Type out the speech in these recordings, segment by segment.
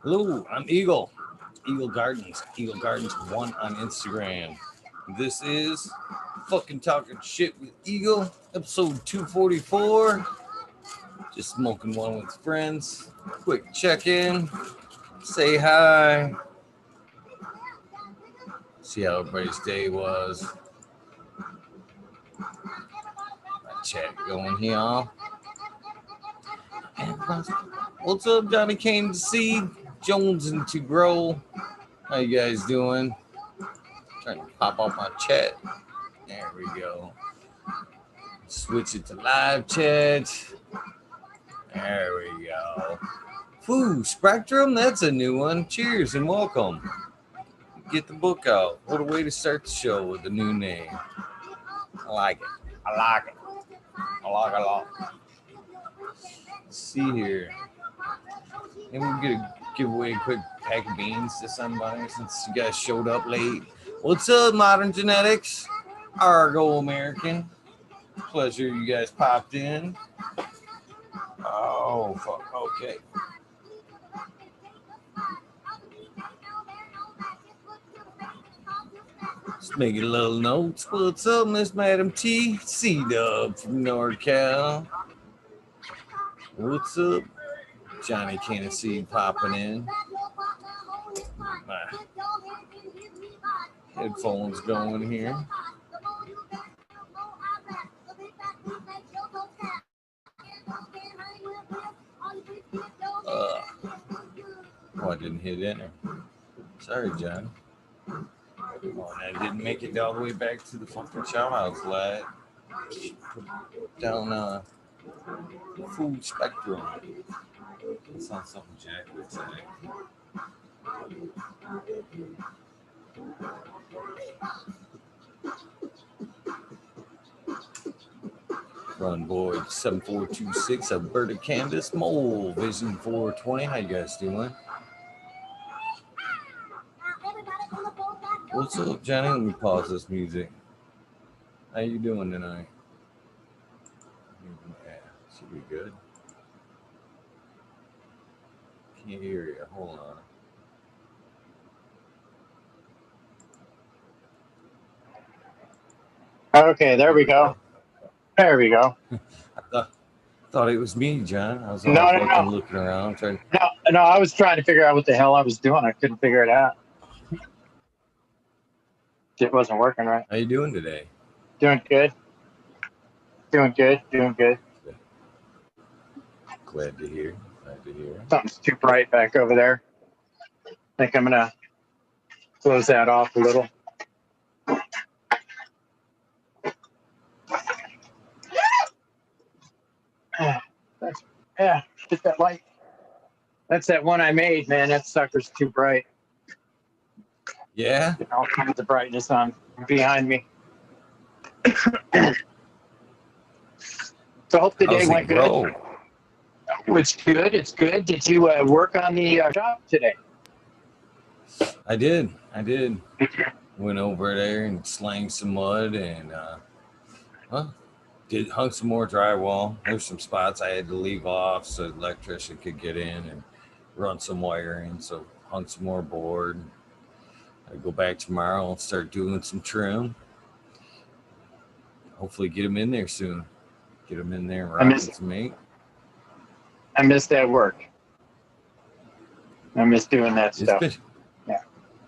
Hello, I'm Eagle. Eagle Gardens. Eagle Gardens 1 on Instagram. This is fucking talking shit with Eagle, episode 244. Just smoking one with friends. Quick check-in. Say hi. See how everybody's day was. My chat going here. What's up, Johnny Kane to see? Jones and to grow. How you guys doing? Trying to pop off my chat. There we go. Switch it to live chat. There we go. Foo, Spectrum, that's a new one. Cheers and welcome. Get the book out. What a way to start the show with a new name. I like it. I like it. I like it a lot. Let's see here. Maybe we'll get a give away a quick pack of beans to somebody since you guys showed up late. What's up, Modern Genetics? Argo American. Pleasure you guys popped in. Oh, fuck. Okay. Just making a little notes. What's up, Miss Madam T? C-Dub from NorCal. What's up? Johnny Tennessee popping in. My headphones going here. Oh, I didn't hit enter. Sorry, John. Oh, I didn't make it all the way back to the fucking shout outs, lad. Down Food Spectrum. That's not something Jack would say. Run boy 7426, Alberta Canvas, Mole Vision 420. How you guys doing? What's up, Johnny? Let me pause this music. How you doing tonight? Yeah, should be good. Can't hear you. Hold on. Okay, there we go. There we go. I thought it was me, John. I was looking around. No, I was trying to figure out what the hell I was doing. I couldn't figure it out. It wasn't working right. How you doing today? Doing good. Doing good. Glad to hear. Something's too bright back over there. I think I'm gonna close that off a little. Yeah, get that light. That's that one I made, man. That sucker's too bright. Yeah? All kinds of brightness on behind me. So I hope the day went good. It's good. It's good. Did you work on the shop today? I did. Went over there and slanged some mud and hung some more drywall. There's some spots I had to leave off so the electrician could get in and run some wiring. So hung some more board. I go back tomorrow and start doing some trim. Hopefully get them in there soon. Get them in there and rocking some meat. I miss that work. I miss doing that stuff. Yeah.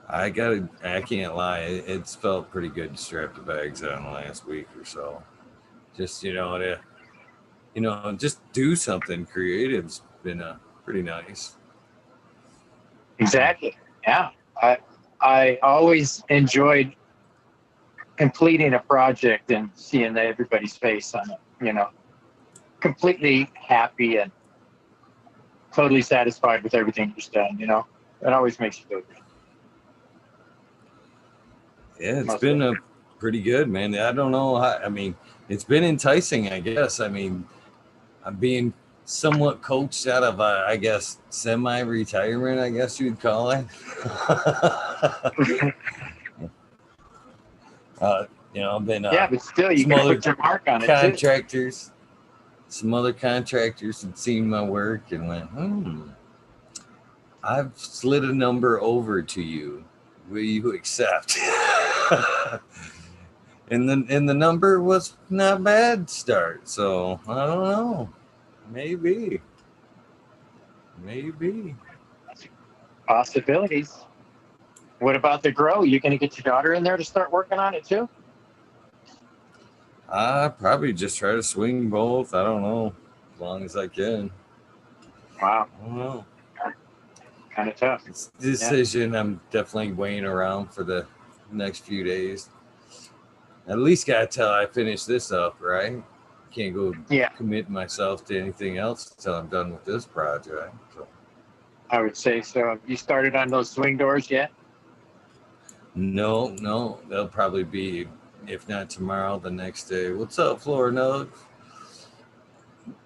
I can't lie. It's felt pretty good to strap the bags on the last week or so. Just, just do something creative's been pretty nice. Exactly. Yeah. I always enjoyed completing a project and seeing everybody's face on it, completely happy and totally satisfied with everything you've done, It always makes you feel good. Yeah, it's been pretty good, man. I don't know it's been enticing, I guess. I'm being somewhat coached out of, I guess, semi-retirement, I guess you'd call it. I've been but still, you can put your mark on it. Contractors some other contractors had seen my work and went, I've slid a number over to you. Will you accept? and the number was not bad to start. So I don't know. Maybe. Possibilities. What about the grow? You going to get your daughter in there to start working on it too? I probably just try to swing both. I don't know. As long as I can. Wow. I don't know. Kind of tough. It's a decision I'm definitely weighing around for the next few days. At least got to tell I finish this up, right? Can't go commit myself to anything else until I'm done with this project. So. I would say so. Have you started on those swing doors yet? No. They'll probably be, if not tomorrow, the next day. What's up, Flora Nugs?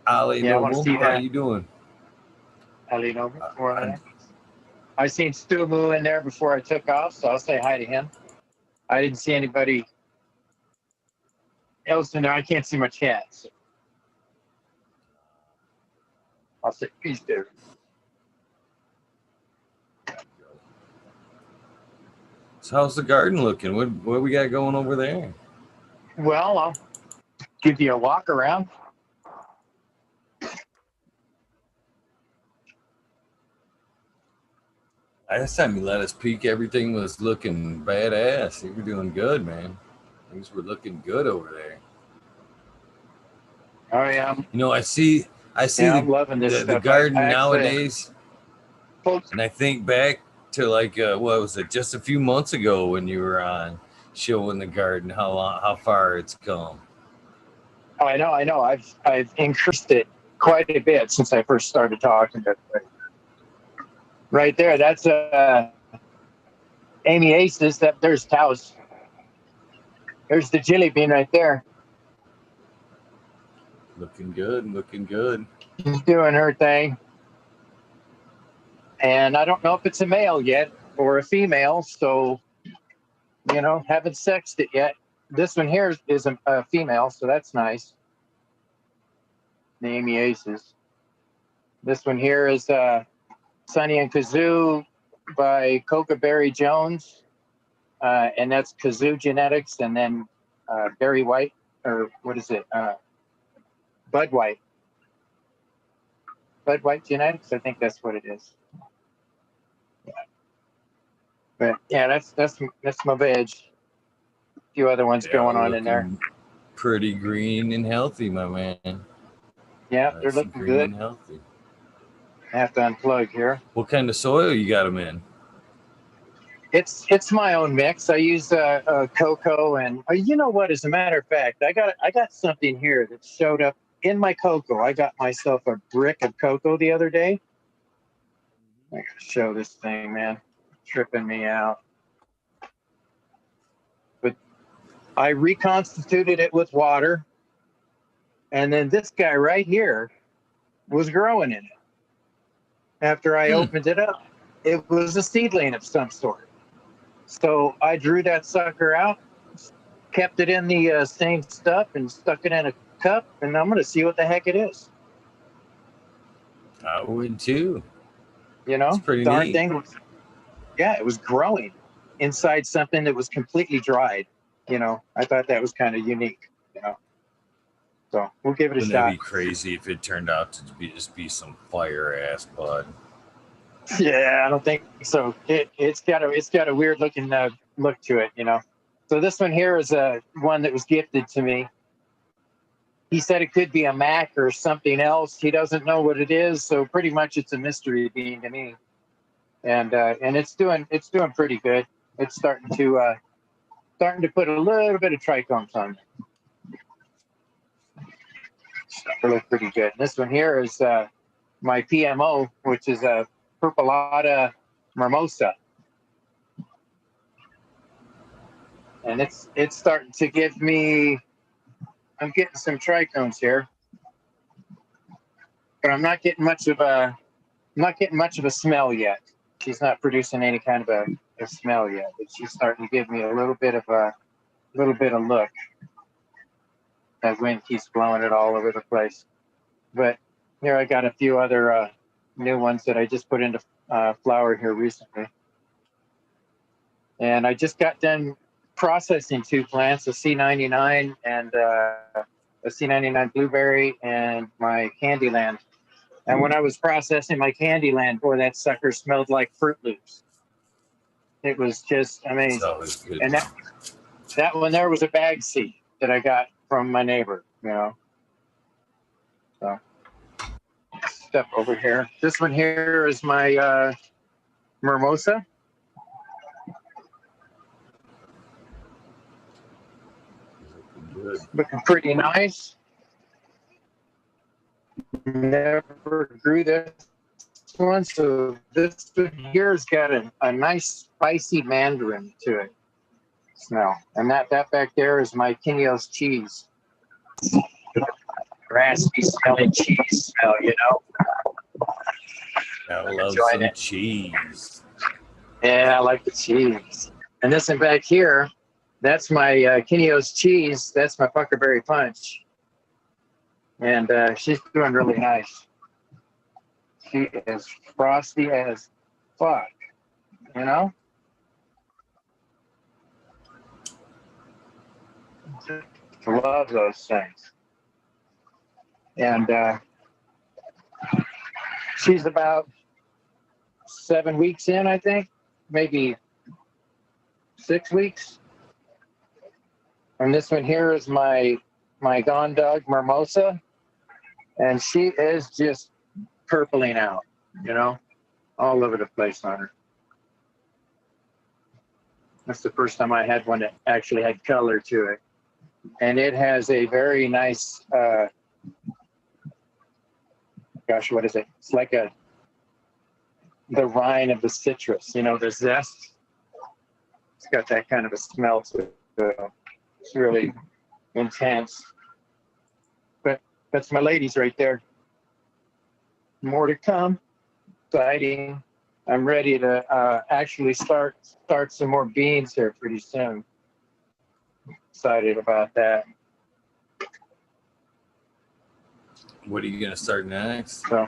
Ali Noble, how you doing? Ali Noble. I seen Stu Moo in there before I took off, so I'll say hi to him. I didn't see anybody else in there. I can't see my chat. So I'll say peace there. So how's the garden looking? What we got going over there? Well, I'll give you a walk around. Last time you let us peek, everything was looking badass. You were doing good, man. Things were looking good over there. Oh yeah. You know, I see I'm loving this the garden nowadays, and I think back to like what was it? Just a few months ago when you were on showing the garden, how far it's come. Oh, I know. I've increased it quite a bit since I first started talking to everybody. Right there, that's Amy Aces. There's Taos. There's the jelly bean right there. Looking good. She's doing her thing. And I don't know if it's a male yet or a female, so, haven't sexed it yet. This one here is a female, so that's nice. The Amy Aces. This one here is Sunny and Kazoo by Coca Berry Jones. And that's Kazoo Genetics, and then Berry White, or what is it? Bud White. Bud White Genetics, I think that's what it is. Yeah. But yeah, that's my veg. A few other ones going on in there. Pretty green and healthy, my man. Yeah, they're looking green good. And healthy. I have to unplug here. What kind of soil you got them in? It's my own mix. I use cocoa, and you know what? As a matter of fact, I got something here that showed up in my cocoa. I got myself a brick of cocoa the other day. I gotta show this thing, man. Tripping me out. But I reconstituted it with water, and then this guy right here was growing in it. After I opened it up, it was a seedling of some sort. So I drew that sucker out, kept it in the same stuff, and stuck it in a cup, and I'm going to see what the heck it is. I would too. It's pretty darn neat. Thing. Yeah, it was growing inside something that was completely dried. I thought that was kind of unique. So we'll give it a shot. That'd be crazy if it turned out to just be some fire ass bud. Yeah, I don't think so. It's got a weird looking look to it, So this one here is one that was gifted to me. He said it could be a Mac or something else. He doesn't know what it is, so pretty much it's a mystery being to me. And it's doing pretty good. It's starting to put a little bit of trichomes on it. It looks pretty good. This one here is my PMO, which is a Purpurata Mimosa. And it's starting to give me, I'm getting some trichomes here, but I'm not getting much of a smell yet. She's not producing any kind of a smell yet, but she's starting to give me a little bit of look. That wind keeps blowing it all over the place. But here I got a few other new ones that I just put into flower here recently. And I just got done processing 2 plants, a C99 and a C99 blueberry and my Candyland. And when I was processing my Candyland, boy, that sucker smelled like Fruit Loops. It was just amazing. It's always good. And that one there was a bag seed that I got from my neighbor, you know. So step over here. This one here is my mimosa. Good. Looking pretty nice. Never grew this one, so this one here has got a nice spicy mandarin to it smell. And that back there is my Kineos cheese. Raspy smelling cheese smell, you know. I love some cheese. Yeah, I like the cheese. And this one back here, that's my Kineos cheese. That's my Puckerberry Punch. And she's doing really nice. She is frosty as fuck, you know? Love those things. And she's about 7 weeks in, I think, maybe 6 weeks. And this one here is my Gone Dog Mimosa, and she is just purpling out, you know, all over the place on her. That's the first time I had one that actually had color to it. And it has a very nice, gosh, what is it? It's like the rind of the citrus, you know, the zest. It's got that kind of a smell to it. It's really intense. But that's my ladies right there. More to come. Exciting. I'm ready to actually start some more beans here pretty soon. Excited about that. What are you gonna start next? So,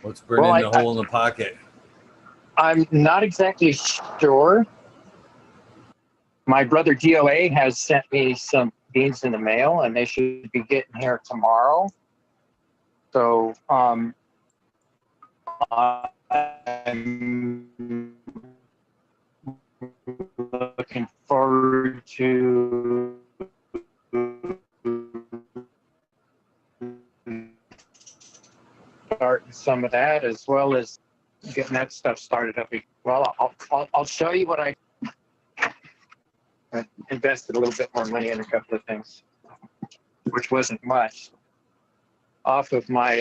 what's burning the hole in the pocket? I'm not exactly sure. My brother DOA has sent me some beans in the mail, and they should be getting here tomorrow. So I'm looking forward to starting some of that, as well as getting that stuff started up. Well, I'll show you what I invested a little bit more money in a couple of things, which wasn't much, off of my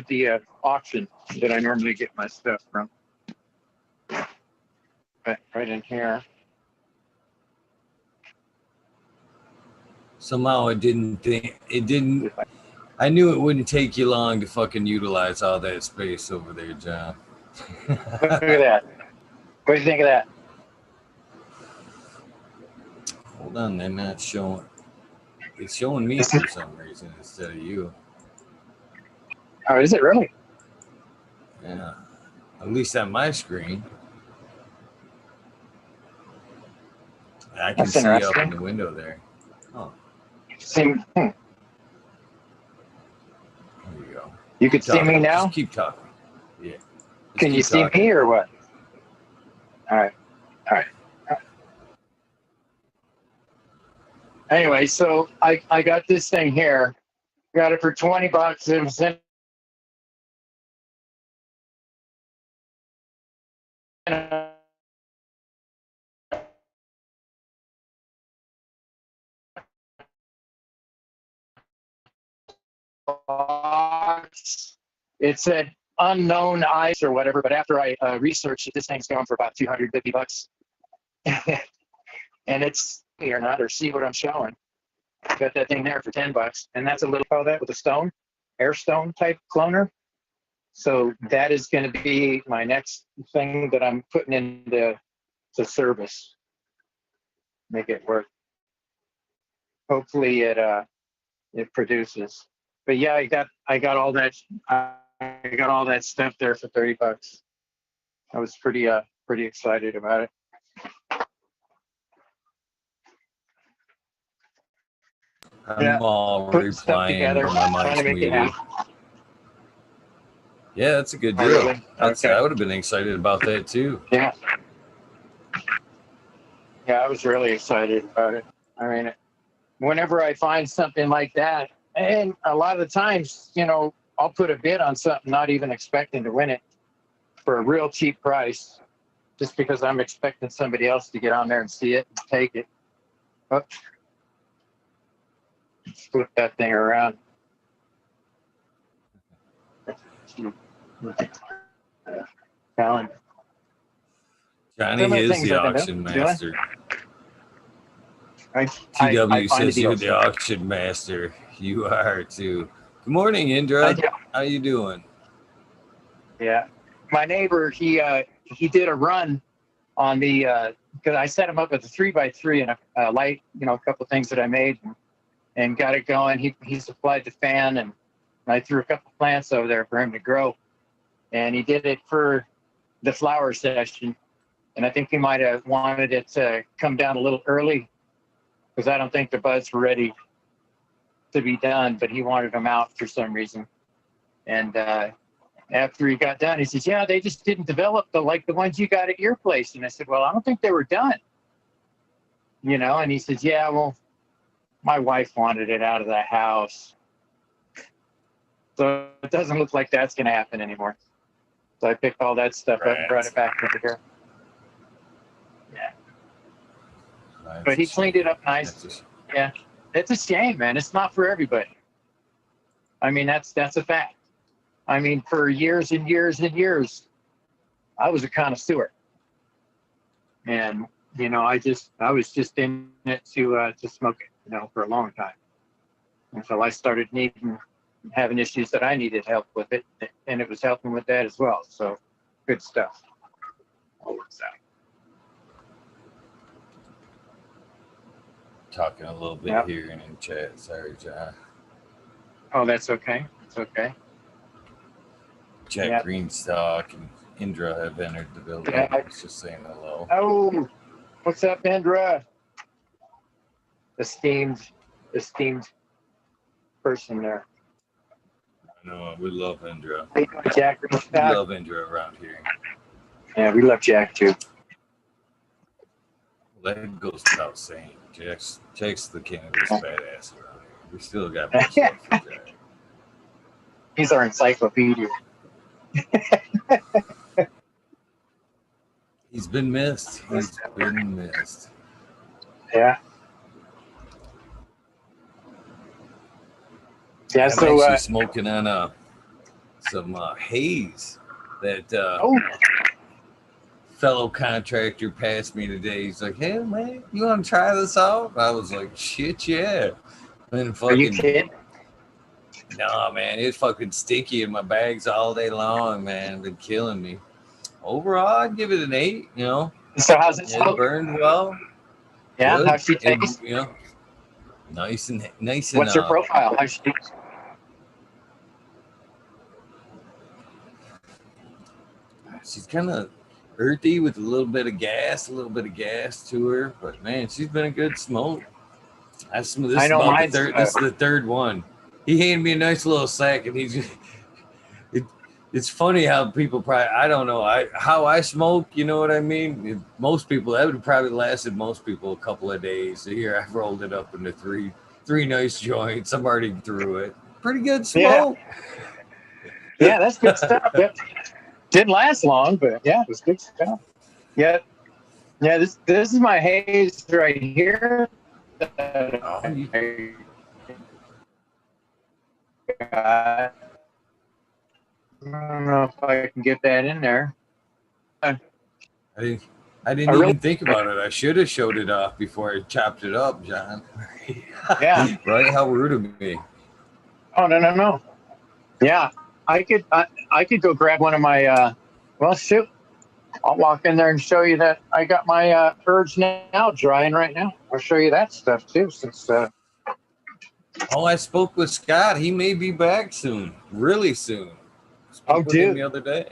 the auction that I normally get my stuff from. But right in here. Somehow I knew it wouldn't take you long to fucking utilize all that space over there, John. Look at that. What do you think of that? Hold on, they're not showing. It's showing me for some reason instead of you. Oh, is it really? Yeah. At least on my screen. I can see you up in the window there. Oh. There you go. You can see me now? Just keep talking. Yeah. Can you see me or what? All right. Anyway, so I got this thing here. Got it for $20. It was in box. It said unknown ice or whatever, but after I researched it, this thing's going for about $250. And it's or not, or see what I'm showing. Got that thing there for $10, and that's a little call that with a stone, air stone type cloner. So that is going to be my next thing that I'm putting into service. make it work. Hopefully it produces. But yeah, I got all that stuff there for $30. I was pretty excited about it. I'm all Putting stuff replying, together, but my trying mic's to make it muted. happen. Yeah, that's a good Oh, deal. really? That's Okay. I would have been excited about that too. Yeah. Yeah, I was really excited about it. I mean, whenever I find something like that, and a lot of the times, I'll put a bid on something not even expecting to win it for a real cheap price, just because I'm expecting somebody else to get on there and see it and take it. Oh, flip that thing around. Alan. Johnny Some of the is things the I've been auction doing. master. I TW find says the you're deals. the auction master. You are too. Good morning, Indra. How you doing? Yeah, my neighbor, he did a run on the because I set him up with a 3x3 and a light, a couple of things that I made and got it going. He supplied the fan, and I threw a couple of plants over there for him to grow, and he did it for the flower session. And I think he might have wanted it to come down a little early because I don't think the buds were ready to be done, but he wanted them out for some reason. And after he got done, he says, yeah, they just didn't develop like the ones you got at your place. And I said, well, I don't think they were done. And he says, yeah, well, my wife wanted it out of the house. So it doesn't look like that's going to happen anymore. So I picked all that stuff up and brought it back over here. Yeah. But he cleaned it up nice. Yeah. It's a shame, man. It's not for everybody. I mean, that's a fact. I mean, for years and years and years, I was a connoisseur. And, I was just in it to smoke it, for a long time. Until I started having issues that I needed help with it. And it was helping with that as well. So good stuff. All works out. Talking a little bit here and in chat. Sorry, John. Oh, that's okay. It's okay. Jack Greenstock and Indra have entered the building. I was just saying hello. Oh, what's up, Indra? Esteemed person there. I know, we love Indra. Jack Greenstock. We love Indra around here. Yeah, we love Jack too. Well, that goes without saying. Jack's the cannabis badass around here. We still got more stuff for Jack. He's our encyclopedia. He's been missed. Yeah. Yeah, I'm so actually smoking on some haze that fellow contractor passed me today. He's like, "Hey man, you want to try this out?" I was like, "Shit, yeah." And fucking, are you kidding? Nah, man, it's fucking sticky in my bags all day long, man. Been killing me. Overall, I'd give it an 8. So how's it smoke? It burned well. Yeah, good. How's she taste? Nice and What's her profile? How's she? She's kind of earthy with a little bit of gas to her, but man, she's been a good smoke. This is the third one. He handed me a nice little sack, and it's funny how people probably, I don't know, how I smoke, you know what I mean? Most people, that would probably lasted most people a couple of days. So here I've rolled it up into three nice joints. I'm already through it. Pretty good smoke. Yeah, that's good stuff. Didn't last long, but yeah, it was good stuff. Yeah, this is my haze right here. I don't know if I can get that in there. I didn't even think about it. I should have showed it off before I chopped it up, John. Yeah. Right? How rude of me. Oh, no. Yeah, I could go grab one of my. Well, shoot. I'll walk in there and show you that I got my herbs now drying right now. I'll show you that stuff too. Since Oh, I spoke with Scott. He may be back soon, really soon. Spoke with him dude, the other day.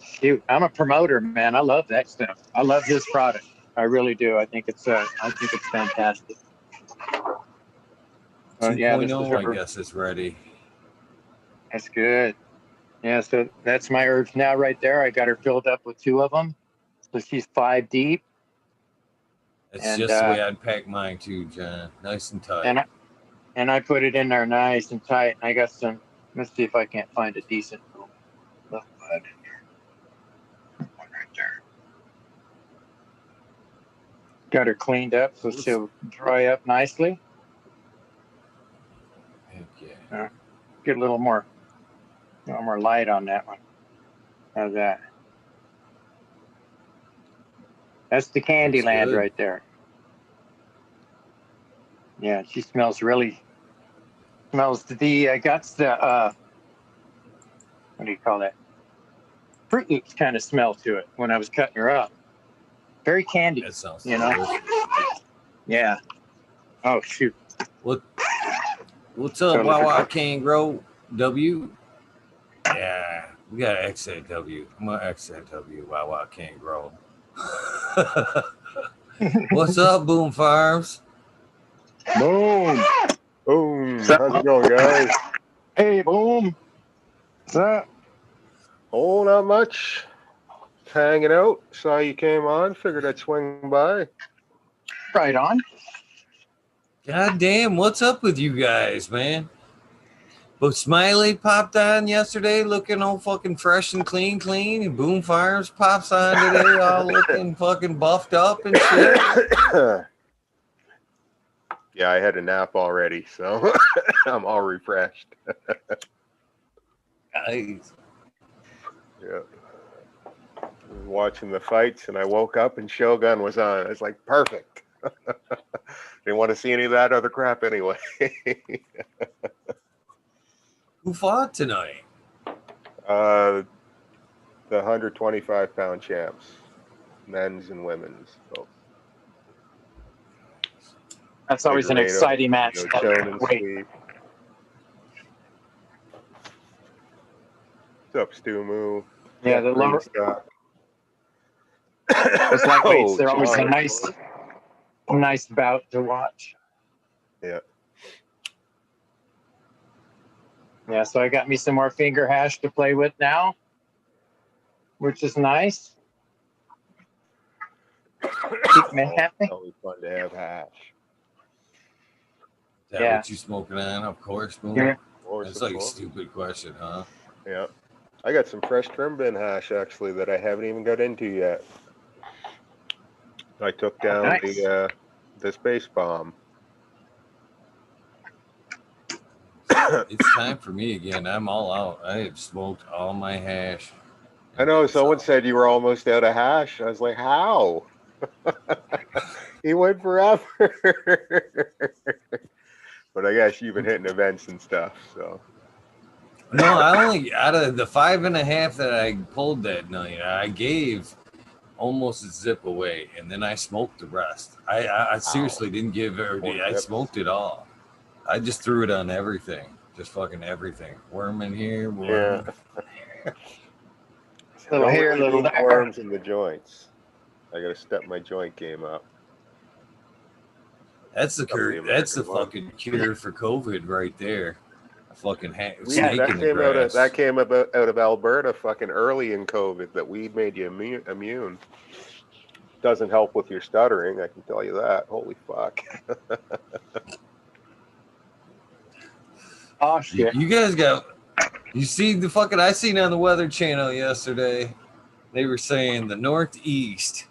shoot, I'm a promoter, man. I love that stuff. I love this product. I really do. I think it's fantastic. Yeah, this is 2.0, I her. guess, is ready. That's good. Yeah, so that's my herbs now right there. I got her filled up with 2 of them. So she's 5 deep. It's And just the way I'd pack mine too, John. Nice and tight. and I put it in there nice and tight. And I got some. Let's see if I can't find a decent little bud in there. One right there. Got her cleaned up so she'll dry up nicely. Heck yeah. Get a little more light on that one. How's that? That's the Candyland right there. Yeah, she smells the got the what do you call that? Fruit Loops kind of smell to it when I was cutting her up. Very candy. That sounds delicious. Yeah. Oh shoot. What's up, Wawa King Grow W? Yeah, we got to X that W. I'm gonna X that W. Wawa King Grow. What's up, Boom Farms? Boom. Boom. How's it going, guys? Hey, Boom. What's up? Oh, not much. Hanging out. Saw you came on. Figured I'd swing by. Right on. God damn, what's up with you guys, man? But Smiley popped on yesterday looking all fucking fresh and clean, and Boom Farms pops on today all looking fucking buffed up and shit. Yeah, I had a nap already, so I'm all refreshed. Nice. Yeah. I was watching the fights, and I woke up and Shogun was on. I was like, perfect. Didn't want to see any of that other crap anyway. Who fought tonight? The 125-pound champs, men's and women's both. That's always an exciting match. Wait. What's up, Stu Moo? Yeah, the lower. Those lightweights, they're always a nice bout to watch. Yeah. Yeah, so I got me some more finger hash to play with now, which is nice. Keep me happy. It's always fun to have hash. Is that what you smoking on? Of course, Boom. Yeah. That's like a stupid question, huh? Yeah. I got some fresh trim bin hash, actually, that I haven't even got into yet. I took down the space bomb. It's time for me again. I'm all out. I have smoked all my hash. I know. Someone said you were almost out of hash. I was like, how? He went forever. But I guess you've been hitting events and stuff, so. No, I only, out of the 5.5 that I pulled that night, I gave almost a zip away, and then I smoked the rest. I seriously didn't give everything. I smoked it all. I just threw it on everything. Just fucking everything. Worm in here, worm. Yeah. Little hair, little worms in the joints. I gotta step my joint game up. That's the cure. That's the fucking cure for COVID right there. A fucking snake in the grass. That came out of Alberta fucking early in COVID. That weed made you immune. Doesn't help with your stuttering, I can tell you that. Holy fuck. Oh shit. You guys got. You see the fucking. I seen on the Weather Channel yesterday. They were saying the Northeast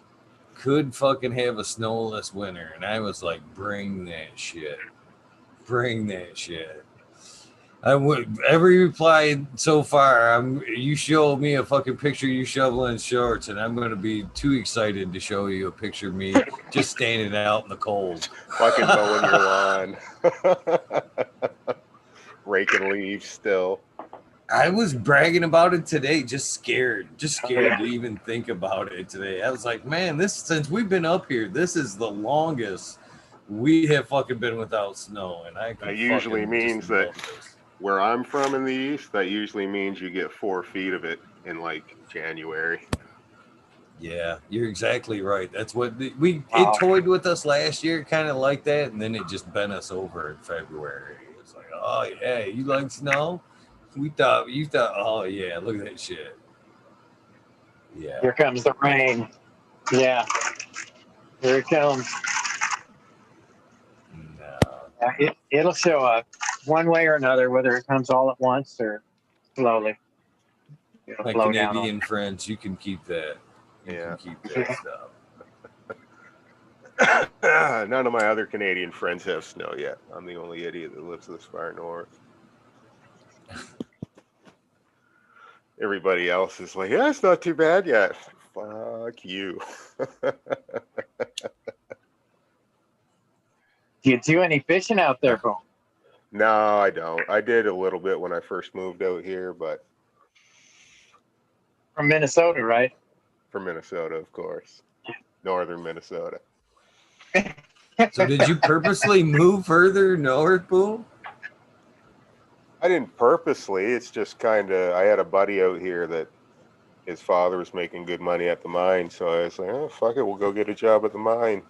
could fucking have a snowless winter, and I was like, bring that shit. Bring that shit. I would every reply so far. You show me a fucking picture of you shoveling shorts, and I'm gonna be too excited to show you a picture of me just standing out in the cold, fucking mowing your lawn, raking leaves still. I was bragging about it today, just scared to even think about it today. I was like, man, this since we've been up here, this is the longest we have fucking been without snow, and I can That usually means that where I'm from in the east, that usually means you get 4 feet of it in like January. Yeah, you're exactly right. That's what it toyed with us last year, kind of like that, and then it just bent us over in February. It's like, oh yeah, you like snow? You thought, oh yeah, look at that shit. Yeah. Here comes the rain. Yeah. Here it comes. No. It'll show up one way or another, whether it comes all at once or slowly. It'll My flow Canadian down. friends, you can keep that. You can keep that stuff. None of my other Canadian friends have snow yet. I'm the only idiot that lives this far north. Everybody else is like, yeah, it's not too bad yet. Fuck you. Do you do any fishing out there, Boom? No, I don't. I did a little bit when I first moved out here, but From Minnesota, right? From Minnesota, of course. Northern Minnesota. So did you purposely move further north, Boom? I didn't purposely. It's just kind of, I had a buddy out here that his father was making good money at the mine. So I was like, oh, fuck it. We'll go get a job at the mine.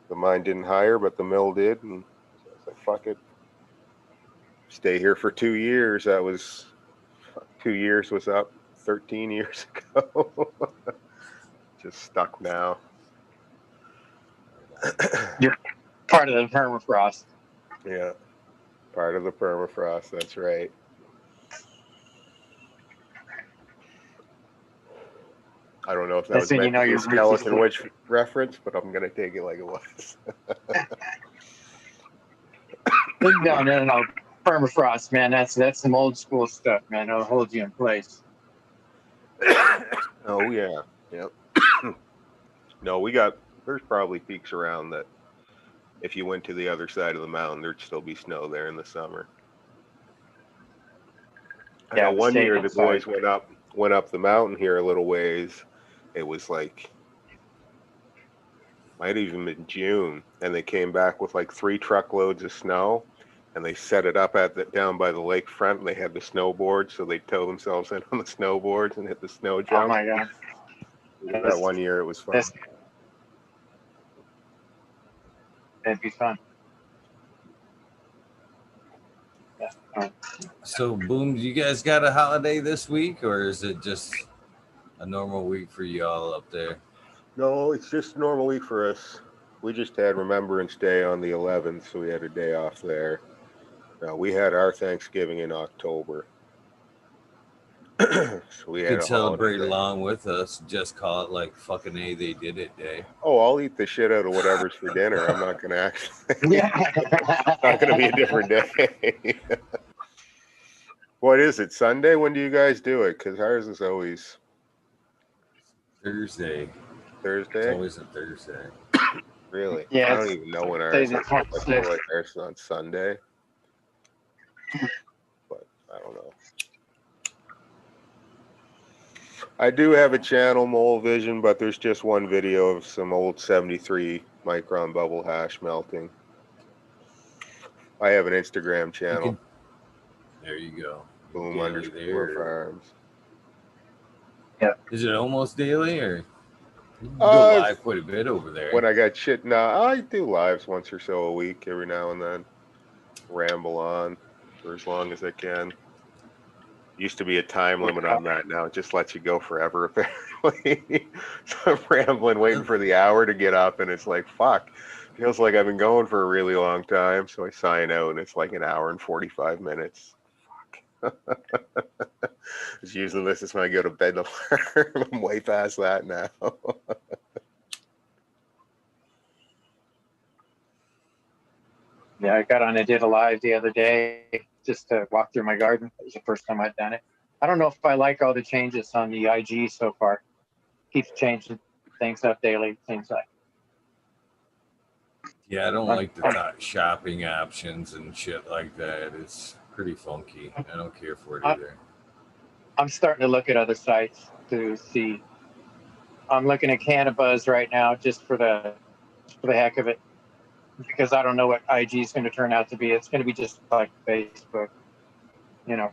The mine didn't hire, but the mill did. And so I was like, fuck it. Stay here for 2 years. That was, 2 years was up 13 years ago. Just stuck now. You're part of the permafrost. Yeah. Part of the permafrost. That's right. I don't know if that was meant to be a Skeleton Witch reference, but I'm going to take it like it was. No. Permafrost, man. That's some old school stuff, man. It'll hold you in place. Oh, yeah. Yep. No, there's probably peaks around that if you went to the other side of the mountain, there'd still be snow there in the summer. I know one year the boys went up the mountain here a little ways. It was like, might even been June, and they came back with like 3 truckloads of snow, and they set it up down by the lake front, and they had the snowboards, so they tow themselves in on the snowboards and hit the snow jump. Oh my god! That one year it was fun. That'd be fun. Yeah. So, Boom, you guys got a holiday this week, or is it just a normal week for y'all up there? No, it's just a normal week for us. We just had Remembrance Day on the 11th, so we had a day off there. We had our Thanksgiving in October. So we had could celebrate along with us. Just call it like fucking A, they did it day. Oh, I'll eat the shit out of whatever's for dinner. I'm not going to actually. It's not going to be a different day. What is it? Sunday? When do you guys do it? Because ours is always Thursday. Thursday? It's always a Thursday. Really? Yeah. I don't even know when ours is. I feel like ours is on Sunday. But I don't know. I do have a channel, Mole Vision, but there's just one video of some old 73 micron bubble hash melting. I have an Instagram channel. There you go. Boom _ farms. Yeah. Is it almost daily, or you go live quite a bit over there? When I got shit, I do lives once or so a week, every now and then. Ramble on for as long as I can. Used to be a time limit on that. Now it just lets you go forever, apparently. So I'm rambling, waiting for the hour to get up, and it's like, fuck. Feels like I've been going for a really long time. So I sign out, and it's like an hour and 45 minutes. Fuck. Just using this as when I go to bed. I'm way past that now. Yeah, I did a live the other day just to walk through my garden. It was the first time I'd done it. I don't know if I like all the changes on the IG so far. Keeps changing things up daily, things like. Yeah, I don't like the shopping options and shit like that. It's pretty funky. I don't care for it either. I'm starting to look at other sites to see. I'm looking at Cannabuzz right now just for the heck of it, because I don't know what IG is going to turn out to be. It's going to be just like Facebook, you know,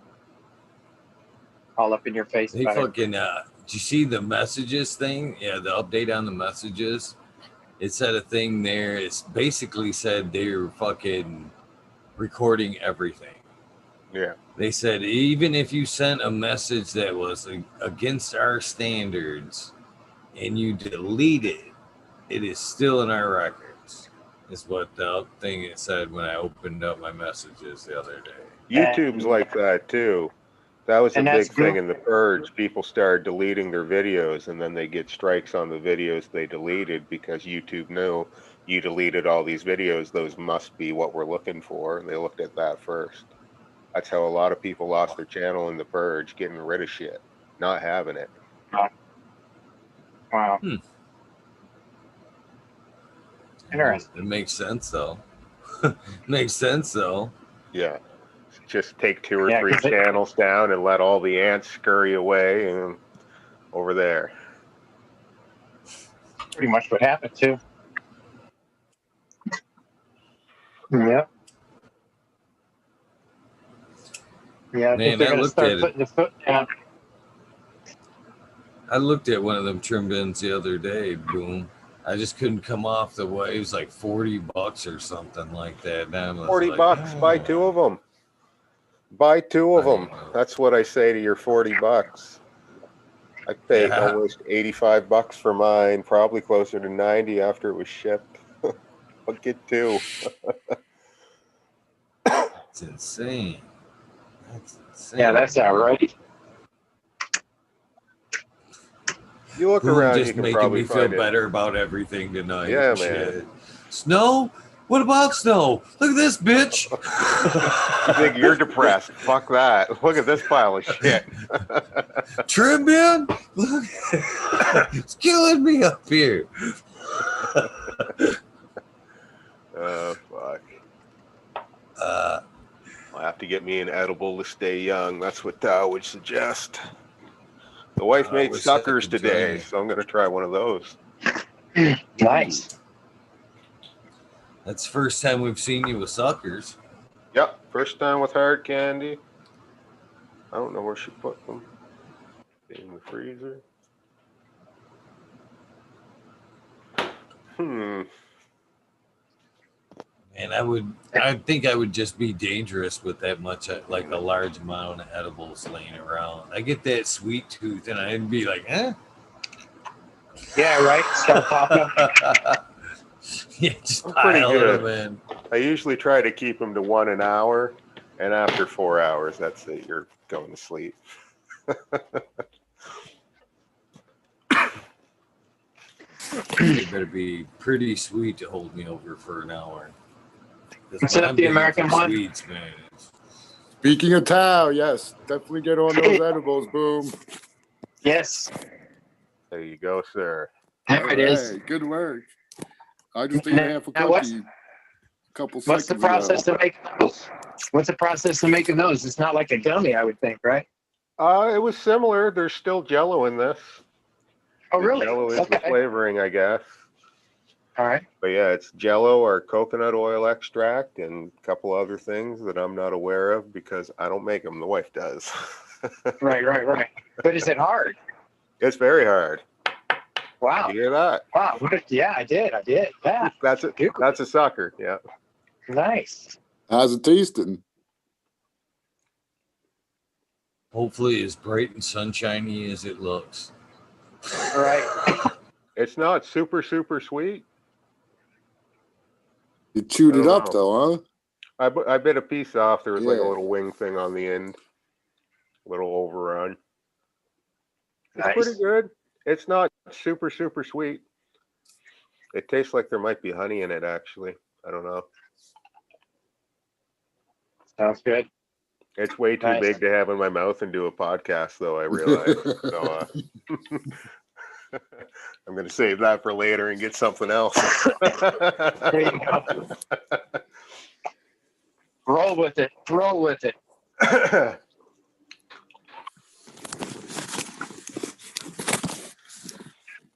all up in your face. They About fucking, did you see the messages thing? Yeah, the update on the messages. It said a thing there. It's basically said they're fucking recording everything. Yeah. They said even if you sent a message that was against our standards and you delete it, it is still in our records. Is what the thing it said when I opened up my messages the other day. YouTube's like that too. That was a And big that's thing good. in the purge. People started deleting their videos, and then they get strikes on the videos they deleted because YouTube knew you deleted all these videos. Those must be what we're looking for, and they looked at that first. That's how a lot of people lost their channel in the purge, getting rid of shit, not having it. Wow. Interesting. It makes sense though. Makes sense though. Yeah. Just take 2 or Yeah, 3 channels down and let all the ants scurry away and over there. Pretty much what happened too. Yep. Yeah, I think they're going to start putting the foot down. I looked at one of them trim bins the other day. Boom. I just couldn't come off the way. It was like $40 or something like that. $40, like, buy 2 of them. Buy 2 of them. That's what I say to your $40. I paid almost $85 for mine, probably closer to 90 after it was shipped. I'll get 2. It's insane. That's insane. Yeah, that's outright. You look around, just you can making probably me feel find better about everything tonight. Yeah, Shit. man. Snow? What about snow? Look at this, bitch. You think you're depressed? Fuck that. Look at this pile of shit. Trim bin? Look, it's killing me up here. Oh, fuck. I'll have to get me an edible to stay young. That's what Tao would suggest. The wife made suckers today, so I'm going to try one of those. Nice. That's the first time we've seen you with suckers. Yep, first time with hard candy. I don't know where she put them. In the freezer. And I think I would just be dangerous with that much, like a large amount of edibles laying around. I get that sweet tooth and I'd be like, eh? Yeah, right. Start popping up. Yeah, just pretty pile good. them in. I usually try to keep them to 1 an hour, and after 4 hours, that's it. You're going to sleep. They better be pretty sweet to hold me over for an hour. What's up, the American one? Sweets, man. Speaking of Tao, yes, definitely get on those edibles, boom. Yes. There you go, sir. There it is. Right, good work. I just ate half a cookie a couple seconds What's the process to making those? What's the process to making those? It's not like a gummy, I would think, right? It was similar. There's still Jello in this. Oh, really? Jello is the flavoring, I guess. All right. But yeah, it's Jello or coconut oil extract and a couple other things that I'm not aware of because I don't make them. The wife does. Right. But is it hard? It's very hard. Wow. You hear that? Wow. Yeah, I did. Yeah. That's it. That's a sucker. Yeah. Nice. How's it tasting? Hopefully as bright and sunshiny as it looks. All right. It's not super, super sweet. You chewed it up, though, huh? I bit a piece off. There was like a little wing thing on the end. A little overrun. It's pretty good. It's not super, super sweet. It tastes like there might be honey in it, actually. I don't know. Sounds good. It's way too big to have in my mouth and do a podcast, though, I realize. So I'm going to save that for later and get something else. There you go. Roll with it.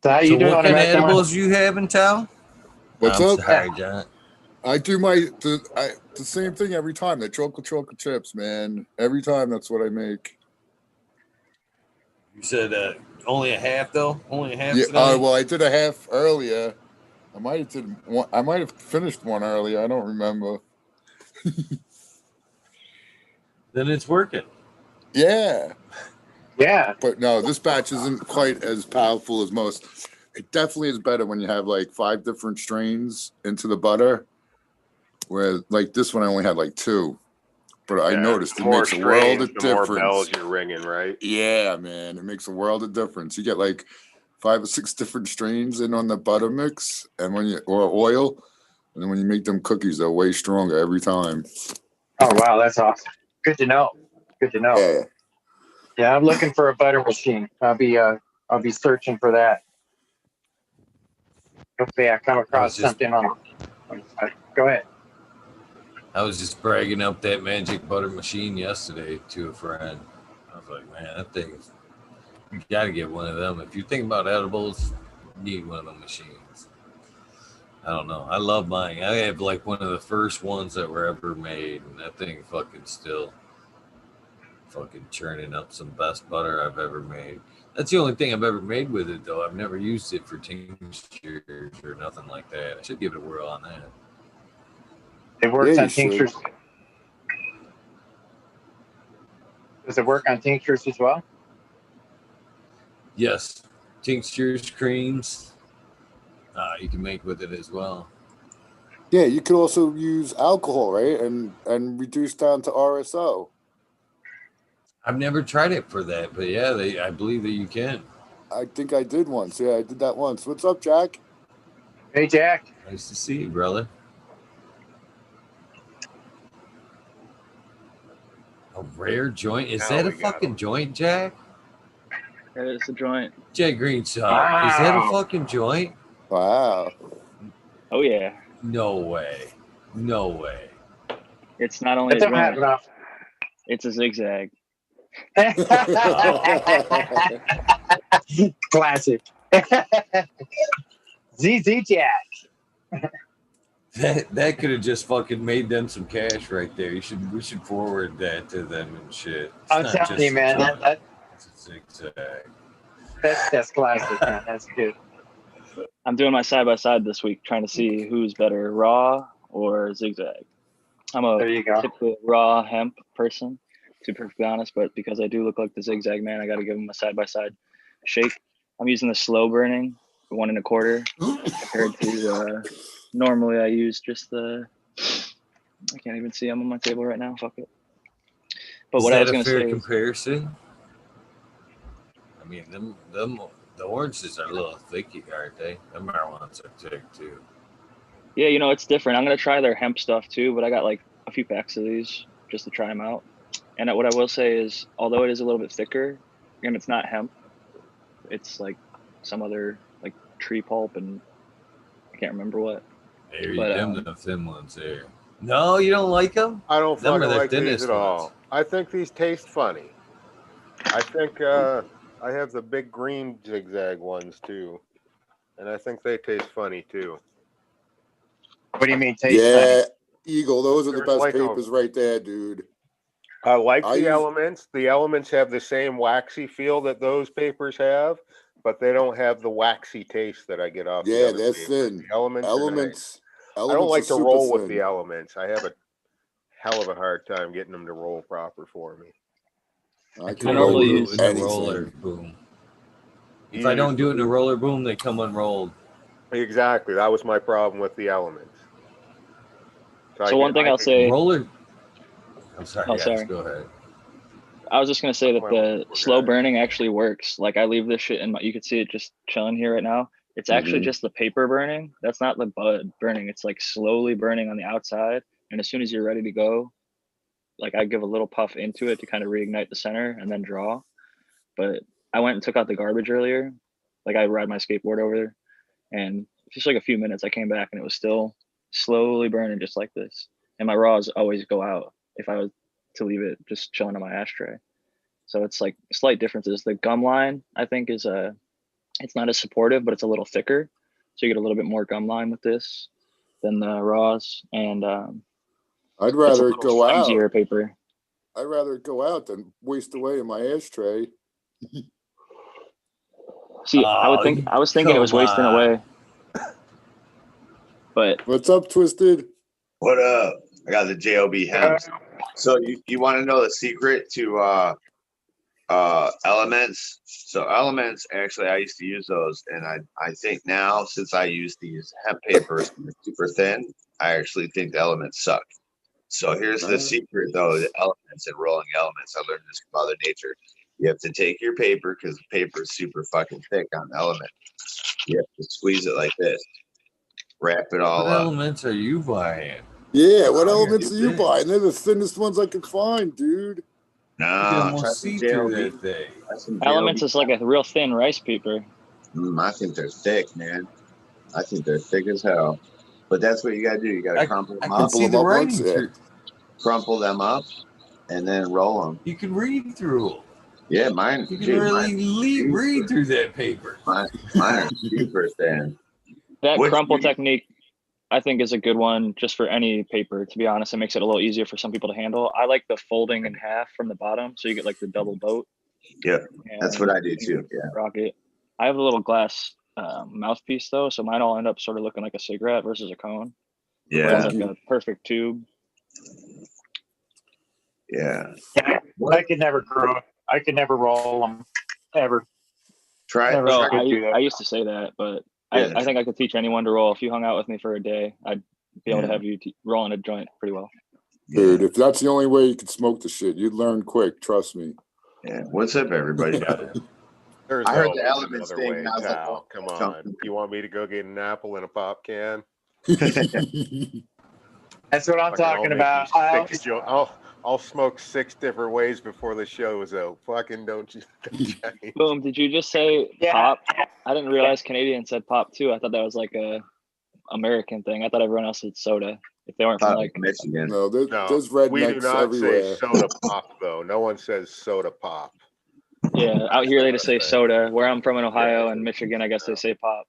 So how So you doing, what kind of American one? edibles you having, Tal? What's I'm up? sorry, John. I do the same thing every time. The chocolate chips, man. Every time that's what I make. You said only a half though. Only a half Yeah. tonight. Well, I did a half earlier. I might have did one. I might have finished one earlier. I don't remember. Then it's working. Yeah. Yeah. But no, this batch isn't quite as powerful as most. It definitely is better when you have like 5 different strains into the butter. Where like this one, I only had like 2. But I Yeah, noticed the it more makes a world strains, of the more difference. bells you're ringing, right? Yeah, man, it makes a world of difference. You get like 5 or 6 different strains in on the butter mix, and or oil, and then when you make them cookies, they're way stronger every time. Oh wow, that's awesome. Good to know. Good to know. Yeah. Yeah, I'm looking for a butter machine. I'll be searching for that. Hopefully, I come across something on. Go ahead. I was just bragging up that magic butter machine yesterday to a friend. I was like, man, that thing, you got to get one of them. If you think about edibles, you need one of them machines. I don't know. I love mine. I have like one of the first ones that were ever made, and that thing fucking still fucking churning up some best butter I've ever made. That's the only thing I've ever made with it, though. I've never used it for tinctures or nothing like that. I should give it a whirl on that. It works Yeah, on you should. tinctures. Does it work on tinctures as well? Yes, tinctures, creams, you can make with it as well. Yeah, you could also use alcohol, right, and reduce down to RSO. I've never tried it for that, but yeah, I believe that you can. I think I did once. Yeah, I did that once. What's up, Jack? Hey, Jack. Nice to see you, brother. A rare joint? Is Now that a we got fucking 'em. joint, Jack? That is a joint. Jack Greenshot. Wow. Is that a fucking joint? Wow. Oh yeah. No way. No way. It's not only That a don't joint, happen often. it's a zigzag. Classic. ZZ Jack. That could have just fucking made them some cash right there. We should forward that to them and shit. It's I'm not telling just you, a man. joint. It's a zigzag. That's classic, man. That's good. I'm doing my side by side this week, trying to see who's better, raw or zigzag. I'm a There you go. typical raw hemp person, to be perfectly honest, but because I do look like the zigzag man, I got to give him a side by side shake. I'm using the slow burning 1 1/4 compared to normally I use just the. I can't even see them on my table right now. Fuck it. But Is what I that was a gonna fair say is, comparison? I mean, the oranges are a little thicky, aren't they? The marijuanas are thick too. yeah, it's different. I'm gonna try their hemp stuff too, but I got like a few packs of these just to try them out. And what I will say is, although it is a little bit thicker, and it's not hemp, it's like some other like tree pulp, and I can't remember what. There you But them the thin ones there. No, you don't like them? I don't Them are fucking the like these thinnest at ones. all. I think these taste funny. I think I have the big green zigzag ones too, and I think they taste funny too. What do you mean taste Yeah, funny? Eagle. Those are the There's best like papers right there, dude. I like I the use- elements. The elements have the same waxy feel that those papers have, but they don't have the waxy taste that I get off the Yeah, other they're papers. thin. The elements are nice. I don't Elements like are to super roll with thin. the elements. I have a hell of a hard time getting them to roll proper for me. I I can normally roll do with it in the anything. roller boom. If You I don't use do it in the roller boom, they come unrolled. Exactly. That was my problem with the elements. so one thing I'll say. Roller. I'm sorry, Oh, guys. sorry. Go ahead. I was just gonna say that Well, the we're slow good. burning actually works. Like I leave this shit in my. You can see it just chilling here right now. It's actually Mhm. just the paper burning. That's not the bud burning. It's like slowly burning on the outside. And as soon as you're ready to go, like I give a little puff into it to kind of reignite the center and then draw. But I went and took out the garbage earlier. Like I ride my skateboard over there, and just like a few minutes, I came back and it was still slowly burning just like this. And my raws always go out if I was to leave it just chilling on my ashtray. So it's like slight differences. The gum line, I think, is It's not as supportive, but it's a little thicker, so you get a little bit more gum line with this than the raws, and I'd it's a rather it little go out. flimsier paper. I'd rather it go out than waste away in my ashtray. See, I was thinking it was wasting away, but What's up, Twisted? What up? I got the JOB hems. So you want to know the secret to elements? So elements, actually, I used to use those, and I think now, since I use these hemp papers super thin, I actually think the elements suck. So here's the secret, though: the elements and rolling elements. I learned this from Mother Nature. You have to take your paper, because the paper is super fucking thick on the element. You have to squeeze it like this, wrap it all What up. elements are you buying? Yeah, what Oh, elements are you're you buying? They're the thinnest ones I could find, dude. You can No, try almost some see through JOB. that thing. Try some elements JOB. is like a real thin rice paper. I think they're thick, man. I think they're thick as hell. But that's what you gotta do. You gotta crumple I them can up, see the writing through. crumple them up, and then roll them. You can read through them. Yeah, mine. You can Dude, really read through that paper. mine are super thin. That Which crumple you- technique, I think, is a good one just for any paper. To be honest, it makes it a little easier for some people to handle. I like the folding in half from the bottom, so you get like the double boat. Yeah, that's what I do too. Yeah. Rock it. I have a little glass mouthpiece though, so mine all end up sort of looking like a cigarette versus a cone. Yeah. It's like a perfect tube. Yeah. I could never grow. I could never roll them ever. Try it. Never No, could do that. I used to say that, but Yeah. I think I could teach anyone to roll. If you hung out with me for a day, I'd be able to Yeah. have you rolling a joint pretty well. Dude, if that's the only way you could smoke the shit, you'd learn quick. Trust me. Yeah. What's up, everybody? There's I heard the always elements another thing, way, and I was like, Tal. oh, Come jump. on. You want me to go get an apple and a pop can? That's what I'm Fucking I'll talking make about. you I six I'll smoke 6 different ways before the show is out. Fucking don't you change. Boom! Did you just say Yeah. pop? I didn't realize Canadians said pop too. I thought that was like a American thing. I thought everyone else said soda if they weren't from Thought it like. was Michigan. No, there's No, we do rednecks not everywhere. say soda pop though. No one says soda pop. Yeah, out here they just say Okay. soda. Where I'm from in Ohio and Michigan, I guess they say pop.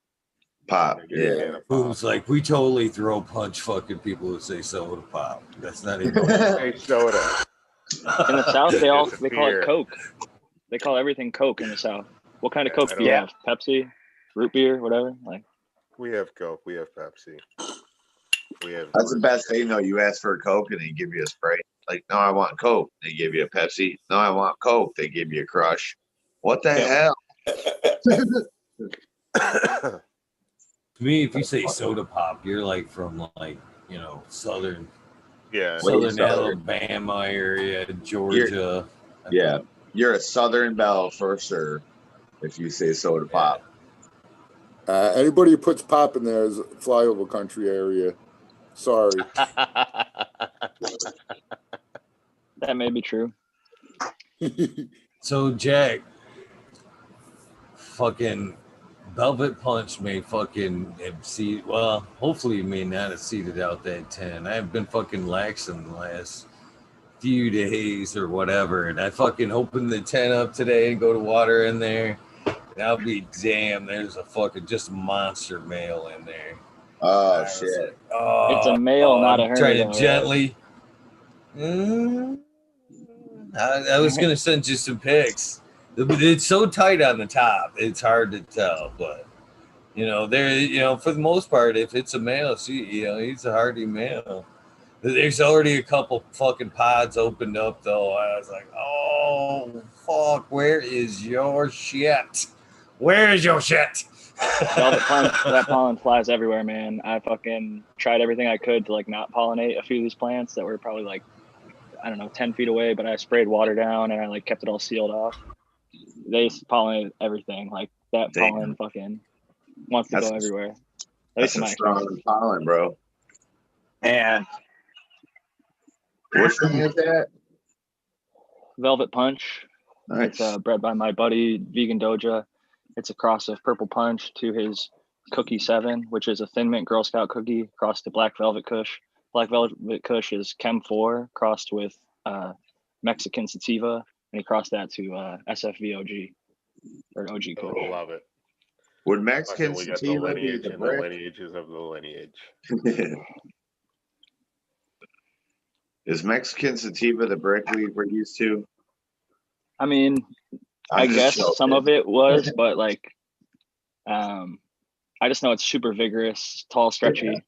Pop. Get a Yeah. can of Who's pop. like, we totally throw punch fucking people who say soda pop. That's not even. Say soda. In the South, they call Disappear. it Coke. They call everything Coke in the South. What kind of Yeah, Coke I do you don't- have? Pepsi, root beer, whatever. Like We have Coke. We have Pepsi. We have. That's the best thing, though. You ask for a Coke and they give you a Sprite. Like, no, I want Coke. They give you a Pepsi. No, I want Coke. They give you a Crush. What the hell? To me, if you say soda pop, you're like from like, southern Yeah. Wait, southern Alabama area, Georgia. Yeah. You're a Southern Belle for sure if you say soda pop. Anybody who puts pop in there is a flyover country area. Sorry. that may be true. So Jack, fucking Velvet Punch may fucking exceed. Well, hopefully you may not have seeded out that 10. I've been fucking laxing the last few days or whatever, and I fucking opened the 10 up today and go to water in there. And I'll be damn, there's a fucking just monster male in there. Oh, I was shit. like, oh, It's a male, not a I'm her, trying to though, right? gently. I was gonna send you some pics. It's so tight on the top, it's hard to tell. But for the most part, if it's a male, he's a hardy male. There's already a couple fucking pods opened up though. I was like, oh fuck, where is your shit? Where is your shit? Velvet Punch, that pollen flies everywhere, man. I fucking tried everything I could to like not pollinate a few of these plants that were probably like, I don't know, 10 feet away, but I sprayed water down and I like kept it all sealed off. They pollinate everything. Like that Damn. pollen fucking wants to That's go everywhere. At That's least in a my strong experience. pollen, bro. and Which one is that? Velvet Punch. Nice. It's bred by my buddy Vegan Doja. It's a cross of Purple Punch to his Cookie 7, which is a Thin Mint Girl Scout cookie crossed to Black Velvet Kush. Black Velvet Kush is Chem 4 crossed with Mexican Sativa, and he crossed that to SFVOG or OG Kush. Love it. Would Fucking, Mexican we got the sativa be lineage the and the brick? lineages of the lineage. Is Mexican sativa the brick we're used to? I mean, I'm I just guess joking. some of it was, but like, I just know it's super vigorous, tall, stretchy.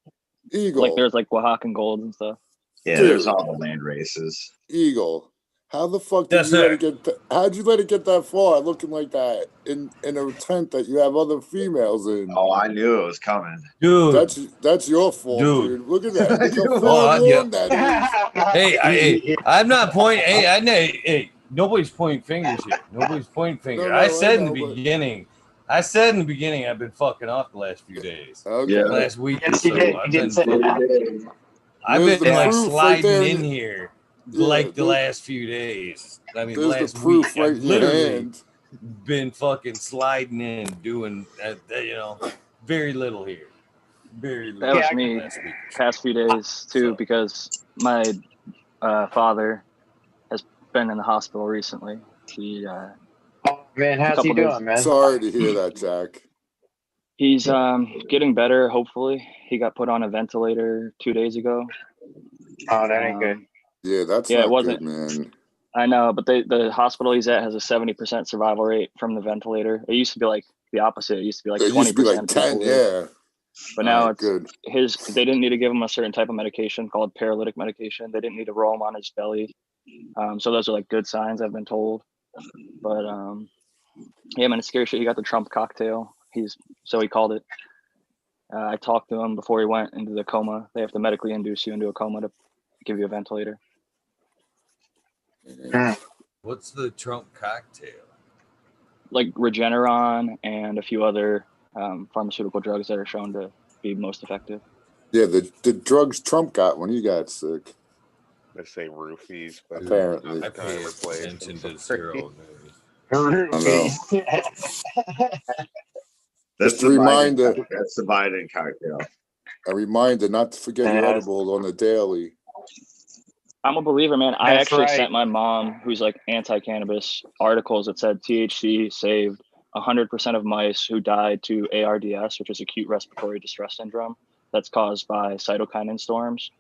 Eagle. Like there's like Oaxacan golds and stuff. Yeah, Dude. there's all the land races. Eagle. How the fuck did Yes, you let sir. it get? How'd you let it get that far, looking like that in a tent that you have other females in? Oh, I knew it was coming. Dude. That's your fault, Dude. dude. Look at that. Look how Oh, far yeah. along that is. Hey, I'm not pointing. Hey, nobody's pointing fingers here. Nobody's pointing fingers. No, I I said in know, the but- beginning. I've been fucking off the last few days. Okay. Yeah. Last week or Yes, you so. did. You I've did been say fucking. that. I've There's been the like proof right sliding there. in here Yeah, like the last few days. I mean, There's the last proof week. right I've in your literally hand. been fucking sliding in, doing very little here. Very little. That was Yeah, me last week. past few days too, So. because my father has been in the hospital recently. He Oh man, how's he couple days. doing, man? Sorry to hear that, Jack. He's getting better. Hopefully, he got put on a ventilator 2 days ago. Oh, that ain't good. Yeah, that's Yeah, it not wasn't. good, man. I know, but the hospital he's at has a 70% survival rate from the ventilator. It used to be like the opposite. It used to be like It 20%. used to be like 10, yeah. But now Alright, good. they didn't need to give him a certain type of medication called paralytic medication. They didn't need to roll him on his belly. So those are like good signs, I've been told. But yeah, man, it's scary shit. He got the Trump cocktail. So he called it. I talked to him before he went into the coma. They have to medically induce you into a coma to give you a ventilator. What's the Trump cocktail? Like Regeneron and a few other pharmaceutical drugs that are shown to be most effective. Yeah, the drugs Trump got when he got sick. They say roofies, but Apparently. I it's kind pay of replaced attention them. to zero. That's Just the a Biden. reminder. That's the Biden cocktail. A reminder not to forget your edibles on the daily. I'm a believer, man. I That's actually right. sent my mom, who's like anti-cannabis, articles that said THC saved 100% of mice who died to ARDS, which is acute respiratory distress syndrome that's caused by cytokinin storms.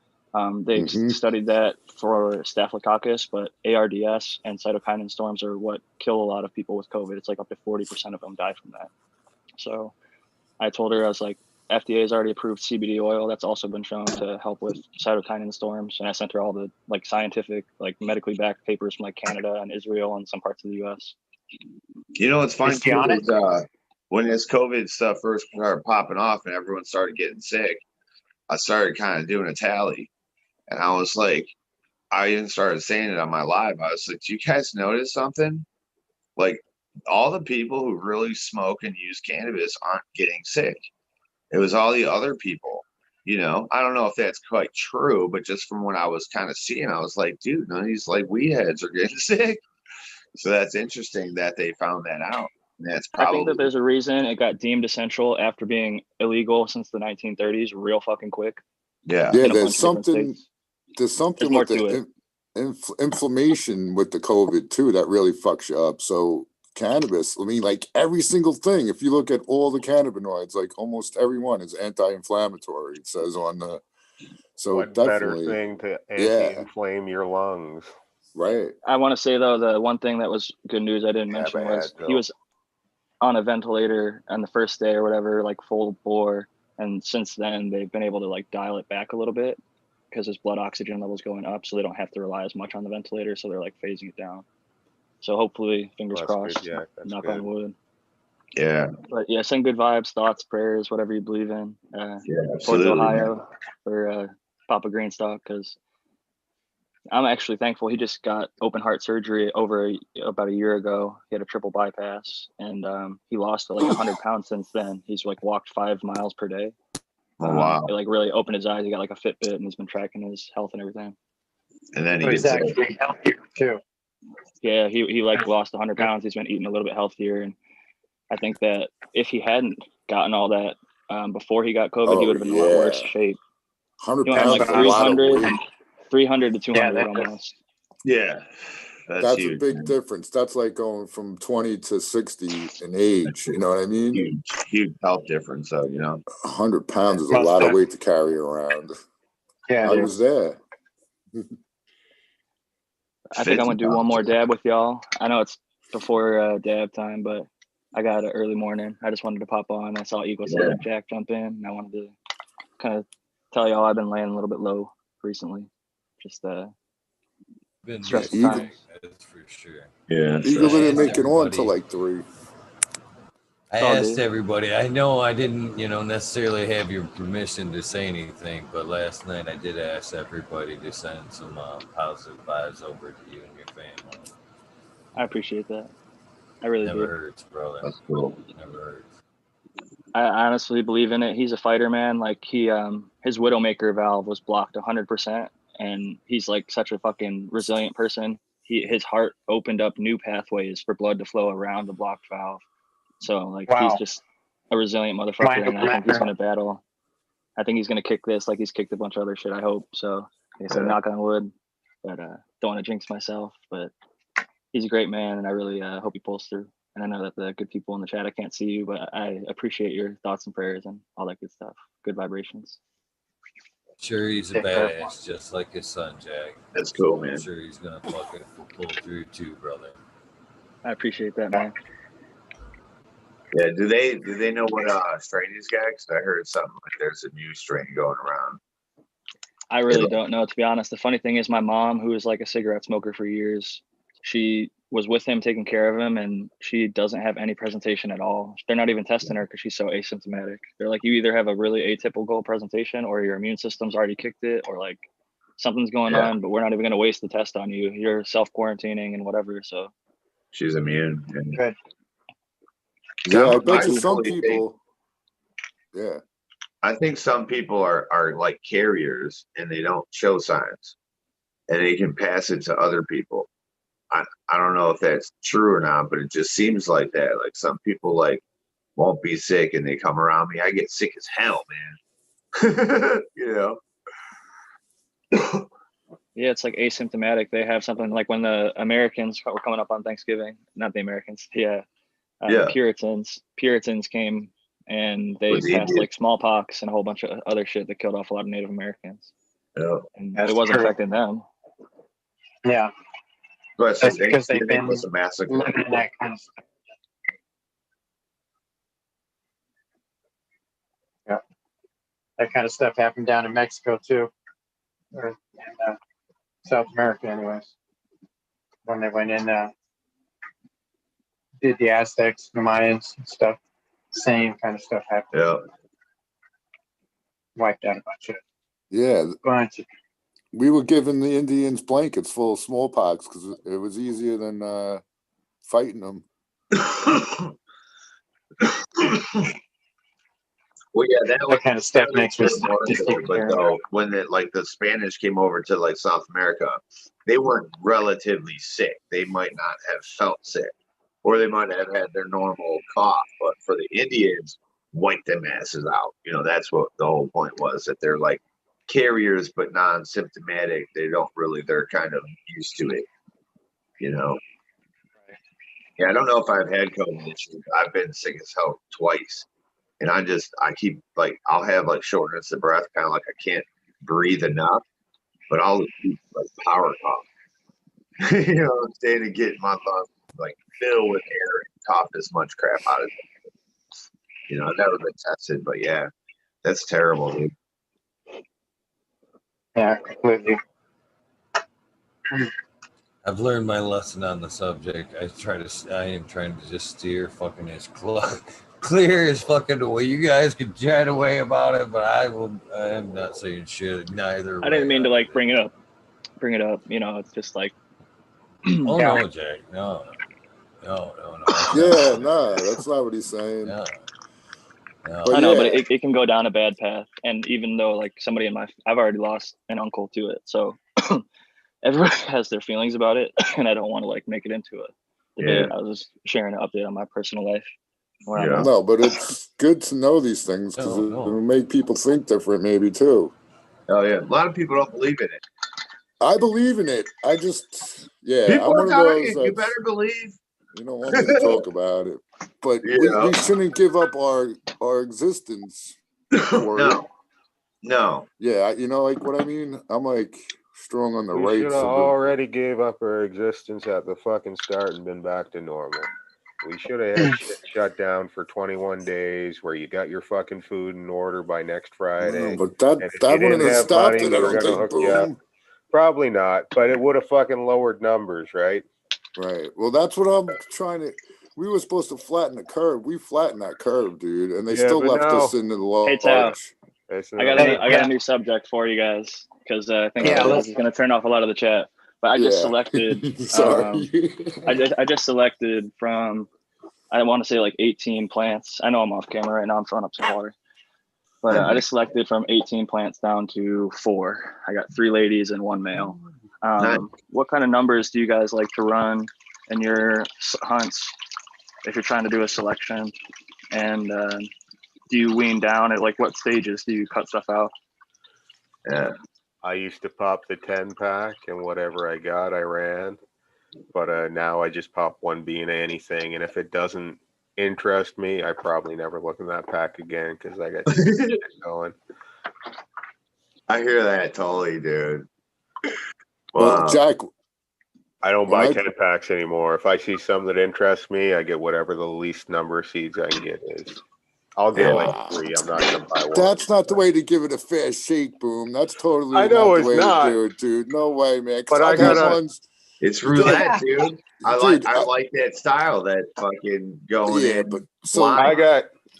They've studied that for Staphylococcus, but ARDS and cytokinin storms are what kill a lot of people with COVID. It's like up to 40% of them die from that. So I told her, I was like, FDA has already approved CBD oil. That's also been shown to help with cytokinin storms. And I sent her all the like scientific, like medically backed papers from like Canada and Israel and some parts of the US. You know what's funny Is she too on it? is when this COVID stuff first started popping off and everyone started getting sick, I started kind of doing a tally, and I was like, I even started saying it on my live. I was like, do you guys notice something? Like all the people who really smoke and use cannabis aren't getting sick. It was all the other people. You know, I don't know if that's quite true, but just from what I was kind of seeing, I was like, dude, none of these like weed heads are getting sick. So that's interesting that they found that out. And that's I probably think that there's a reason it got deemed essential after being illegal since the 1930s, real fucking quick. yeah. Yeah, in a there's bunch of different something. states. There's something more with to the inflammation with the COVID too that really fucks you up. So cannabis, I mean, like every single thing. If you look at all the cannabinoids, like almost every one is anti-inflammatory. It says on the. So What better definitely, thing to anti-inflame your lungs? right. I want to say though, the one thing that was good news I didn't mention was he was on a ventilator on the first day or whatever, like full bore. And since then they've been able to like dial it back a little bit because his blood oxygen levels going up. So they don't have to rely as much on the ventilator. So they're like phasing it down. So hopefully, fingers crossed, Good, that's knock good. on wood. Yeah. But yeah, send good vibes, thoughts, prayers, whatever you believe in. Yeah, Towards absolutely. Ohio for Papa Greenstock, because I'm actually thankful he just got open heart surgery about a year ago. He had a triple bypass, and he lost like 100 pounds since then. He's like walked 5 miles per day. Oh, wow. It like really opened his eyes. He got like a Fitbit, and he's been tracking his health and everything. And then he He's gets actually healthier too. Yeah, he like lost 100 pounds. He's been eating a little bit healthier, and I think that if he hadn't gotten all that before he got COVID, he would have been in a lot worse shape. 100 He went from pounds like is a lot of weight. 300 to 200 Yeah, almost. Yeah. That's a huge. big Man. difference. That's like going from 20 to 60 in age. You know what I mean? Huge health difference. So 100 pounds is a Most lot of definitely. weight to carry around. Yeah, I it was is. there. I think I'm gonna do 50 one more pounds. dab with y'all. I know it's before dab time, but I got an early morning. I just wanted to pop on. I saw Eagles Yeah. Jack jump in, and I wanted to kind of tell y'all I've been laying a little bit low recently. Just Been stressful Eagle- times. That's for sure. Yeah. Eagle I didn't asked make it on till everybody. like 3. I It's all asked good. everybody. I know I didn't, necessarily have your permission to say anything, but last night I did ask everybody to send some positive vibes over to you and your family. I appreciate that. I really Never do. hurts, brother. That's cool. Never hurts. I honestly believe in it. He's a fighter, man. Like his Widowmaker valve was blocked 100%, and he's like such a fucking resilient person. His heart opened up new pathways for blood to flow around the blocked valve. So like he's Wow. just a resilient motherfucker, Mind and over I think he's matter. gonna battle. I think he's gonna kick this like he's kicked a bunch of other shit. I hope so. Like I said, Yeah. knock on wood, but don't want to jinx myself. But he's a great man, and I really hope he pulls through. And I know that the good people in the chat, I can't see you, but I appreciate your thoughts and prayers and all that good stuff. Good vibrations. Sure, he's a Take care. badass, just like his son, Jack. That's cool, I'm man. sure he's gonna fucking pull through too, brother. I appreciate that, man. Yeah. Do they know what strain he's got? Because I heard something like there's a new strain going around. I really don't know, to be honest. The funny thing is, my mom, who was like a cigarette smoker for years, she was with him taking care of him, and she doesn't have any presentation at all. They're not even testing her because she's so asymptomatic. They're like, you either have a really atypical presentation, or your immune system's already kicked it, or like something's going Yeah. on, but we're not even going to waste the test on you. You're self-quarantining and whatever. So She's immune. And Good. Yeah, I bet you I some really think- people. Yeah. I think some people are like carriers and they don't show signs, and they can pass it to other people. I don't know if that's true or not, but it just seems like that. Like some people like won't be sick and they come around me. I get sick as hell, man. yeah, it's like asymptomatic. They have something like when the Americans were coming up on Thanksgiving, not the Americans. Yeah. Yeah. Puritans came and they With the passed Indians. like smallpox and a whole bunch of other shit that killed off a lot of Native Americans. Yeah. And That's it wasn't true. affecting them. Yeah. But That's because they've Thanksgiving been was a massacre. living that kind of stuff. Yeah. That kind of stuff happened down in Mexico too, or in South America, anyways. When they went in, did the Aztecs, the Mayans, and stuff. Same kind of stuff happened. Yeah. Wiped out a Yeah. bunch of. We were giving the Indians blankets full of smallpox because it was easier than fighting them. Well, yeah, That kind of stuff makes me more just so, take but care. though when the Spanish came over to like South America, they weren't relatively sick. They might not have felt sick, or they might have had their normal cough. But for the Indians, wipe them asses out. That's what the whole point was, that they're like carriers but non-symptomatic. They're kind of used to it. Yeah, I don't know if I've had COVID issues. I've been sick as hell twice. And I keep like, I'll have like shortness of breath, kind of like I can't breathe enough, but I'll keep like power cough. You know what I'm saying? To get my lungs like filled with air and cough as much crap out of it. I've never been tested, but yeah, that's terrible, dude. Yeah, completely. I've learned my lesson on the subject. I am trying to just steer fucking as clear as fucking the way. You guys can chat away about it, but I am not saying shit neither. I didn't mean to like bring it up. It's just like. Oh Yeah. no, Jack. No. Yeah, no, that's not what he's saying. No. But I know, yeah. but it can go down a bad path. And even though like somebody I've already lost an uncle to it, so everybody has their feelings about it, and I don't want to like make it into a debate. Yeah. I was just sharing an update on my personal life. Yeah. No, but it's good to know these things because No. it'll make people think different, maybe too. Oh yeah, a lot of people don't believe in it. I believe in it. I just, yeah, People I'm are one of dying. those You that better believe. you don't want me to talk about it. But Yeah. we shouldn't give up our existence for it. No. Yeah, you know, like what I mean? I'm like strong on the We should rights have of already gave up our existence at the fucking start and been back to normal. We should have had shit shut down for 21 days where you got your fucking food in order by next Friday. but that And if that you wouldn't didn't have have stopped money, it, I we were don't going to think, hook you up. Boom. Probably not, but it would have fucking lowered numbers, right? Right. Well, that's what I'm trying to. We were supposed to flatten the curve. We flattened that curve, dude, and they Yeah, still but left now- us in the Hey, Tao. large. It's I got another- I got a new subject for you guys because I think Yeah, this is going to turn off a lot of the chat. But I just selected. Sorry. I just selected from. I want to say like 18 plants. I know I'm off camera right now. I'm filling up some water. But I just selected from 18 plants down to 4. I got 3 ladies and 1 male. What kind of numbers do you guys like to run in your hunts if you're trying to do a selection? And do you wean down at like what stages do you cut stuff out? Yeah. I used to pop the 10 pack and whatever I got, I ran. But now I just pop 1 bean of anything. And if it doesn't interest me, I probably never look in that pack again because I got shit going. I hear that totally, dude. Well, Wow. Jack, I don't buy Well, 10 packs anymore. If I see some that interests me, I get whatever the least number of seeds I can get is. I'll get like 3. I'm not going to buy 1. that's not the way to give it a fair shake, Boom. That's totally I know not the it's way not. to do it, dude. No way, man. 'Cause But I I've had gotta- ones. It's roulette, dude. I Dude, like that style, that fucking going Yeah, in. but so blind.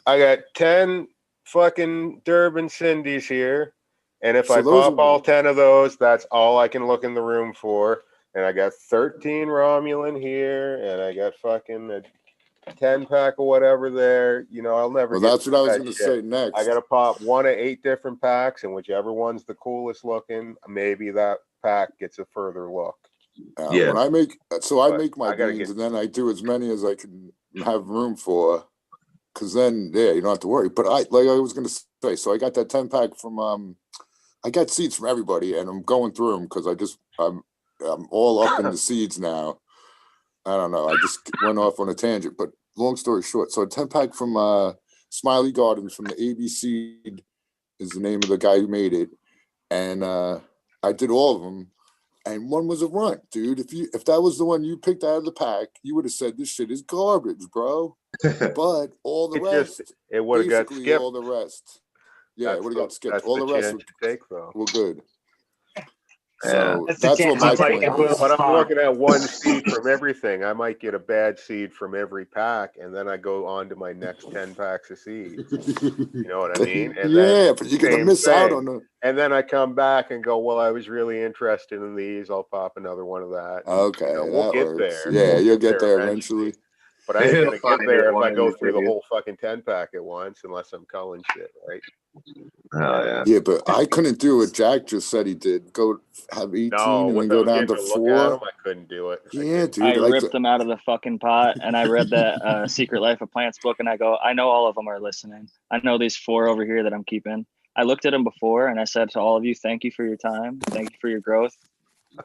I got 10 fucking Durban Cindy's here. And if So I those pop are- all 10 of those, that's all I can look in the room for. And I got 13 Romulan here, and I got fucking a 10 pack or whatever there. You know, I'll never Well, get that's what I was that going to shit. say next. I got to pop 1 of 8 different packs, and whichever one's the coolest looking, maybe that pack gets a further look. Yeah. When I make, so I But make my I gotta beans, get- and then I do as many as I can have room for, because then you don't have to worry. But I was going to say, so I got that 10 pack from I got seeds from everybody, and I'm going through them because I'm all up in the seeds now. I don't know. I just went off on a tangent, but long story short, so a 10 pack from Smiley Gardens from the ABC is the name of the guy who made it, and I did all of them. And one was a runt, dude. If that was the one you picked out of the pack, you would have said this shit is garbage, bro. But all the rest, it would have got basically skipped. all the rest, yeah, it would have got skipped. That's All the rest chance you take, though. were good. Yeah. So That's the that's what chance my you take, point and we'll- is. But I'm looking at 1 seed from everything. I might get a bad seed from every pack, and then I go on to my next 10 packs of seeds. You know what I mean? And Yeah, then but you're gonna same miss out thing. on the. And then I come back and go, well, I was really interested in these. I'll pop another one of that. Okay, You know, we'll that get works. there. Yeah, We'll you'll get there eventually. But I ain't He'll gonna find get there it if one I of go these through the days. whole fucking 10 pack at once, unless I'm culling shit, right? Oh yeah. Yeah, but I couldn't do what Jack just said he did. Go have 18 No, and then go without down getting to a look at 'em, 4. I couldn't do it. Yeah, dude. I like ripped them out of the fucking pot, and I read that Secret Life of Plants book, and I go, I know all of them are listening. I know these 4 over here that I'm keeping. I looked at them before, and I said to all of you, thank you for your time. Thank you for your growth.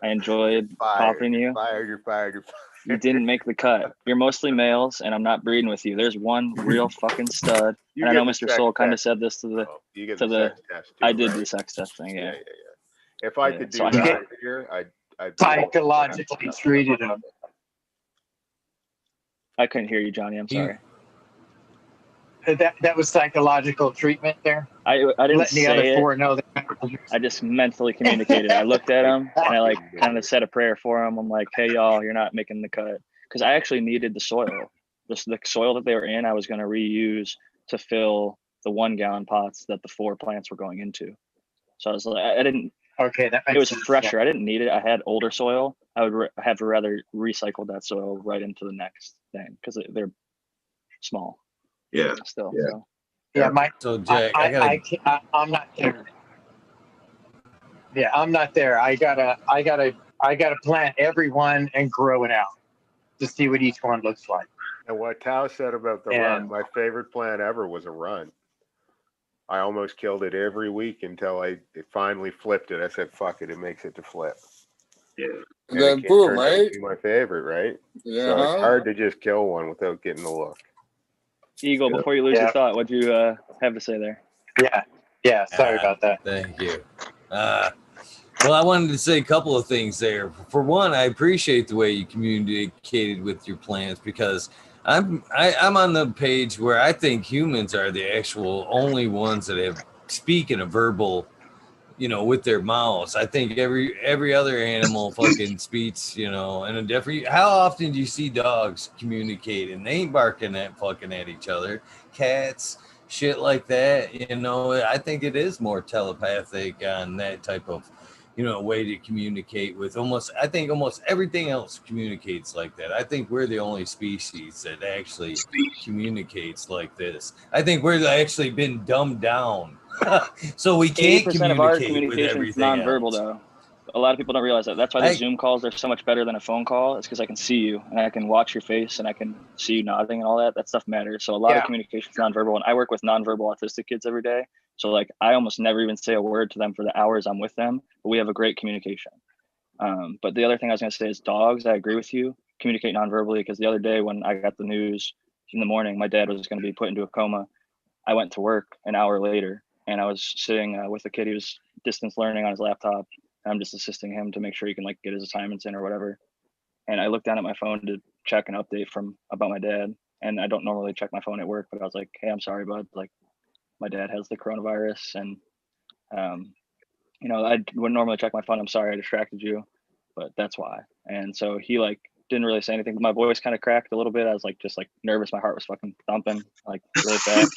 I enjoyed popping you. You're fired. You didn't make the cut. You're mostly males, and I'm not breeding with you. There's one real fucking stud. You And I know get the Mr. sex Soul kind of test. said this to the. Oh, you get to the the- sex test too, I did right? the sex testing, yeah. If I Yeah, could do so I that get here, I'd psychologically treated him. I couldn't hear you, Johnny. I'm sorry. That was psychological treatment there. I didn't Letting the say other it. 4 know that. I just mentally communicated. I looked at him and I like kind of said a prayer for him. I'm like, hey y'all, you're not making the cut, because I actually needed the soil. The soil that they were in, I was going to reuse to fill the 1 gallon pots that the 4 plants were going into. So I was like, I didn't. Okay, that makes It was sense, fresher. I didn't need it. I had older soil. I would have rather recycle that soil right into the next thing because they're small. Yeah. Still. Yeah. So. Yeah, Mike. So Jack, I gotta I'm not there. Yeah, I'm not there. I gotta plant every one and grow it out to see what each one looks like. And what Tao said about the run, my favorite plant ever was a run. I almost killed it every week until it finally flipped it. I said, fuck it, it makes it to flip. And then it boom, turned out to right? be my favorite, right? Yeah. So it's hard to just kill one without getting a look. Eagle, before you lose your thought, what'd you have to say there? Yeah. Sorry about that. Thank you. Well, I wanted to say a couple of things there. For one, I appreciate the way you communicated with your plants, because I'm on the page where I think humans are the actual only ones that have speak in a verbal, with their mouths. I think every other animal fucking speaks, in a different. How often do you see dogs communicate and they ain't barking at fucking at each other? Cats, shit like that. I think it is more telepathic on that type of, way to communicate with I think almost everything else communicates like that. I think we're the only species that actually communicates like this. I think we're actually been dumbed down. So we can't 80% of our communicate with communication is everything nonverbal, else. though. A lot of people don't realize that. That's why the Zoom calls are so much better than a phone call. It's because I can see you and I can watch your face and I can see you nodding and all that. That stuff matters. So a lot of communication is nonverbal. And I work with nonverbal autistic kids every day. So like I almost never even say a word to them for the hours I'm with them, but we have a great communication. But the other thing I was going to say is dogs. I agree with you. Communicate nonverbally, because the other day when I got the news in the morning, my dad was going to be put into a coma. I went to work an hour later and I was sitting with a kid. He was distance learning on his laptop. I'm just assisting him to make sure he can like get his assignments in or whatever. And I looked down at my phone to check an update about my dad. And I don't normally check my phone at work, but I was like, hey, I'm sorry, bud. Like my dad has the coronavirus and, I wouldn't normally check my phone. I'm sorry I distracted you, but that's why. And so he like didn't really say anything. My voice kind of cracked a little bit. I was like, just like nervous. My heart was fucking thumping like really fast.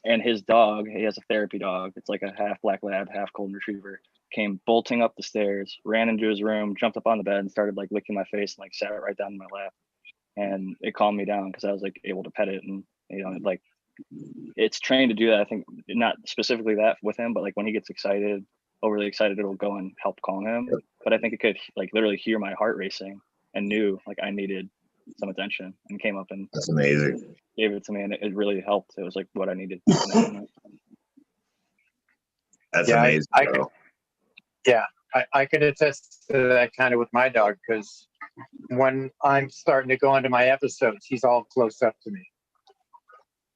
And his dog, he has a therapy dog. It's like a half black lab, half golden retriever. Came bolting up the stairs, ran into his room, jumped up on the bed and started like licking my face and like sat right down in my lap. And it calmed me down because I was like able to pet it. And, like it's trained to do that. I think not specifically that with him, but like when he gets excited, overly excited, it'll go and help calm him. But I think it could like literally hear my heart racing and knew like I needed some attention and came up and that's amazing. Gave it to me, and it really helped. It was like what I needed. That's amazing. I could attest to that kind of with my dog, because when I'm starting to go into my episodes, he's all close up to me.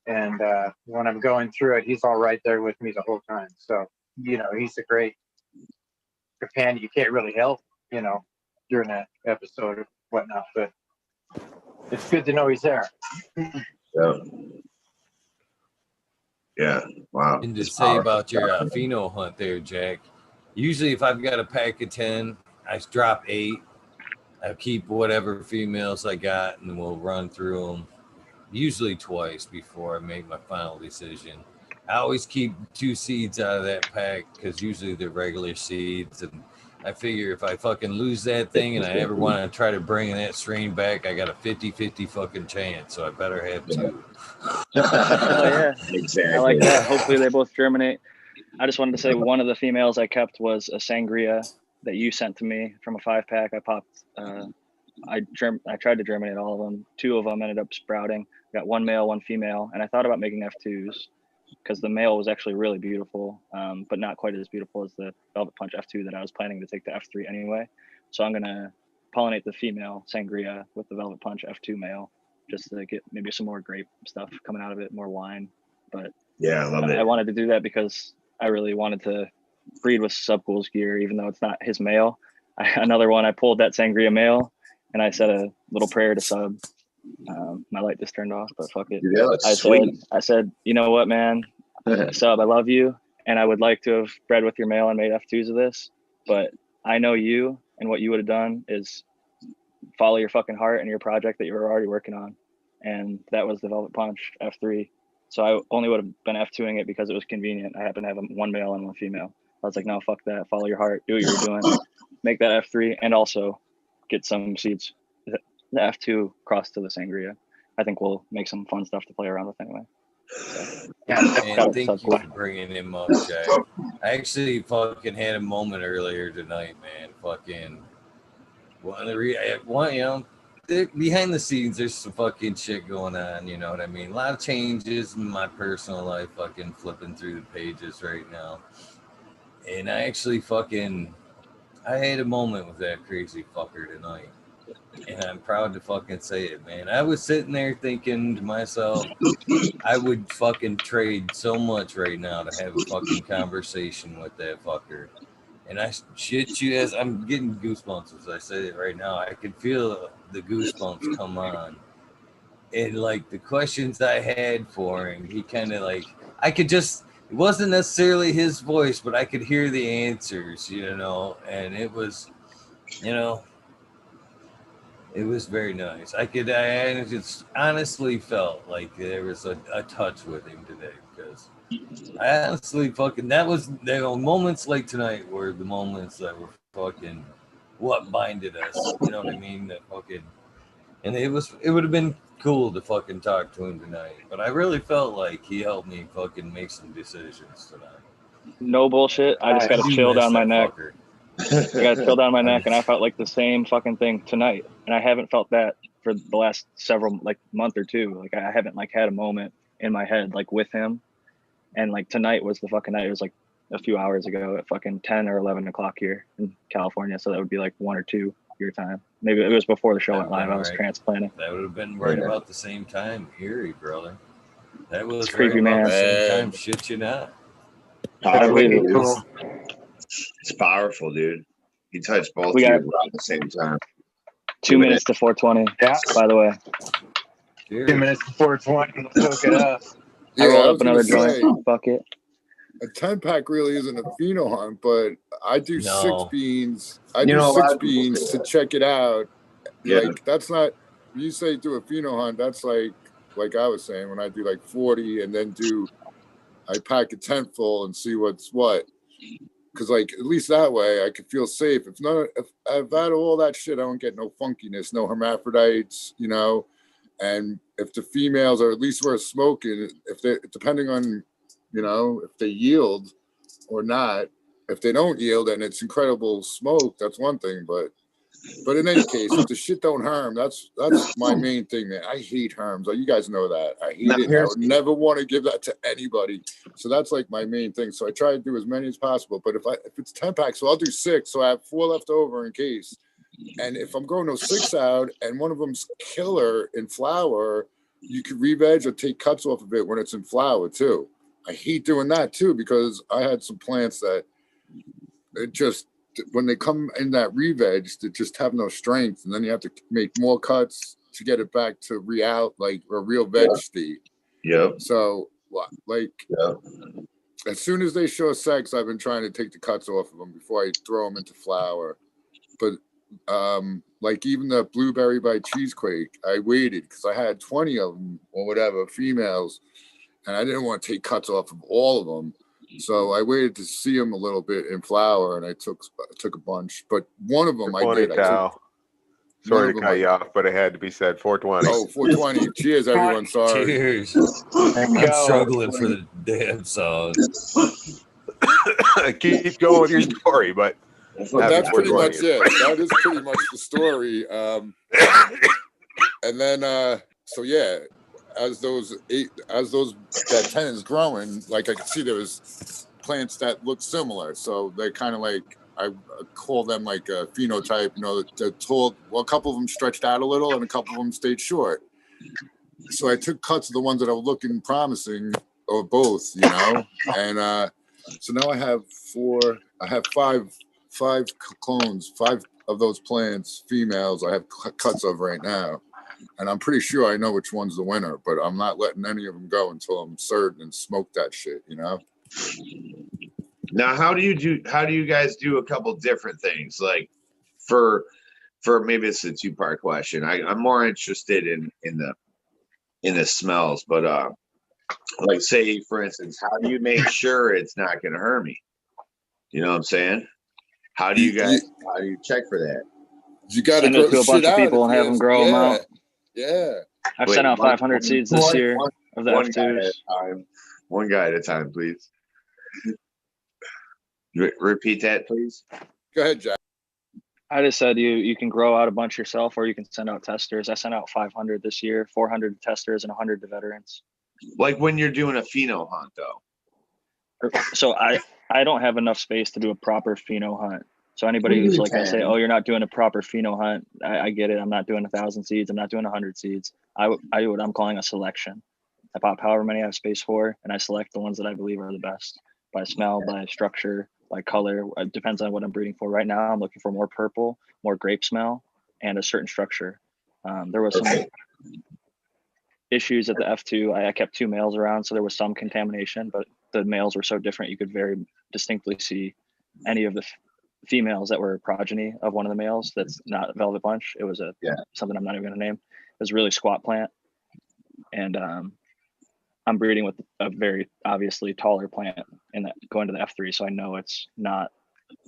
And when I'm going through it, he's all right there with me the whole time. So, he's a great companion. You can't really help, during that episode or whatnot, but it's good to know he's there. Yeah. Wow. And to say about your pheno hunt there, Jack, usually if I've got a pack of 10, I drop 8. I keep whatever females I got and we'll run through them usually twice before I make my final decision. I always keep 2 seeds out of that pack because usually they're regular seeds. And I figure if I fucking lose that thing and I ever want to try to bring that strain back, I got a 50-50 fucking chance. So I better have 2. Oh yeah, exactly. I like that. Hopefully they both germinate. I just wanted to say one of the females I kept was a sangria that you sent to me from a 5-pack. I popped. I tried to germinate all of them. 2 of them ended up sprouting. Got 1 male, 1 female, and I thought about making F2s because the male was actually really beautiful, but not quite as beautiful as the Velvet Punch F2 that I was planning to take to F3 anyway. So I'm gonna pollinate the female sangria with the Velvet Punch F2 male, just to get maybe some more grape stuff coming out of it, more wine. But yeah, I love it. I wanted to do that because I really wanted to breed with Subcool's gear, even though it's not his male. Another one, I pulled that sangria male and I said a little prayer to Sub. My light just turned off, but fuck it. Yeah, I said, you know what, man, Sub, I love you, and I would like to have bred with your male and made F2s of this, but I know you, and what you would have done is follow your fucking heart and your project that you were already working on, and that was the Velvet Punch F3. So I only would have been F2ing it because it was convenient. I happen to have 1 male and 1 female. I was like, no, fuck that. Follow your heart. Do what you're doing. Make that F3 and also get some seeds. The F2 cross to the sangria. I think we'll make some fun stuff to play around with anyway. So, and thank you for bringing him up, Jack. I actually fucking had a moment earlier tonight, man. Fucking behind the scenes, there's some fucking shit going on. You know what I mean? A lot of changes in my personal life. Fucking flipping through the pages right now, and I actually I had a moment with that crazy fucker tonight. And I'm proud to fucking say it, man. I was sitting there thinking to myself, I would fucking trade so much right now to have a fucking conversation with that fucker. And I shit you as I'm getting goosebumps as I say it right now. I could feel the goosebumps come on. And like the questions I had for him, he kind of like, I could just, it wasn't necessarily his voice, but I could hear the answers, and it was, you know, it was very nice. I just honestly felt like there was a touch with him today because I honestly fucking, that was, moments like tonight were the moments that were fucking what binded us. You know what I mean? That fucking, and it would have been cool to fucking talk to him tonight, but I really felt like he helped me fucking make some decisions tonight. No bullshit. I just got a do chill miss down my that neck. fucker. I got a chill down my neck, and I just- felt like the same fucking thing tonight. And I haven't felt that for the last several, like, month or two. Like, I haven't, like, had a moment in my head, like, with him. And, like, tonight was the fucking night. It was, like, a few hours ago at fucking 10 or 11 o'clock here in California. So that would be, like, 1 or 2 your time. Maybe it was before the show went live. I was transplanting. That would have been right about the same time, Erie, brother. That was It's creepy, right about man. the same time. Shit, you not. I believe it. Cool. It's powerful, dude. He touched both We of got- you at the same time. 2 minutes to 4:20. Yeah. By the way, Cheers. 2 minutes before 20. Let's hook it up. I rolled up was gonna another joint. say, Fuck it. a 10-pack really isn't a pheno hunt, but I do No. 6 beans. I You do know, a lot 6 of people beans do to that. check it out. Yeah. Like that's not when you say do a pheno hunt. That's like I was saying when I do like 40 and then I pack a tent full and see what's what. Because like at least that way I could feel safe. If out of all that shit, I don't get no funkiness, no hermaphrodites, And if the females are at least worth smoking, if they depending on, if they yield or not. If they don't yield and it's incredible smoke, that's one thing. But in any case, if the shit don't harm, that's my main thing, man. I hate harms. You guys know that. I hate Now, it. I would never want to give that to anybody. So that's like my main thing. So I try to do as many as possible. But if it's 10 packs, so I'll do 6. So I have 4 left over in case. And if I'm growing those 6 out and one of them's killer in flower, you could re-veg or take cuts off of it when it's in flower too. I hate doing that too because I had some plants that it just when they come in that re-veg, they just have no strength, and then you have to make more cuts to get it back to like a real veg state. Yeah. So like Yeah. as soon as they show sex, I've been trying to take the cuts off of them before I throw them into flower. But like even the blueberry by Cheesequake, I waited because I had 20 of them or whatever females, and I didn't want to take cuts off of all of them. So I waited to see them a little bit in flower, and I took a bunch. But one of them I did. Sorry to cut you off, but it had to be said. 420. Oh, 420. Cheers, everyone. Sorry. Cheers. I'm struggling for the damn song. Keep going with your story, but that's pretty 420. much it. That is pretty much the story. And then, so yeah, as that 10 is growing, like I could see there was plants that look similar. So they kind of like, I call them like a phenotype, they're tall. Well, a couple of them stretched out a little and a couple of them stayed short. So I took cuts of the ones that are looking promising or both, and so now I have 5 clones, 5 of those plants, females I have cuts of right now. And I'm pretty sure I know which one's the winner, but I'm not letting any of them go until I'm certain and smoke that shit, Now, how do you guys do a couple different things? Like for maybe it's a 2-part question. I'm more interested in the smells, but like say for instance, how do you make sure it's not gonna hurt me? You know what I'm saying? How do you check for that? You got to send it to a bunch of people and have them grow them out. Yeah. I've sent out 500 seeds this year of the F2s. One guy at a time, please. Repeat that, please. Go ahead, Jack. I just said you can grow out a bunch yourself, or you can send out testers. I sent out 500 this year, 400 testers and 100 to veterans. Like when you're doing a pheno hunt, though. So I don't have enough space to do a proper pheno hunt. So anybody who's like, can. say, oh, you're not doing a proper pheno hunt, I get it. I'm not doing 1,000 seeds. I'm not doing 100 seeds. I do what I'm calling a selection. I pop however many I have space for, and I select the ones that I believe are the best by smell, by structure, by color. It depends on what I'm breeding for. Right now, I'm looking for more purple, more grape smell, and a certain structure. There was some issues at the F2. I kept 2 males around, so there was some contamination, but the males were so different you could very distinctly see any of the females that were progeny of one of the males. That's not Velvet Bunch. It was something I'm not even going to name. It was a really squat plant, and I'm breeding with a very obviously taller plant and going to the F3, so I know it's not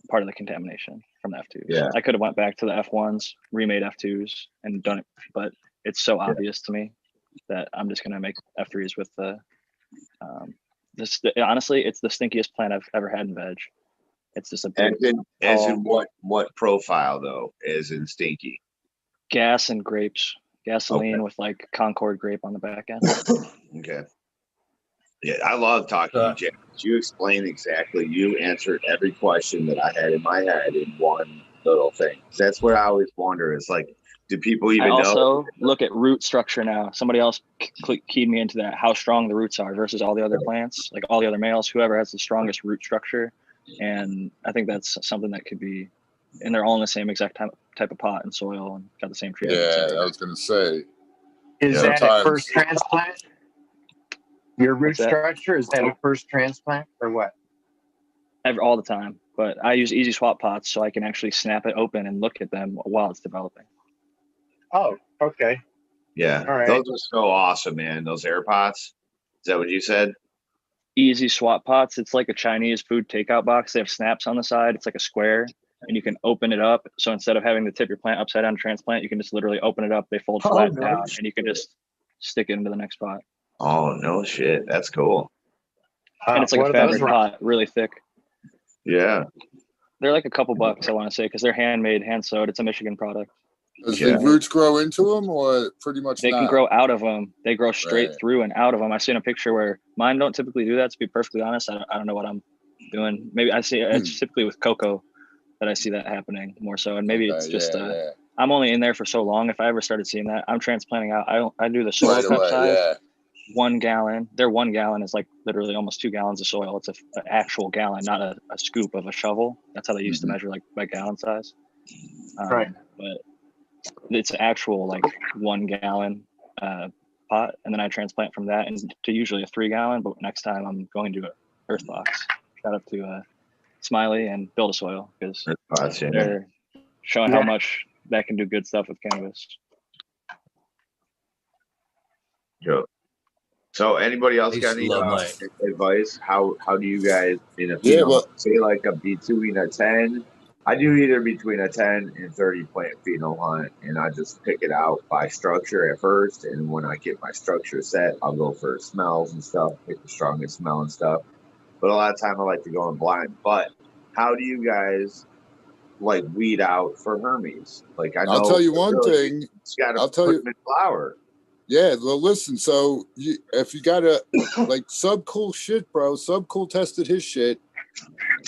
part of the contamination from the F2s. Yeah. I could have went back to the F1s, remade F2s, and done it, but it's so obvious to me that I'm just gonna make F3s with the. Honestly, it's the stinkiest plant I've ever had in veg. It's just a big, as in what profile though? As in stinky. Gas and grapes, gasoline with like Concord grape on the back end. Okay. Yeah, I love talking to you, Jack. You explained exactly. You answered every question that I had in my head in one little thing. That's what I always wonder. Is like, do people even know? I also look at root structure now. Somebody else keyed me into that, how strong the roots are versus all the other plants, like all the other males, whoever has the strongest root structure. And I think that's something that could be, and they're all in the same exact type of pot and soil and got the same tree. Yeah, I was going to say. Is that a first transplant? Your root structure, is that a first transplant or what? All the time, but I use easy swap pots so I can actually snap it open and look at them while it's developing. Oh, okay. Yeah, all right. Those are so awesome, man. Those air pots. Is that what you said? Easy swap pots. It's like a Chinese food takeout box. They have snaps on the side. It's like a square, and you can open it up. So instead of having to tip your plant upside down to transplant, you can just literally open it up. They fold flat down, and you can just stick it into the next pot. Oh, no shit. That's cool. And it's like a fabric pot, really thick. Yeah. They're like a couple bucks, I want to say, because they're handmade, hand sewed. It's a Michigan product. Does the roots grow into them or pretty much They can grow out of them. They grow straight through and out of them. I've seen a picture where mine don't typically do that, to be perfectly honest. I don't know what I'm doing. Maybe I see it's typically with cocoa that I see that happening more so. And maybe it's just I'm only in there for so long. If I ever started seeing that, I'm transplanting out. I do the soil cup size. 1 gallon. Their 1 gallon is like literally almost 2 gallons of soil. It's an actual gallon, not a scoop of a shovel. That's how they used to measure like by gallon size. But it's actual like 1 gallon pot, and then I transplant from that into usually a 3 gallon. But next time I'm going to Earth Box. Shout out to Smiley and Build a Soil, because they're showing how much that can do good stuff with cannabis. So anybody else got any advice? How do you guys say like between a 10? I do either between a 10 and 30 plant pheno hunt, and I just pick it out by structure at first, and when I get my structure set, I'll go for smells and stuff, pick the strongest smell and stuff. But a lot of time I like to go in blind. But how do you guys like weed out for Hermes? Like I'll tell you one thing. I'll tell you flower. Yeah, well, listen. So if you got a like Subcool shit, bro, Subcool tested his shit.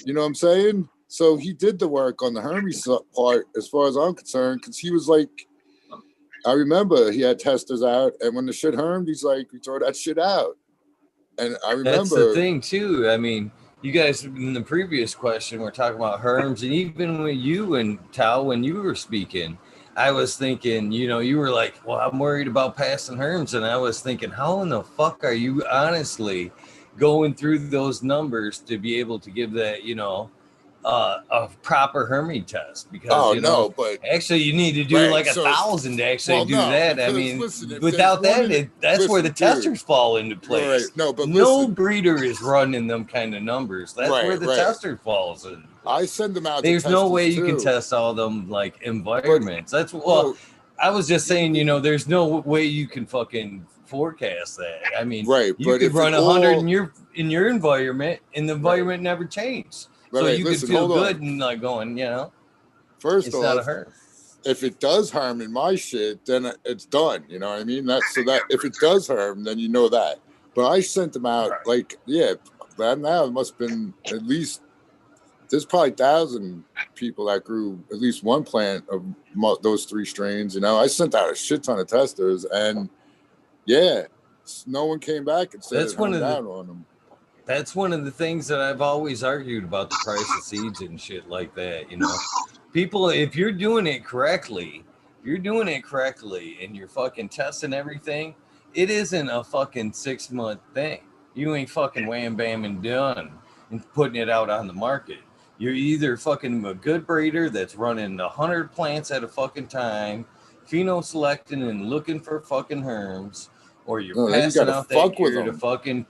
You know what I'm saying? So he did the work on the Hermes part, as far as I'm concerned, because he was like, I remember he had testers out, and when the shit hermed, he's like, we throw that shit out. And I remember that's the thing too. I mean, you guys in the previous question were talking about herms, and even with you and Tao when you were speaking, I was thinking, you were like, well, I'm worried about passing herms. And I was thinking, how in the fuck are you honestly going through those numbers to be able to give that, a proper Hermes test? Because, but actually you need to do like 1,000 to actually do that. I mean, without that, that's where the testers fall into place. Right. No, but no breeder is running them kind of numbers. That's where the tester falls in. I send them out. There's no way you can test all them like environments. That's I was just saying, there's no way you can fucking forecast that. I mean, you could run 100 in your environment, and the environment never changed. So you could feel good and like going, First off, if it does harm in my shit, then it's done. You know what I mean? So that if it does harm, then you know that. But I sent them out but now it must have been at least there's probably 1,000 people that grew at least one plant of those 3 strains. You know, I sent out a shit ton of testers, and yeah, no one came back and said That's it one honed of the- out on them. That's one of the things that I've always argued about the price of seeds and shit like that. You know, people, if you're doing it correctly, and you're fucking testing everything, it isn't a fucking 6-month thing. You ain't fucking wham bam and done and putting it out on the market. You're either fucking a good breeder that's running 100 plants at a fucking time, pheno selecting and looking for fucking herms, or you're No, then you passing gotta out that fuck with gear to them. fucking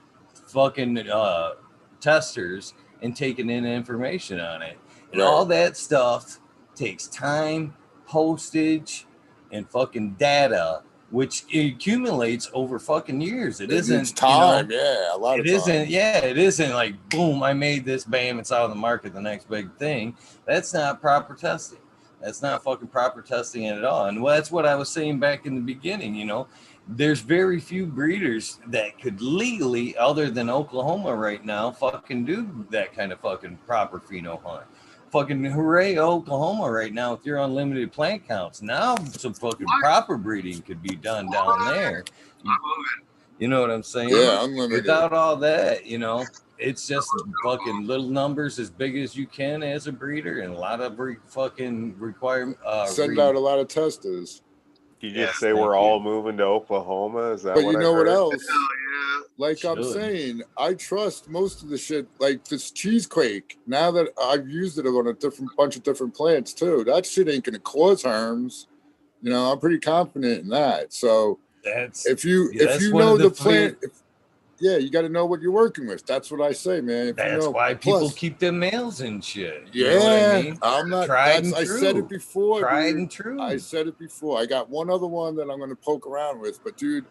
testers and taking in information on it. And Right. all that stuff takes time, postage, and fucking data, which accumulates over fucking years. It isn't It's time, you know, yeah, a lot of it time. isn't, yeah, it isn't like boom, I made this, bam, it's out on the market, the next big thing. That's not proper testing. That's not fucking proper testing at all. And well, that's what I was saying back in the beginning, you know. There's very few breeders that could legally, other than Oklahoma right now, fucking do that kind of fucking proper pheno hunt. Fucking hooray, Oklahoma right now with your unlimited plant counts. Now some fucking proper breeding could be done down there. You know what I'm saying? Yeah, unlimited. Without all that, you know, it's just fucking little numbers as big as you can as a breeder, and a lot of fucking requirement. Send out a lot of testers. You just Yes, say we're thank you. all moving to Oklahoma? Is that But what you I know what heard? else? Hell yeah. Like I'm Should. saying, I trust most of the shit. Like this cheesequake. Now that I've used it on a bunch of different plants too, that shit ain't gonna cause harms. You know, I'm pretty confident in that. So That's if you that's one know of the the plant, yeah, you got to know what you're working with. That's what I say, man. If That's you know, why people plus, keep them males and shit. You yeah, know what I mean? I'm not. Tried and I true. said it before. Tried dude. and true. I said it before. I got one other one that I'm going to poke around with, but dude,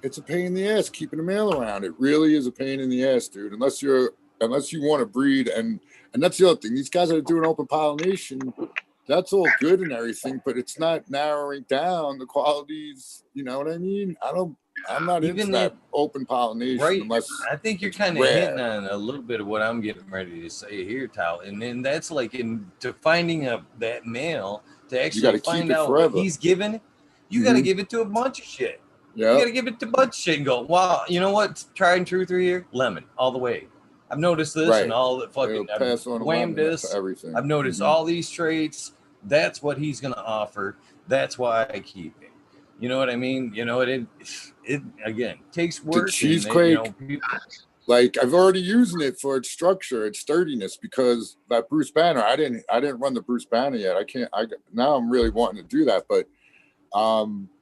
it's a pain in the ass keeping a male around. It really is a pain in the ass, dude. Unless you want to breed, and that's the other thing. These guys that are doing open pollination, that's all good and everything, but it's not narrowing down the qualities. You know what I mean? I'm not Even into that open pollination right. unless I think you're it's kind of rare. hitting on a little bit of what I'm getting ready to say here, Tal. And then that's like to finding that male to actually gotta keep find it out forever. what he's giving. You got to give it to a bunch of shit. You Yeah. got to give it to a bunch of shit and go, wow, you know what? Tried and true through here, lemon all the way. I've noticed this Right. and all the fucking. It'll pass on a whammed lemon this. to everything. I've noticed Mhm. all these traits. That's what he's going to offer. That's why I keep him. You know what I mean? You know, it again takes work. Cheesequake, like I've already using it for its structure, its sturdiness, because that Bruce Banner, I didn't run the Bruce Banner yet. Now I'm really wanting to do that, but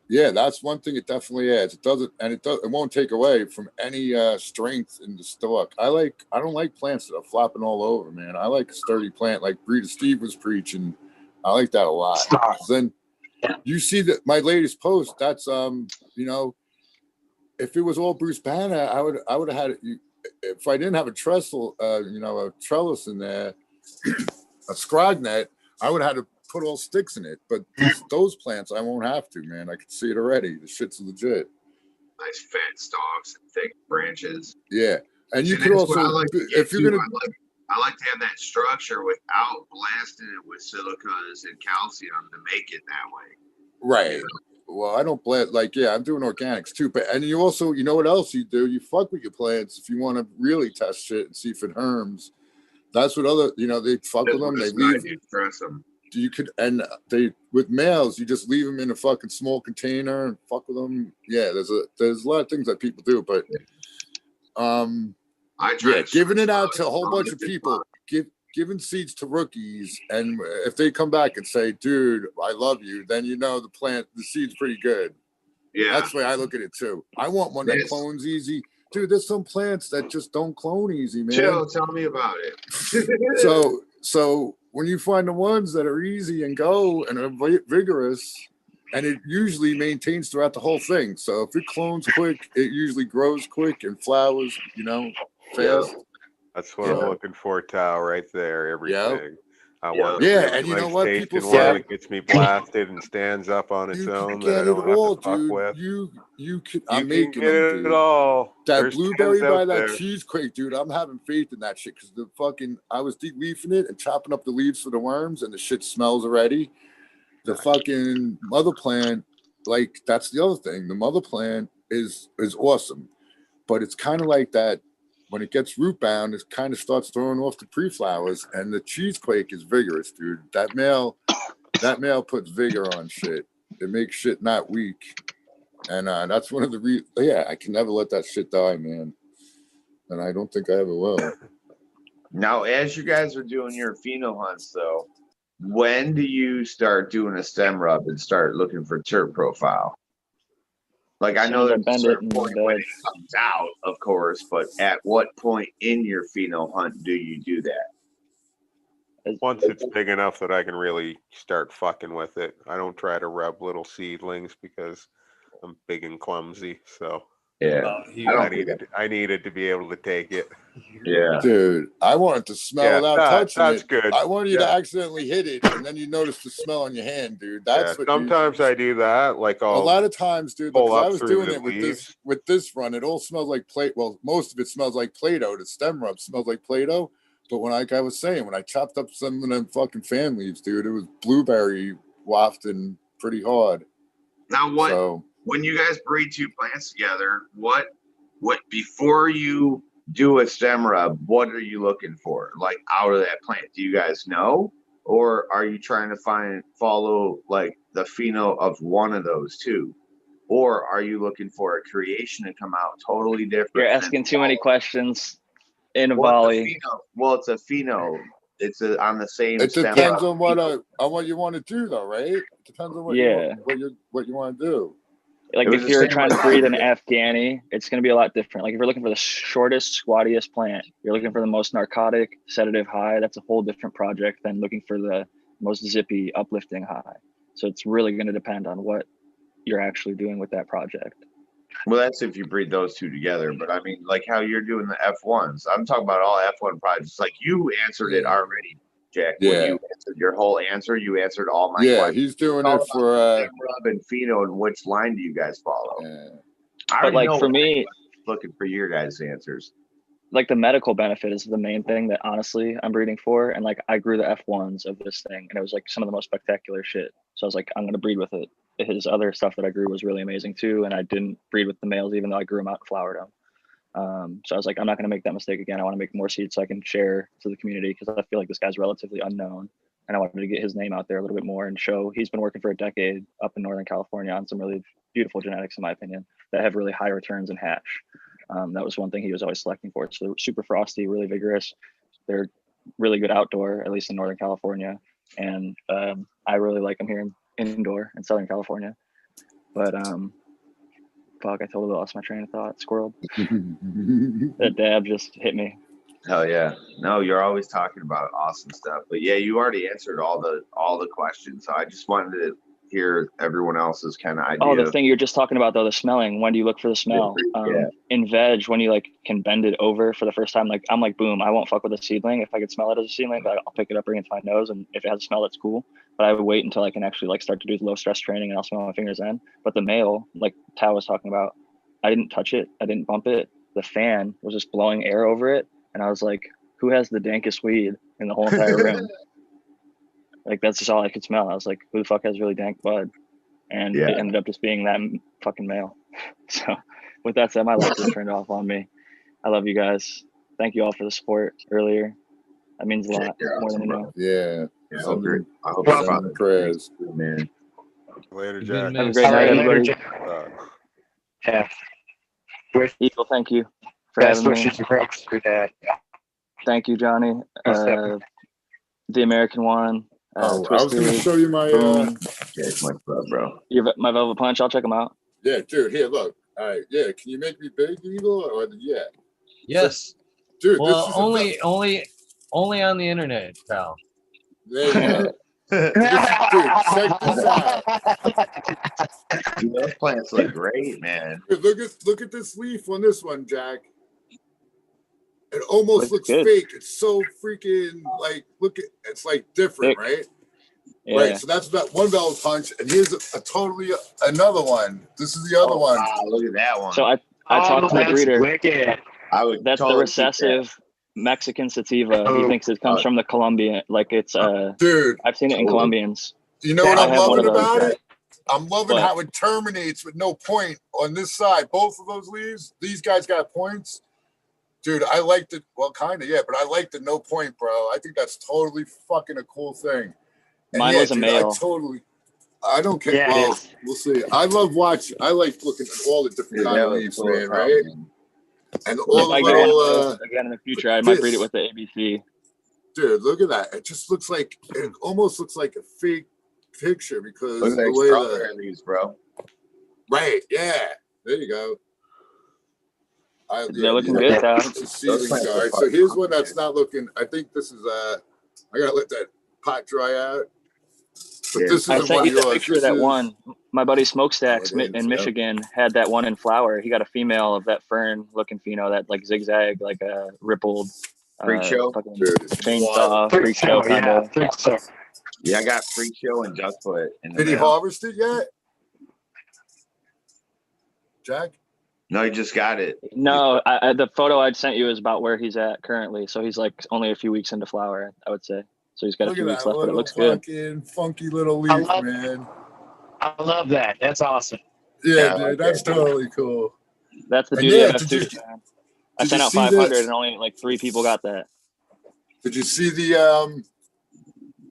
yeah, that's one thing it definitely adds. It won't take away from any strength in the stalk. I don't like plants that are flopping all over, man. I like a sturdy plant like Breeder Steve was preaching. I like that a lot. Then you see that my latest post, that's you know, if it was all Bruce Banner, I would have had it. If I didn't have a trestle, a trellis in there, a scrognet, I would have had to put all sticks in it. But those plants, I won't have to, man. I can see it already. The shit's legit. Nice fat stalks and thick branches. Yeah, and you And could that's what also, I like to get if you're too. gonna, I like to have that structure without blasting it with silicas and calcium to make it that way. right. Well, I don't blast, I'm doing organics too. But and you also, you know what else you do? You fuck with your plants if you want to really test shit and see if it herms. That's what they fuck with them. They leave. You stress them. You could, and with males, you just leave them in a fucking small container and fuck with them. Yeah, there's a lot of things that people do, but giving it out to a whole bunch of people, giving seeds to rookies, and if they come back and say, "Dude, I love you," then you know the seed's pretty good. Yeah, that's the way I look at it too. I want one that clones easy. Dude, there's some plants that just don't clone easy, man. Chill, tell me about it. So when you find the ones that are easy and go and are vigorous, and it usually maintains throughout the whole thing. So if it clones quick, it usually grows quick and flowers, fast. That's what I'm looking for, Tao, right there. Everything. I want Yeah, a really and you know nice what? People tasting one say that gets me blasted and stands up on its you own can that I get it don't have all, to fuck dude. with. You can. You I'm can making get them, it dude. all. That There's blueberry tens by out that there. cheesequake, dude. I'm having faith in that shit because the fucking I was de-leafing it and chopping up the leaves for the worms, and the shit smells already. The fucking mother plant, like that's the other thing. The mother plant is awesome, but it's kind of like that. When it gets root bound, it kind of starts throwing off the pre-flowers, and the cheesequake is vigorous, dude. That male puts vigor on shit. It makes shit not weak, and that's one of the yeah. I can never let that shit die, man, and I don't think I ever will. Now, as you guys are doing your pheno hunts, though, when do you start doing a stem rub and start looking for terp profile? Like, I As soon know as I there's a bend it certain in point the when bed. it comes out, of course, but at what point in your pheno hunt do you do that? Once it's big enough that I can really start fucking with it. I don't try to rub little seedlings because I'm big and clumsy. So Yeah. I needed to be able to take it. Yeah. Dude, I wanted to smell Yeah, without touching that's it. good. I wanted you to Yeah. accidentally hit it, and then you notice the smell on your hand, dude. That's what. Sometimes I do that. Like A lot of times, dude, pull because I up was through doing the it leaves. with this run. It all smells like plate. Well, most of it smells like Play-Doh. The stem rub smells like Play-Doh. But when I was saying, when I chopped up some of them fucking fan leaves, dude, it was blueberry wafting pretty hard. Now, when you guys breed two plants together, what before you do a stem rub, what are you looking for? Like out of that plant, do you guys know, or are you trying to follow like the pheno of one of those two, or are you looking for a creation to come out totally different? You're asking too many questions in a Well, volley. It's a pheno. It's on the same. It stem depends rub. on what you want to do, though, right? It depends on what you want to do. Like if you're trying to breed an Afghani, it's going to be a lot different. Like if you're looking for the shortest, squattiest plant, you're looking for the most narcotic, sedative high. That's a whole different project than looking for the most zippy, uplifting high. So it's really going to depend on what you're actually doing with that project. Well, that's if you breed those two together. But I mean, like how you're doing the F1s. I'm talking about all F1 projects. Like you answered it already, Jack. Yeah. When you answered your whole answer, you answered all my questions. He's doing it for rub and pheno. And which line do you guys follow? But like for me, looking for your guys' answers. Like the medical benefit is the main thing that honestly I'm breeding for. And like I grew the F1s of this thing, and it was like some of the most spectacular shit. So I was like, I'm gonna breed with it. His other stuff that I grew was really amazing too, and I didn't breed with the males even though I grew them out and flowered them. So I was like, I'm not gonna make that mistake again. I want to make more seeds so I can share to the community because I feel like this guy's relatively unknown, and I wanted to get his name out there a little bit more and show he's been working for a decade up in Northern California on some really beautiful genetics, in my opinion, that have really high returns in hatch. That was one thing he was always selecting for. So they're super frosty, really vigorous. They're really good outdoor, at least in Northern California. And I really like them here indoor in Southern California. But fuck, I totally lost my train of thought. Squirrel. That dab just hit me. Hell yeah. No, you're always talking about awesome stuff. But yeah, you already answered all the questions. So I just wanted to hear everyone else's kind of idea. Oh, the thing you're just talking about though, the smelling. When do you look for the smell? In veg, when you like can bend it over for the first time, like I'm like, boom, I won't fuck with a seedling. If I could smell it as a seedling, I'll pick it up, bring it to my nose, and if it has a smell, that's cool. But I would wait until I can actually like start to do low stress training, and I'll smell my fingers then. But the male, like Tao was talking about, I didn't touch it, I didn't bump it. The fan was just blowing air over it, and I was like, who has the dankest weed in the whole entire room? Like that's just all I could smell. I was like, who the fuck has really dank bud? And it ended up just being that fucking male. So with that said, my light just turned off on me. I love you guys. Thank you all for the support earlier. That means a lot, more than you know. Yeah. I hope you're sending prayers. Man. Later, Jack. Have a great night, everybody. Yeah. Eagle, thank you for Best having wishes me. and prayers for that. Thank you, Johnny. The American one. I was going to show you my bro. My Velvet Punch. I'll check them out. Yeah, dude. Here, look. All right. Yeah. Can you make me big, Eagle? Or Yes. Dude, well, this is only on the internet, pal. There you go. Dude, check this out. Those plants look great, man. Dude, look at this leaf on this one, Jack. It almost Looks looks good. fake. It's so freaking like look at it's like different, Thick. right? Yeah. Right. So that's about one velvet punch, and here's a totally another one. This is the other one. Wow, look at that one. So I talked to the that's breeder. wicked. I would That's the totally keep that. recessive Mexican sativa. He Oh. thinks it comes from the Colombian. Like it's Dude, I've seen it in Totally. Colombians. you know what I I'm have one loving of those. about it? I'm loving What? how it terminates with no point on this side. Both of those leaves, these guys got points. Dude, I liked it. Well, kind of, yeah, but I like the no point, bro. I think that's totally fucking a cool thing. And Mine yeah, was a dude, male. I don't care. Yeah, it Well, is. we'll see. I love watching. I like looking at all the different Dude, kind that of was leaves, cool as man, hell, right? man. And If all the I get one little, of those again in the future, I might breed it this. with the ABC. dude, look at that. It just looks like, it almost looks like a fake picture because Look at the that way strawberry leaves, bro. right, yeah. There you go. They're looking good, Tal. It's a seedling plants are guard. So fucking here's one awesome, that's not looking. I think this is I gotta let that pot dry out. But Yeah. this I isn't sent one you of the yours. picture of This that is, one. My buddy Smokestacks Oh, it is, in yep. Michigan had that one in flower. He got a female of that fern looking pheno, that like zigzag, like a rippled Freak show? fucking Dude, it's chainsaw Freak freak show kind yeah, of. freak show. Yeah, I got Freak Show and Duckfoot in the Did he mail. harvest it yet? Jack? No, he just got it. No, the photo I'd sent you is about where he's at currently. So he's like only a few weeks into flower, I would say. So he's got a Look few at weeks that left, but it little looks good. fucking funky little I leaf, love- man. I love that. That's awesome. Yeah, Yeah, I dude, like that's that. totally cool. That's the And beauty yeah, of did F2. you- man. I did sent you out see 500 this? and only like 3 people got that. Did you see the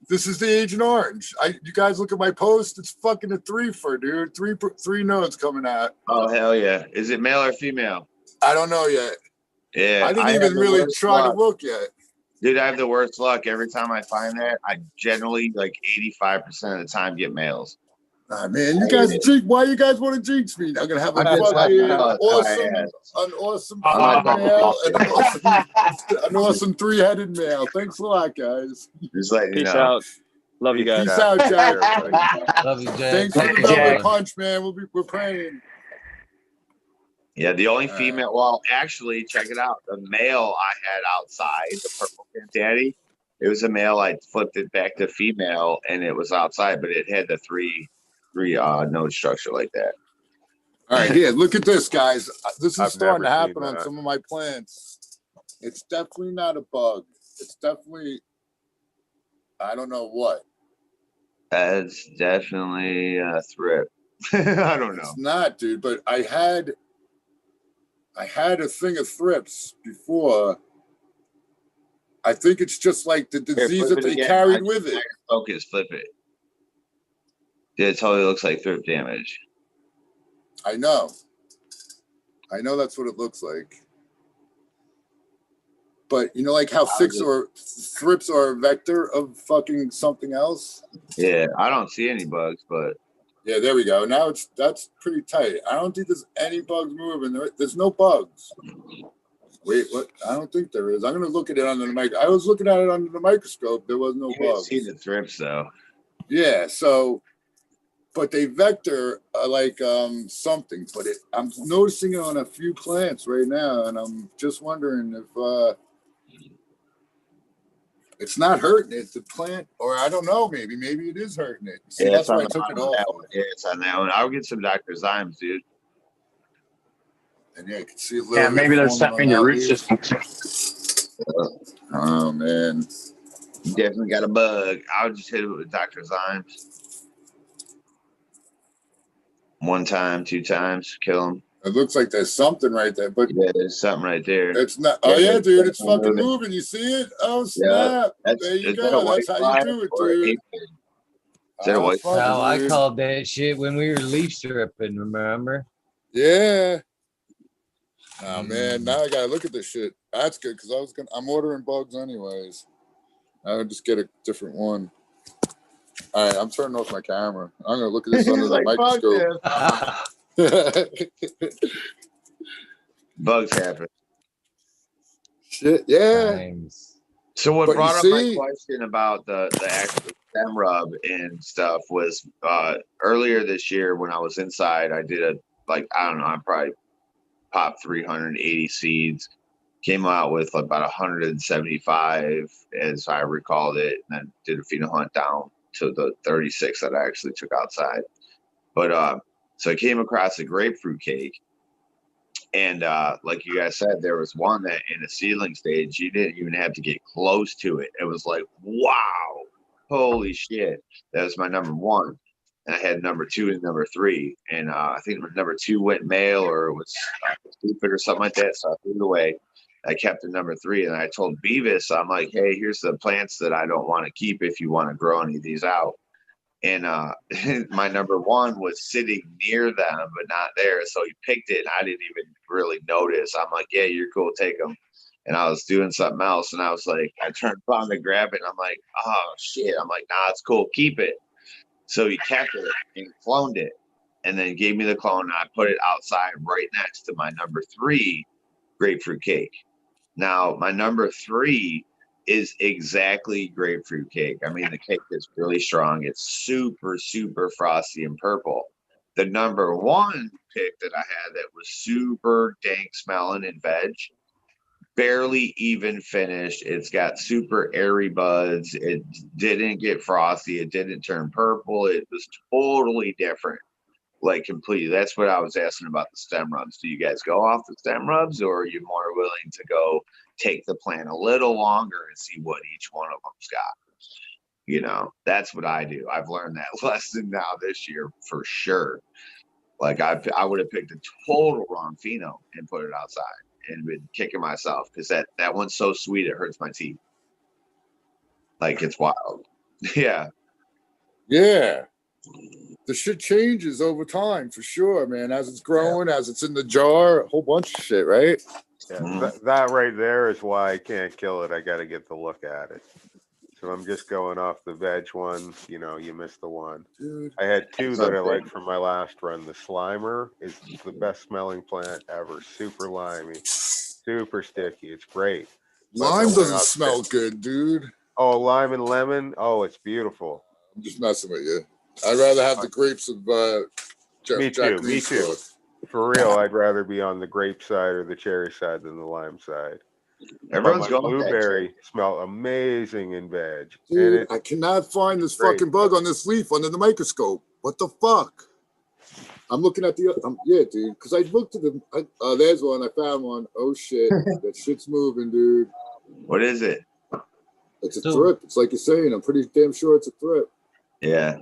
this is the Agent Orange. You guys look at my post, it's fucking a 3-fer, dude. Three nodes coming out. Oh, hell yeah. Is it male or female? I don't know yet. Yeah. I didn't have even the really worst try luck. to look yet. Dude, I have the worst luck. Every time I find that, I generally, like 85% of the time, get males. Nah, man, you guys why you guys want to jinx me? I'm gonna have a I'm just fucking letting you know it's awesome, my ass. an awesome I'm fucking not male, bullshit. an awesome 3-headed male. Thanks a lot, guys. Just letting you Peace know. out. Love you guys. Peace out, Jack. Love you, Jack. Thanks for the Jack. velvet punch, man. We're praying. Yeah, the only All female. Well, actually, check it out. The male I had outside, the purple daddy, it was a male. I flipped it back to female, and it was outside, but it had the three node structure like that. All right, here, look at this, guys. This is I've starting to never happen seen on that. some of my plants. It's definitely not a bug. It's definitely, I don't know what. That's definitely a thrip. I don't know. It's not, dude. But I had a thing of thrips before. I think it's just like the disease flip that it they again. carried with it. Focus, flip it. Yeah, it totally looks like thrip damage. I know that's what it looks like. But you know, like how thrips are a vector of fucking something else. Yeah, I don't see any bugs, but Yeah, there we go. Now that's pretty tight. I don't think there's any bugs moving. There's no bugs. Wait, what? I don't think there is. I'm gonna look at it under the mic. I was looking at it under the microscope. There was no you can bugs. see the thrips though. Yeah. So, but they vector like something. But I'm noticing it on a few plants right now, and I'm just wondering if it's not hurting it, the plant, or I don't know. Maybe it is hurting it. See, Yeah, that's it's why on I the took it bottom of that off. one. Yeah, it's on that one. I'll get some Dr. Zymes, dude. And yeah, you can see a little. Yeah, bit maybe there's forming something in on your that root leaf. system. Oh man. You definitely got a bug. I'll just hit it with Dr. Zymes. 1 time, 2 times, kill him. It looks like there's something right there, but Yeah, there's something right there. it's not. Oh Yeah, yeah, dude, it's definitely fucking moving. moving. You see it? Oh snap! There you is that a go. white That's how fly you do it, or an dude. aphid? Is that a Ah, white fuck, Well, I dude. called that shit when we were leaf stripping, remember? Yeah. Oh man, now I gotta look at this shit. That's good because I'm ordering bugs anyways. I'll just get a different one. All right, I'm turning off my camera. I'm gonna look at this under He's the like, "Fuck microscope. this." Bugs happen. Shit, yeah. Times. So what But you brought up see- my question about the actual stem rub and stuff was earlier this year when I was inside, I did I don't know, I probably popped 380 seeds, Came out with about 175, as I recalled it, and then did a pheno hunt down to the 36 that I actually took outside. But so I came across a grapefruit cake, and like you guys said, there was one that in a seedling stage you didn't even have to get close to it. It was like, wow, holy shit! That was my number one, and I had number two and number three, and I think number two went male or it was stupid or something like that, so I threw it away. I kept the number three, and I told Beavis, I'm like, hey, here's the plants that I don't want to keep if you want to grow any of these out. And my number one was sitting near them, but not there. So he picked it, and I didn't even really notice. I'm like, yeah, you're cool, take them. And I was doing something else, and I was like, I turned around to grab it, and I'm like, oh, shit. I'm like, nah, it's cool, keep it. So he kept it and cloned it, and then gave me the clone, and I put it outside right next to my number three grapefruit cake. Now, my number three is exactly grapefruit cake. I mean, the cake is really strong. It's super, super frosty and purple. The number one pick that I had that was super dank smelling and veg, barely even finished. It's got super airy buds. It didn't get frosty. It didn't turn purple. It was totally different. Like completely. That's what I was asking about the stem rubs. Do you guys go off the stem rubs, or are you more willing to go take the plant a little longer and see what each one of them's got? That's what I do. I've learned that lesson now this year for sure. Like I would have picked a total wrong pheno and put it outside and been kicking myself because that one's so sweet it hurts my teeth. Like it's wild. Yeah. Yeah. The shit changes over time for sure, man. As it's growing, as it's in the jar, a whole bunch of shit, right? Yeah, that right there is why I can't kill it. I got to get the look at it. So I'm just going off the veg one. You missed the one. Dude. I had two that I liked from my last run. The Slimer is the best smelling plant ever. Super limey, super sticky. It's great. Lime doesn't smell good, dude. Oh, lime and lemon. Oh, it's beautiful. I'm just messing with you. I'd rather have the grapes of Me Jack too. Me Green's too. stuff. For real, I'd rather be on the grape side or the cherry side than the lime side. Everyone's but my going blueberry smell amazing in veg. Dude, I cannot find this fucking bug on this leaf under the microscope. What the fuck? I'm looking at the yeah, dude. Because I looked at them. There's one. I found one. Oh shit, that shit's moving, dude. What is it? It's a thrip. It's like you're saying. I'm pretty damn sure it's a thrip. Yeah.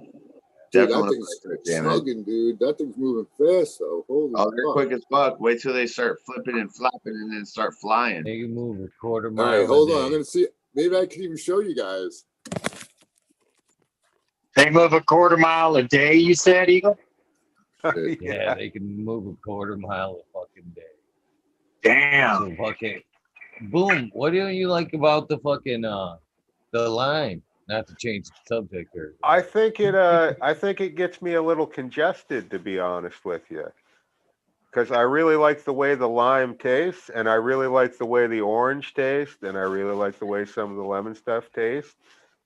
Dude, that thing's chugging, dude. That thing's moving fast, though. Holy fuck. They're quick as fuck. Wait till they start flipping and flopping and then start flying. They can move a quarter mile. All right, hold on. I'm going to see. Maybe I can even show you guys. They move a quarter mile a day, you said, Eagle? Yeah, they can move a quarter mile a fucking day. Damn. So fucking boom. What do you like about the fucking the lime? Not to change the subject here. I think it gets me a little congested, to be honest with you. Because I really like the way the lime tastes, and I really like the way the orange tastes, and I really like the way some of the lemon stuff tastes.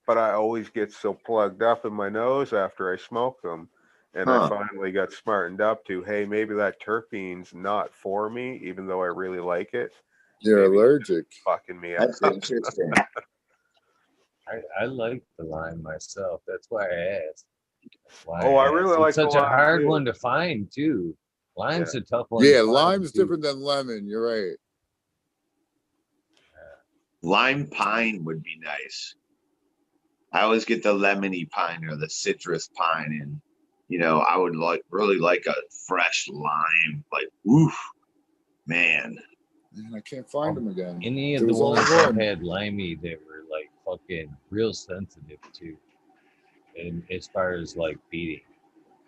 But I always get so plugged up in my nose after I smoke them. And I finally got smartened up to, hey, maybe that terpene's not for me, even though I really like it. You're allergic. Fucking me up. That's interesting. I like the lime myself. That's why I asked. I really like such the a lime hard too. one to find too. Lime's a tough one. Yeah, lime's different than lemon. You're right. Lime pine would be nice. I always get the lemony pine or the citrus pine, and I would really like a fresh lime. Like, oof, man. I can't find them again. Any of the ones that had limey that were like fucking real sensitive to, and as far as like feeding,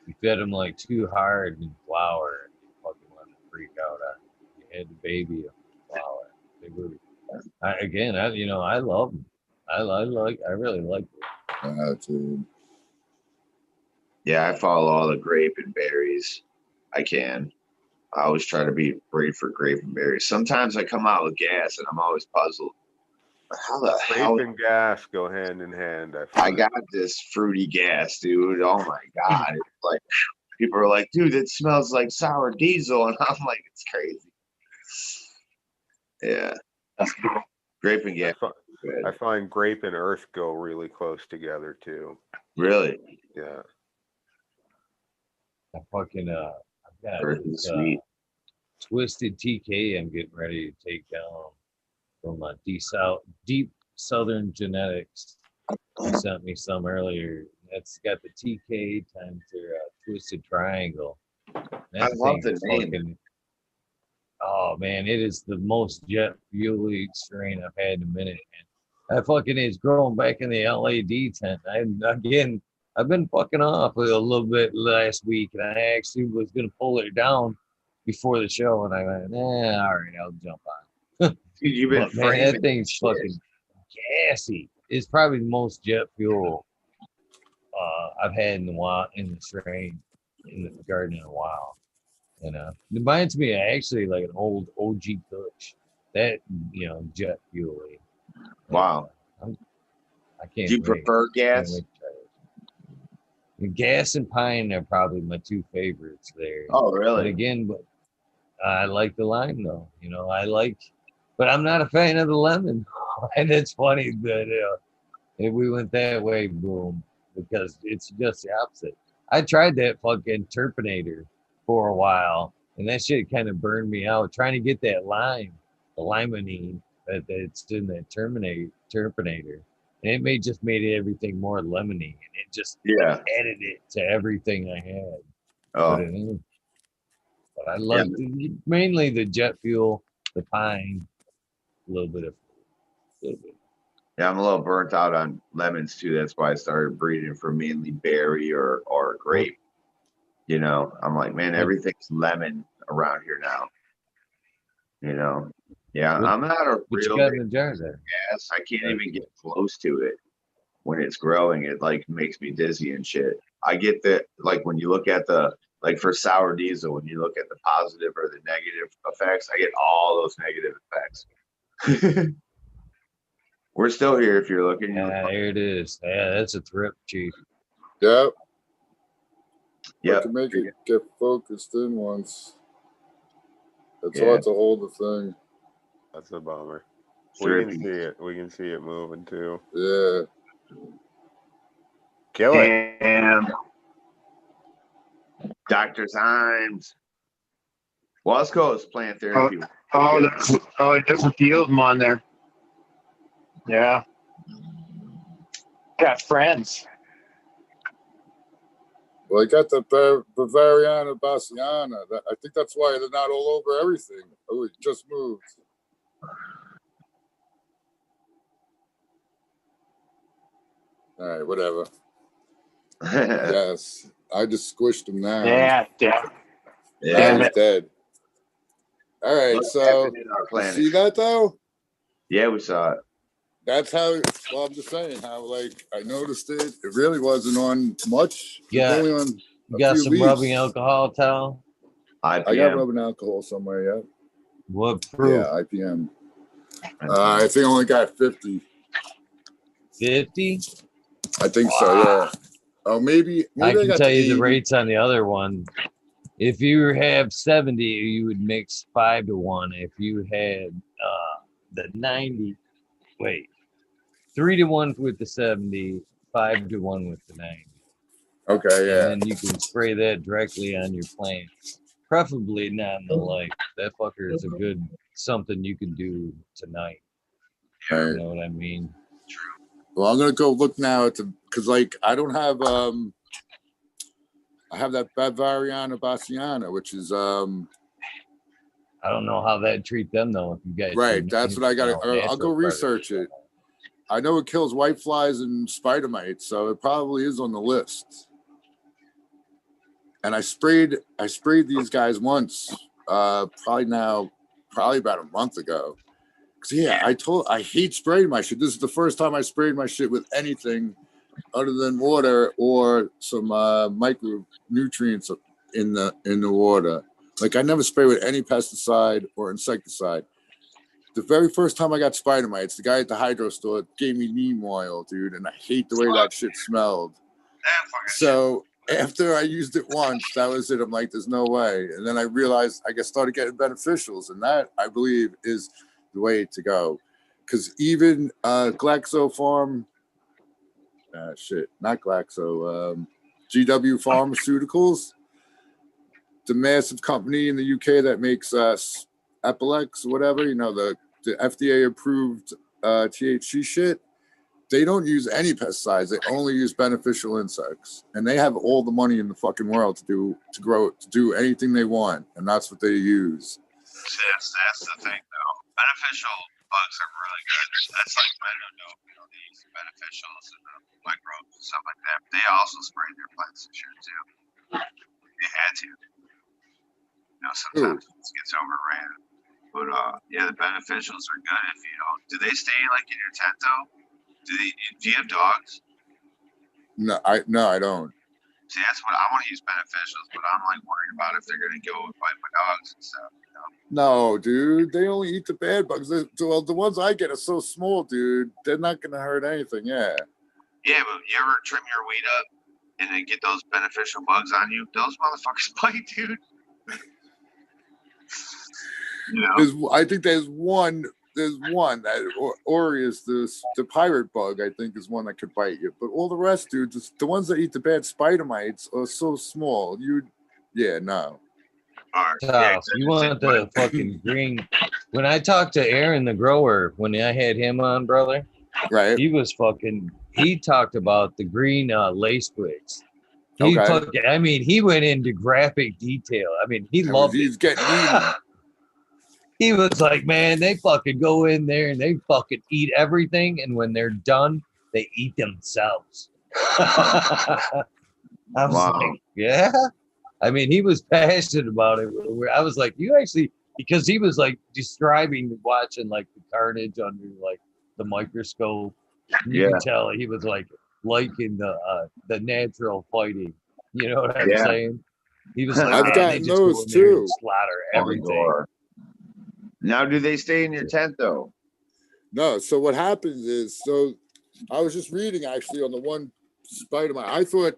you fed them like too hard and flour, and you fucking wanted to freak out on it. You had the baby of flour. They were, I love them. I really like them. Dude. Yeah, I follow all the grape and berries. I can. I always try to be ready for grape and berries. Sometimes I come out with gas, and I'm always puzzled. How the hell? Grape and gas go hand in hand. I got this fruity gas, dude. Oh my god! It's like people are like, dude, it smells like sour diesel, and I'm like, it's crazy. Yeah. That's cool. Grape and I, gas. fi- I find grape and earth go really close together too. Really? Yeah. I fucking I've got Earth this is sweet. twisted TK I'm getting ready to take down from deep southern genetics. They sent me some earlier. That's got the TK times their twisted triangle. That I love thing the is name. fucking. Oh man, it is the most jet fuel strain I've had in a minute. And that fucking is growing back in the LAD tent. I've been fucking off a little bit last week, and I actually was gonna pull it down before the show, and I went, all right, I'll jump on. Dude, you've been But man, that framing thing's shit. fucking gassy. It's probably the most jet fuel I've had in the strain in the garden in a while. You know, it reminds me of actually like an old OG Kush. That jet fuel. Wow. I can't Do you wait. prefer Can't gas? wait to try it. The gas and pine are probably my two favorites there. Oh, But really? again, I like the lime though. But I'm not a fan of the lemon. And it's funny that if we went that way, boom, because it's just the opposite. I tried that fucking Terpinator for a while, and that shit kind of burned me out trying to get that lime, the limonene that's in that Terpinator. And it just made everything more lemony, and it just Yeah. added it to everything I had. Oh, But I like mainly the jet fuel, the pine, a little bit. yeah. I'm a little burnt out on lemons too. That's why I started breeding for mainly berry or grape. You know, I'm like, man, everything's lemon around here now. You know, yeah. What- I'm not a What you real got big in the jar there? gas. I can't even get close to it when it's growing. It like makes me dizzy and shit. I get that, like when you look at the like for sour diesel, when you look at the positive or the negative effects, I get all those negative effects. We're still here if you're looking. Yeah, there it is. Yeah, that's a thrip, Chief. Yep. Yep. I can make it get focused in once. It's Yeah. hard to hold the thing. That's a bummer. Sure. We can see it. We can see it moving too. Yeah. Kill it. And Dr. Symes. West Coast plant therapy. there's a few of them on there. Yeah. Got friends. Well, I got the Bavariana Bassiana. I think that's why they're not all over everything. Oh, it just moved. All right, whatever. Yes, I just squished him now. Yeah. Now he's dead. All right, What's so happening in our you planet? see that though? Yeah, we saw it. That's how. Well, I'm just saying how like I noticed it. It really wasn't on much. Yeah. It was only on You a got few some leaves. rubbing alcohol, Tal? I got IPM. rubbing alcohol somewhere. Yeah. What proof? Yeah, IPM. I think I only got 50. 50? I think so. Yeah. Oh, maybe I can got tell the you the 80. rates on the other one. If you have 70, you would mix 5 to 1. If you had the 90, 3 to 1 with the 70, 5 to 1 with the 90. Okay. Yeah. And then you can spray that directly on your plants. Preferably not in the light. That fucker is a good something you can do tonight. All You right. know what I mean? Well, I'm gonna go look now at because like I don't have I have that Bavariana Bassiana, which is I don't know how that treat them though. If you guys right. That's what I got. I'll go research it. I know it kills whiteflies and spider mites, so it probably is on the list. And I sprayed these guys once, probably about a month ago. Cause yeah, I hate spraying my shit. This is the first time I sprayed my shit with anything other than water or some micronutrients in the water. Like I never spray with any pesticide or insecticide. The very first time I got spider mites, the guy at the hydro store gave me neem oil, dude, and I hate the way that shit smelled. So after I used it once, that was it. I'm like, there's no way. And then I realized I started getting beneficials, and that I believe is the way to go. Because even GlaxoPharm, not Glaxo, GW Pharmaceuticals, the massive company in the UK that makes Epilex or whatever, the FDA approved THC shit. They don't use any pesticides. They only use beneficial insects, and they have all the money in the fucking world to do anything they want, and that's what they use. See, that's the thing, though. Beneficial bugs are really good. That's like Metadope, these beneficials and the microbes and stuff like that. They also sprayed their plants this year too. They had to. Sometimes it gets overran. But yeah, the beneficials are good if you don't. Do they stay like in your tent though? Do you have dogs? No, I don't. See, that's what I want to use beneficials, but I'm like worried about if they're gonna go and bite my dogs and stuff. No, dude, they only eat the bad bugs. Well, the ones I get are so small, dude. They're not gonna hurt anything. Yeah. Yeah, but you ever trim your weed up and then get those beneficial bugs on you? Those motherfuckers bite, dude. I think there's one that Aureus, the pirate bug, I think is one that could bite you. But all the rest, dude, the ones that eat the bad spider mites are so small. No. You want the fucking green? When I talked to Aaron, the grower, when I had him on, brother, right? He talked about the green lace twigs. He went into graphic detail. I mean, he loved it. He's getting eaten. He was like, man, they fucking go in there and they fucking eat everything, and when they're done, they eat themselves. I was like, yeah. I mean, he was passionate about it. I was like, you actually, because he was like describing watching like the carnage under like the microscope. You can tell he was like liking the natural fighting. You know what I'm saying? He was like, I've gotten those too. Slaughter everything. Now, do they stay in your tent though? No. So what happens is, I was just reading actually on the one spider mite. I thought,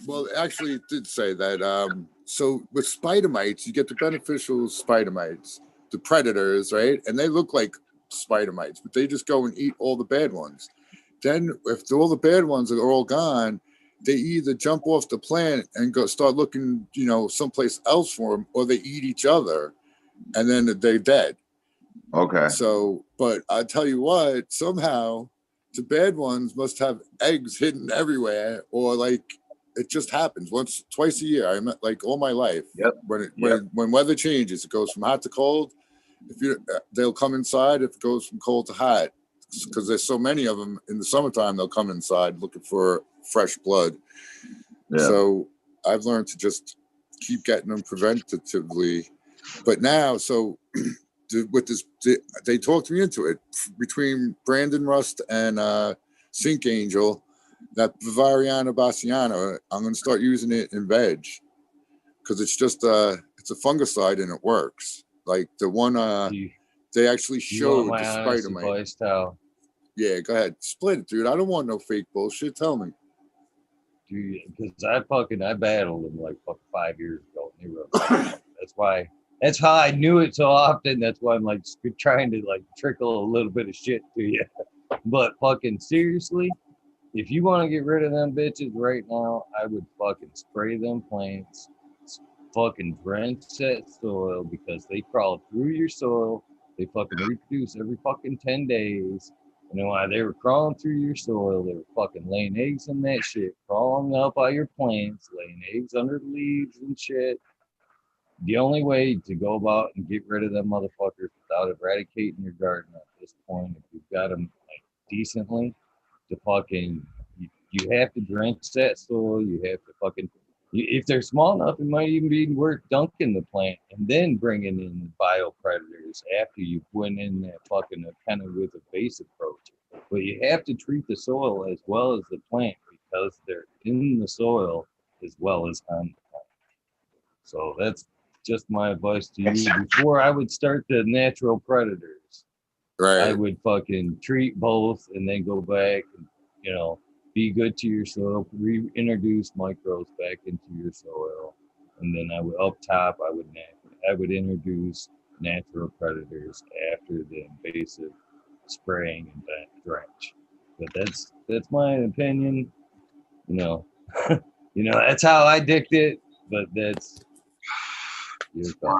well, actually, it did say that. So with spider mites, you get the beneficial spider mites, the predators, right? And they look like spider mites, but they just go and eat all the bad ones. Then, if all the bad ones are all gone, they either jump off the plant and go start looking, someplace else for them, or they eat each other, and then they're dead. Okay. So, but I tell you what, somehow the bad ones must have eggs hidden everywhere, or like it just happens twice a year. I met like all my life. Yep. When weather changes, it goes from hot to cold. They'll come inside. If it goes from cold to hot, because there's so many of them in the summertime, they'll come inside looking for fresh blood. Yeah. So I've learned to just keep getting them preventatively. But now, with this, they talked me into it between Brandon Rust and Sink Angel. That Bavariana Bassiana, I'm going to start using it in veg because it's just it's a fungicide and it works. Like the one they actually showed the spider mite. Yeah, go ahead, split it, dude. I don't want no fake bullshit. Tell me, dude, because I battled them like 5 years ago. That's how I knew it so often. That's why I'm like trying to like trickle a little bit of shit to you. But fucking seriously, if you want to get rid of them bitches right now, I would fucking spray them plants, fucking drench that soil because they crawl through your soil. They fucking reproduce every fucking 10 days. And then while they were crawling through your soil, they were fucking laying eggs in that shit, crawling up by your plants, laying eggs under the leaves and shit. The only way to go about and get rid of them motherfuckers without eradicating your garden at this point, if you've got them like decently, to fucking, you have to drench that soil. You have to fucking, if they're small enough, it might even be worth dunking the plant and then bringing in biopredators after you went in that fucking kind of with a base approach. But you have to treat the soil as well as the plant because they're in the soil as well as on the plant. So that's just my advice to you. Before I would start the natural predators, right, I would fucking treat both and then go back and, be good to your soil, reintroduce microbes back into your soil. And then I would, up top, I would introduce natural predators after the invasive spraying and drench. But that's my opinion. You know, that's how I dicked it. But that's your thought.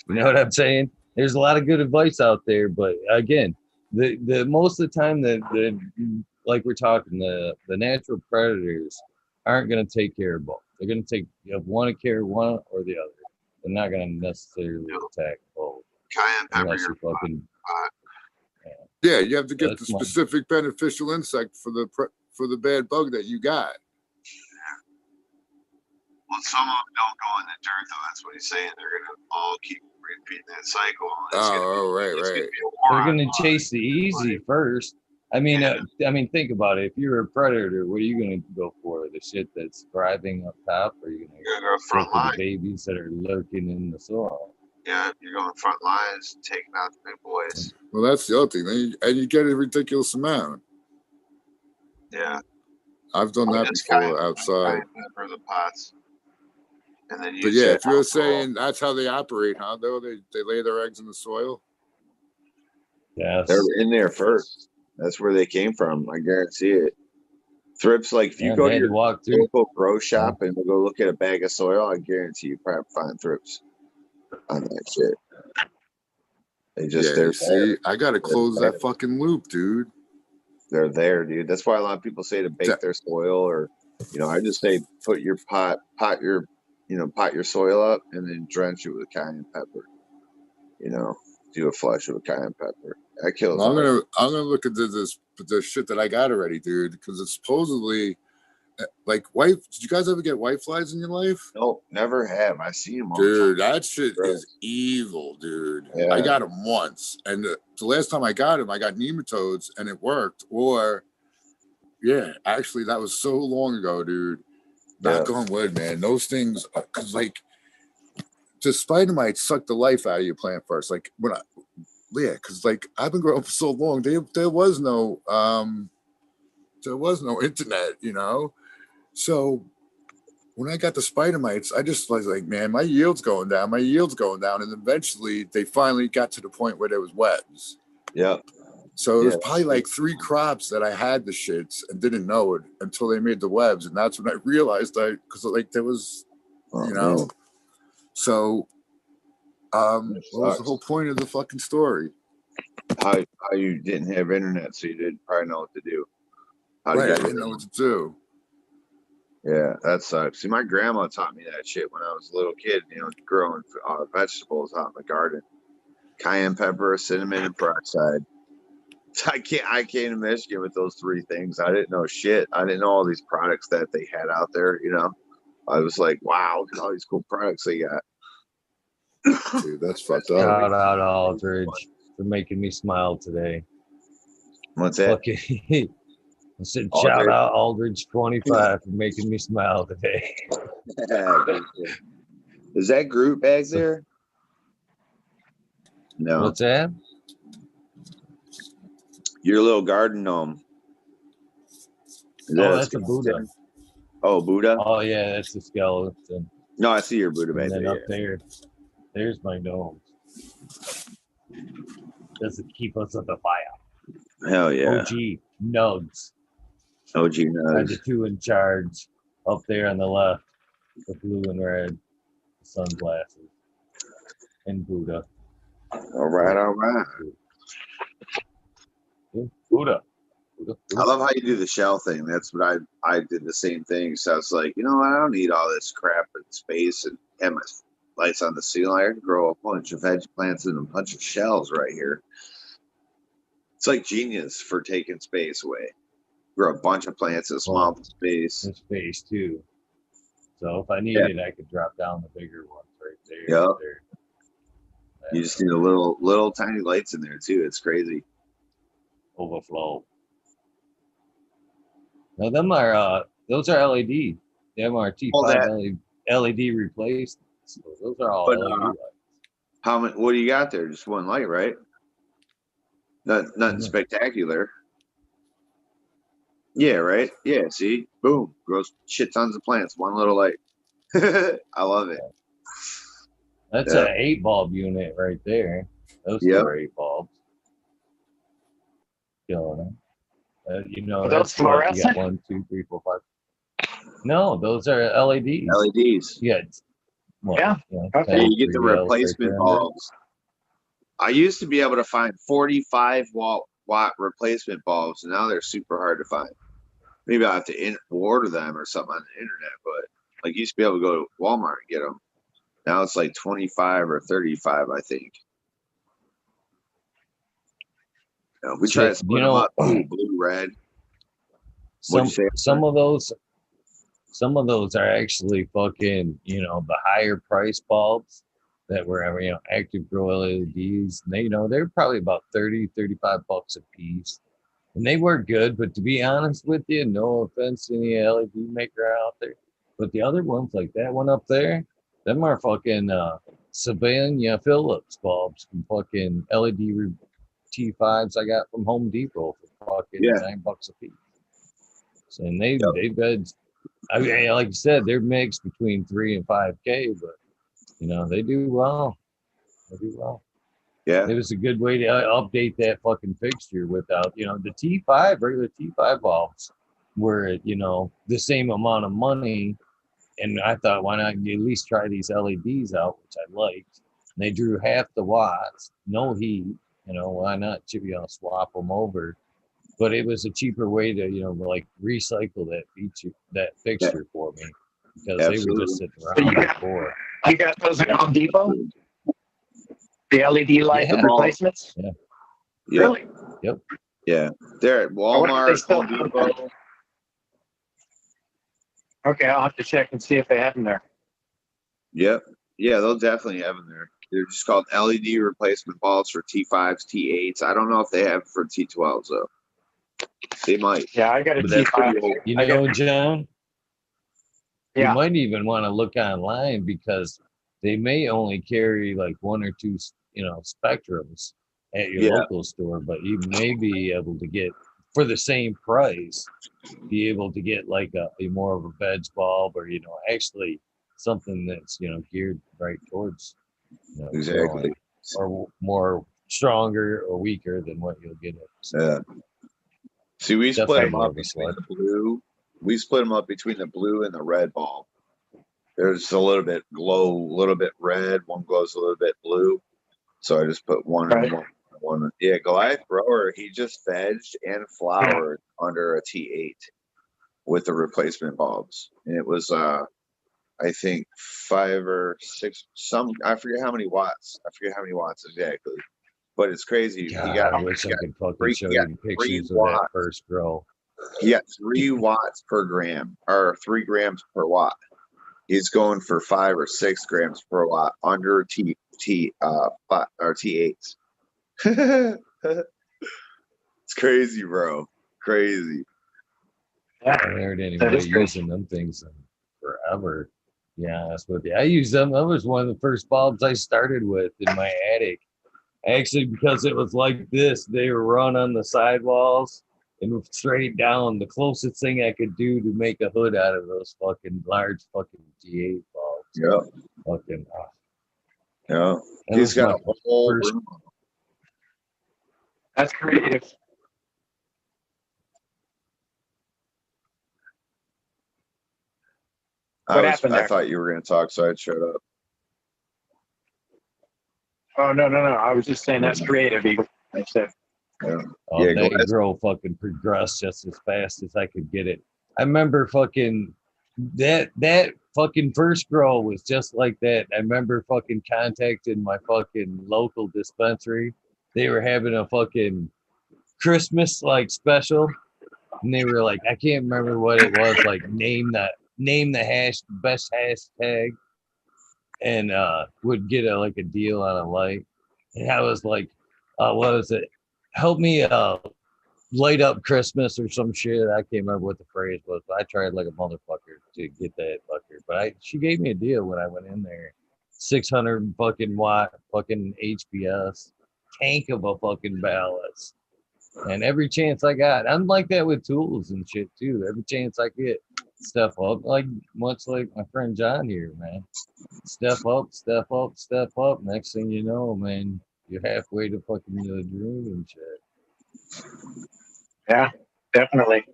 You know what I'm saying? There's a lot of good advice out there, but again, the most of the time the like we're talking, the natural predators aren't going to take care of both. They're going to take one care of one or the other. They're not going to necessarily attack both Cayenne pepper. unless you're fucking. Yeah, you have to get That's the specific beneficial insect for the bad bug that you got. Well, some of them don't go in the dirt, though. That's what he's saying. They're gonna all keep repeating that cycle. Right. They're going to chase the easy first. I mean, think about it. If you're a predator, what are you going to go for? The shit that's thriving up top, or are you going to go front go for line. the babies that are lurking in the soil? Yeah, you're going front lines, taking out the big boys. Well, that's the other thing. And you get a ridiculous amount. Yeah. I've done that before outside. For the pots. And then but yeah, if you're saying that's how they operate, huh? Though they lay their eggs in the soil. Yes. They're in there first. That's where they came from. I guarantee it. Thrips, like if you go to your local grow shop and go look at a bag of soil, I guarantee you probably find thrips on that shit. They just see, I gotta close that fucking loop, dude. They're there, dude. That's why a lot of people say to bake their soil, or I just say put your pot your soil up and then drench it with cayenne pepper. Do a flush with cayenne pepper. That kills. I'm gonna look at this shit that I got already, dude, because it's supposedly like white. Did you guys ever get white flies in your life? No, never have. I see them all dude. That shit is evil, dude. Yeah. I got them once, and the last time I got them, I got nematodes, and it worked. Or, yeah, actually, that was so long ago, dude. Knock on wood, man. Those things, because like, the spider mites suck the life out of your plant first. Like because like I've been growing for so long, there was no internet, So when I got the spider mites, I just was like, man, my yield's going down. And eventually they finally got to the point where there was webs. Yeah. So it was probably like 3 crops that I had the shits and didn't know it until they made the webs. And that's when I realized because like there was, man. So what was the whole point of the fucking story? How you didn't have internet, so you didn't probably know what to do. I didn't know what to do. Yeah, that sucks. See, my grandma taught me that shit when I was a little kid, growing vegetables out in the garden. Cayenne pepper, cinnamon, and peroxide. I came to Michigan with those 3 things. I didn't know shit. I didn't know all these products that they had out there, I was like, wow, look at all these cool products they got. Dude, that's fucked up. Shout out Aldridge for making me smile today. What's that? Okay. I said, shout out Aldridge 25 for making me smile today. Is that group back there? No. What's that? Your little garden gnome. That's a Buddha. Oh, Buddha? Oh, yeah, that's the skeleton. No, I see your Buddha back there. And then up there's my gnome. Does it keep us at the fire? Hell yeah. OG Nugs. OG Nugs. The 2 in charge up there on the left, the blue and red sunglasses, and Buddha. All right. Buddha. I love how you do the shell thing. That's what I did the same thing. So I was like, I don't need all this crap in space and have my lights on the ceiling. I can grow a bunch of veg plants and a bunch of shells right here. It's like genius for taking space away. Grow a bunch of plants in a small space. In space too. So if I needed, I could drop down the bigger ones right there. Yeah. Right there. You just need a little tiny lights in there too. It's crazy. Overflow. Now them are those are LED. The MRT5 LED replaced. So those are all LED lights. How many? What do you got there? Just one light, right? Nothing spectacular. Yeah, right. Yeah. See, boom, grows shit tons of plants. One little light. I love it. That's Yeah. a 8 bulb unit right there. Those Yep. two are 8 bulbs. Killing it. You know, Are those that's what you got. fluorescent? 1, 2, 3, 4, 5. No, those are LEDs. LEDs. You got what? Yeah. You know, Okay. Yeah, 10 you get the 3Ls right replacement there under it. bulbs. I used to be able to find 45 watt replacement bulbs, and now they're super hard to find. Maybe I have to order them or something on the internet, but like you used to be able to go to Walmart and get them. Now it's like 25 or 35, I think. You know, we try to Shit, split you them know, up too, blue, red. What'd you say? some of those are actually fucking, you know, the higher price bulbs that were, you know, active grow LEDs. And they, you know, they're probably about 30, 35 bucks a piece. And they work good, but to be honest with you, no offense to any LED maker out there, but the other ones, like that one up there, them are fucking Savannah Phillips bulbs from fucking LED T5s I got from Home Depot for fucking Yeah. $9 a piece. So, and Yep. they've got, I mean, like you said, they're mixed between 3 and 5K, but you know, they do well. They do well. Yeah. It was a good way to update that fucking fixture without, you know, the T5, regular T5 bulbs were, you know, the same amount of money. And I thought, why not at least try these LEDs out, which I liked. And they drew half the watts, no heat. You know, why not, you know, swap them over? But it was a cheaper way to, you know, like recycle that fixture for me, because they were just Absolutely. sitting So around before. You got those at Home Depot? The LED light Yeah. replacements? Yeah. Yep. Really? Yep. Yeah. They're at I wonder if they Walmart, still Home have them. Depot. Okay, I'll have to check and see if they have them there. Yep. Yeah, they'll definitely have them there. They're just called LED replacement bulbs for T5s, T8s. I don't know if they have for T12s though. They might. Yeah, I got a But that's T5. pretty old. You I got- know, John, you Yeah. might even want to look online, because they may only carry like 1 or 2, you know, spectrums at your Yeah. local store, but you may be able to get, for the same price, be able to get like a more of a veg bulb, or, you know, actually something that's, you know, geared right towards, you know, Exactly. growing, or more stronger or weaker than what you'll get at. Yeah. See, we split Definitely them more up of a between select. the blue. We split them up between the blue and the red bulb. There's a little bit glow, a little bit red. One glows a little bit blue. So I just put one Right. and one. Yeah, Goliath Grower, he just vegged and flowered under a T8 with the replacement bulbs. And it was I think 5 or 6, I forget how many watts. I forget how many watts exactly. But it's crazy. God, He got I wish I could fucking three- show he got you 3 pictures of that watts. first grow. He got 3 watts per gram, or 3 grams per watt. He's going for 5 or 6 grams per watt under T8s. It's crazy, bro. Crazy. I haven't heard That anybody is crazy. using them things in forever. Yeah, that's what I use them. That was one of the first bulbs I started with in my attic. Actually, because it was like this, they were run on the sidewalls and straight down. The closest thing I could do to make a hood out of those fucking large fucking G8 bulbs. Yeah. Fucking. Yeah. That He's was got my a whole first. room. That's creative. What happened I there? thought you were going to talk, so I shut up. Oh, no. I was just saying that's creative, Eagle. I said. Yeah. Oh, Yeah, go they ahead. grow fucking progressed just as fast as I could get it. I remember fucking that fucking first grow was just like that. I remember fucking contacting my fucking local dispensary. They were having a fucking Christmas like special, and they were like, I can't remember what it was, like name the best hashtag, and would get a deal on a light. And I was like, what was it? Help me light up Christmas or some shit. I can't remember what the phrase was, but I tried like a motherfucker to get that fucker. But she gave me a deal when I went in there. 600 fucking watt fucking HPS tank of a fucking ballast. And every chance I got, I'm like that with tools and shit too. Every chance I get, step up, like much like my friend John here, man. Step up, step up, step up. Next thing you know, man, you're halfway to fucking the dream and shit. Yeah, definitely.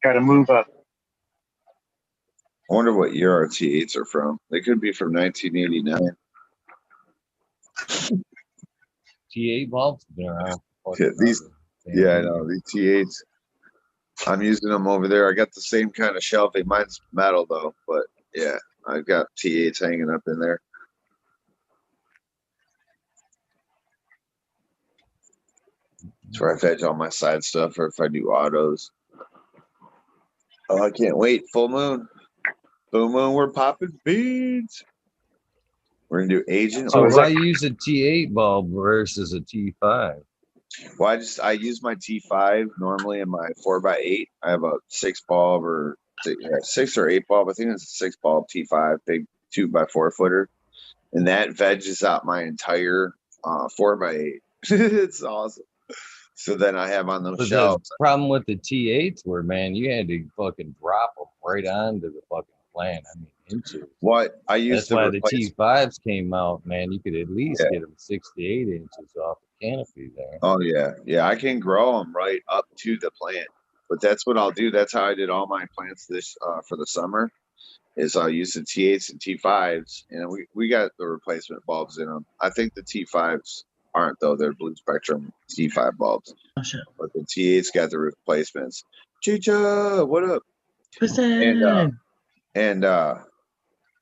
Got to move up. I wonder what year our T8s are from. They could be from 1989. T8 bulbs been around for Yeah, fucking these- ever. Yeah, I know. These T8s. I'm using them over there. I got the same kind of shelving. Mine's metal though, but yeah, I've got T8s hanging up in there. That's where I fetch all my side stuff, or if I do autos. Oh, I can't wait! Full moon, we're popping beads. We're gonna do agent. So was why like- use a T8 bulb versus a T5? Well, I use my T5 normally in my 4x8. I have a 6 bulb or 6 or 8 bulb. I think it's a 6 bulb T5, big 2x4 footer, and that veggies out my entire 4x8. It's awesome. So then I have on those But the shelves. problem with the T8s were, man, you had to fucking drop them right onto the fucking plant. I mean, inches. What I used That's to why the replace. T5s came out, man. You could at least Yeah. get them 6 to 8 inches off the canopy there. Oh yeah. I can grow them right up to the plant, but that's what I'll do. That's how I did all my plants this for the summer. Is I'll use the T8s and T5s, and we got the replacement bulbs in them. I think the T5s aren't though; they're blue spectrum T5 bulbs. Oh shit. But the T8s got the replacements. Chicha, what up? Listen.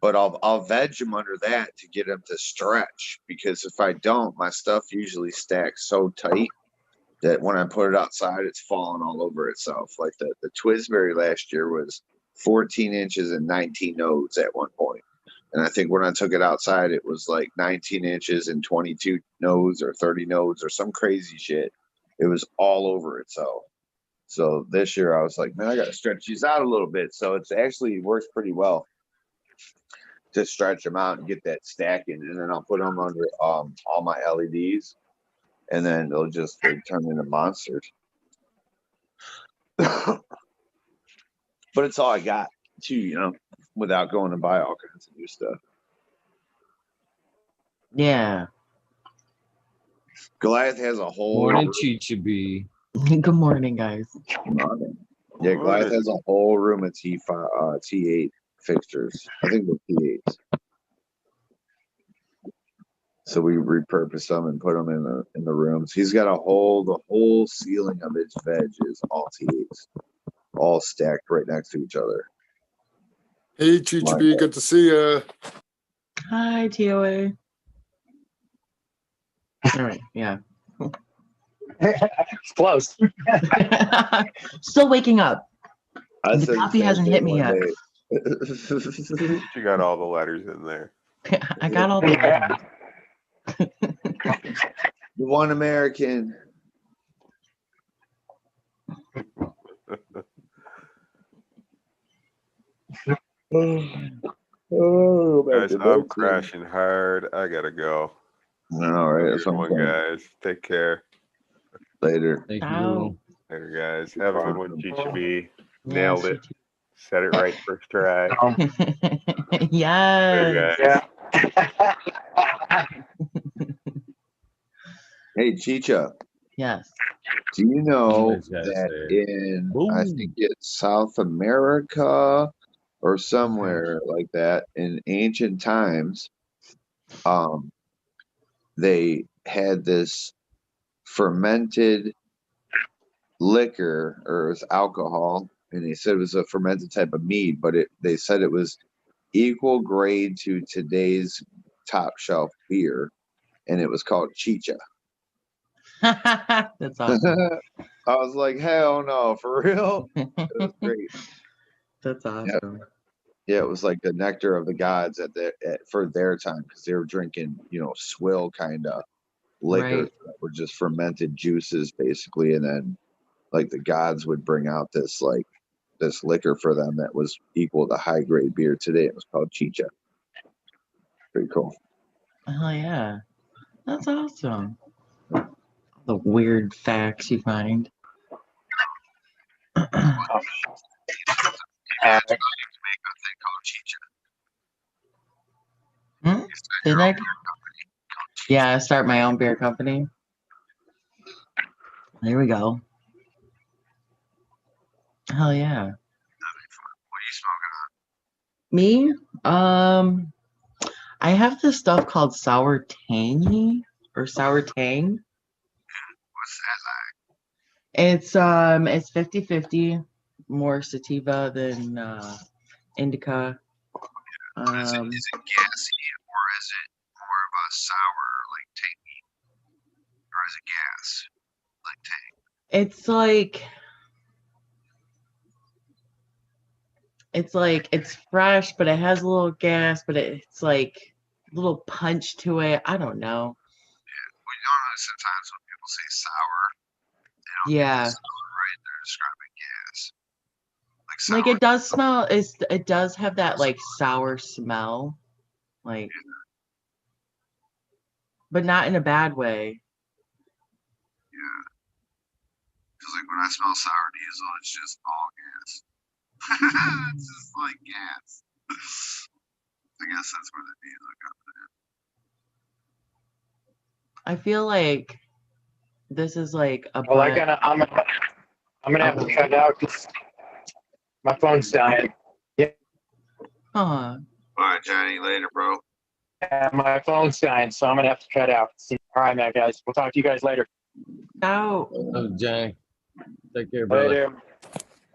But I'll veg them under that to get them to stretch, because if I don't, my stuff usually stacks so tight that when I put it outside, it's falling all over itself. Like the Twisberry last year was 14 inches and 19 nodes at one point. And I think when I took it outside, it was like 19 inches and 22 nodes or 30 nodes or some crazy shit. It was all over itself. So this year I was like, man, I got to stretch these out a little bit. So it's actually works pretty well to stretch them out and get that stacking. And then I'll put them under all my LEDs, and then they turn into monsters. But it's all I got too, without going to buy all kinds of new stuff. Yeah. Goliath has a whole Morning, Chicha B. Good morning, guys. Yeah, Goliath has a whole room of T8 fixtures. I think they're T8s. So we repurposed them and put them in the rooms. He's got the whole ceiling of his veg is all T8s, all stacked right next to each other. Hey, Chicha B, good to see you. Hi, TOA. All right, yeah. It's close. Still waking up. I The said coffee same hasn't thing hit me one yet. day. You got all the letters in there. I got all the The one American. Guys, I'm crashing hard. I gotta go. All right, that's Good what I'm one, saying. guys. Take care. Later. Thank Ow. you. Later, guys. Have a good one, Chicha B. Yes, Nailed it. Said it right first try. Yes. Later, guys. Yeah. Hey, Chicha, Yes. do you know Always gotta that say in, I Boom. think it's South America or somewhere like that, in ancient times, they had this fermented liquor, or it was alcohol, and they said it was a fermented type of mead, but they said it was equal grade to today's top shelf beer, and it was called chicha. That's awesome. I was like, hell no, for real? It was great. That's awesome. Yeah, it was like the nectar of the gods for their time, because they were drinking, swill kind of liquor Right. that were just fermented juices basically, and then like the gods would bring out this liquor for them that was equal to high grade beer today. It was called chicha. Pretty cool. Oh yeah. That's awesome. The weird facts you find. Make a thing called Chicha. Didn't I? Yeah, I start my own beer company. There we go. Hell yeah. What are you smoking on? Me? I have this stuff called sour tangy or sour tang. What's that like? It's 50-50, more sativa than indica. Is it gassy or is it more of a sour, like tangy? Or is it gas? Like tang? It's fresh, but it has a little gas, but it's like a little punch to it. I don't know. Yeah. Well, you know, sometimes when people say sour, they don't mean Yeah. sour, right? They're describing gas. Like sour. Like it does smell. It does have that like sour smell, like, but not in a bad way. Yeah. Because like when I smell sour diesel, it's just all gas. It's just like gas. I guess that's where the diesel comes in. I feel like this is like a. Well, I'm gonna have to cut out because my phone's dying. Huh. All right, Johnny. Later, bro. Yeah, my phone's dying, so I'm gonna have to cut out. All right, man, guys. We'll talk to you guys later. Out. Oh, Johnny. Take care, brother. Later.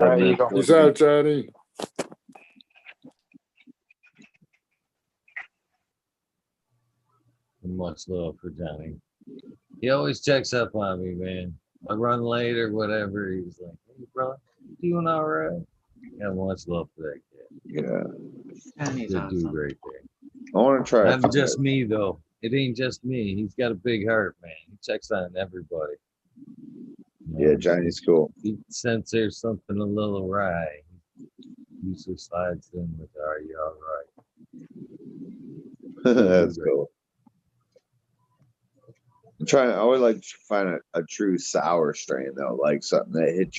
All right, you go. Peace out, Johnny. Much love for Johnny. He always checks up on me, man. I run late or whatever. He's like, "Hey, bro, you doing all right?" Yeah, much love for that kid. Yeah. Johnny's Good awesome. dude right there. I want to try. Not just me though. It ain't just me. He's got a big heart, man. He checks on everybody. Yeah, Johnny's cool. He sense there's something a little awry. He usually slides in with, "Are you all right?" That's cool. I'm trying. I always like to find a true sour strain though, like something that hits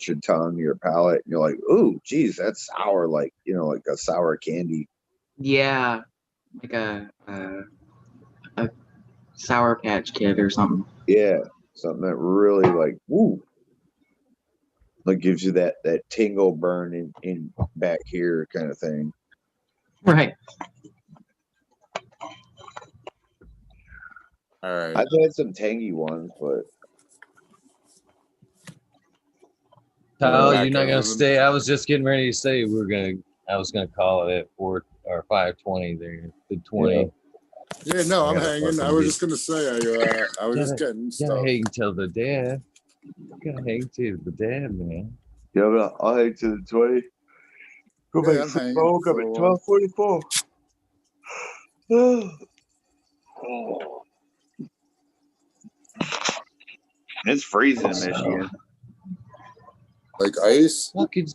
your tongue, your palate, and you're like, "Ooh, geez, that's sour!" Like like a sour candy. Yeah, like a Sour Patch Kid or something. Yeah, something that really like, woo, like gives you that tingle burn in back here kind of thing. Right. All right. I've had some tangy ones, but Oh, back you're not gonna over. stay. I was just getting ready to say I was gonna call it at 4 or 5:20 there. The 20. Yeah, no, I'm I gotta hanging. I fucking was be- just gonna say I was just getting Gotta stuff. hang till the dad. Gotta hang till the dad, man. yeah, but I'll hang to the 20. Go Yeah, back I'm to hanging phone. for Come a at while. 12:44. It's freezing in Michigan. Like ice? Fucking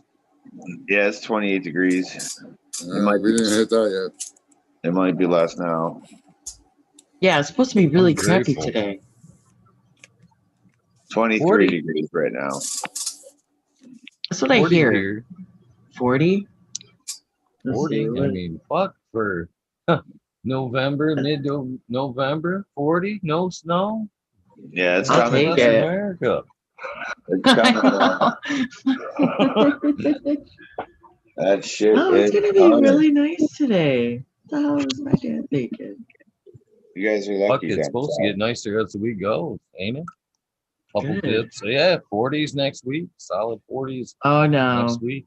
Yeah, it's 28 degrees. We didn't hit that yet. It might be less now. Yeah, it's supposed to be really I'm crappy grateful. today. 23 40. degrees right now. That's what I 40 hear. here. 40? 40. I mean, fuck for November, mid-November. 40. No snow. Yeah, it's I'll coming. take That's it. America. It's coming. That shit Oh, it's is gonna be coming. really nice today. What the hell is my dad thinking? You guys are Fuck, lucky. it's down supposed south. to get nicer as we go, ain't it? Couple Good. dips. So yeah, 40s next week. Solid 40s Oh no, next week.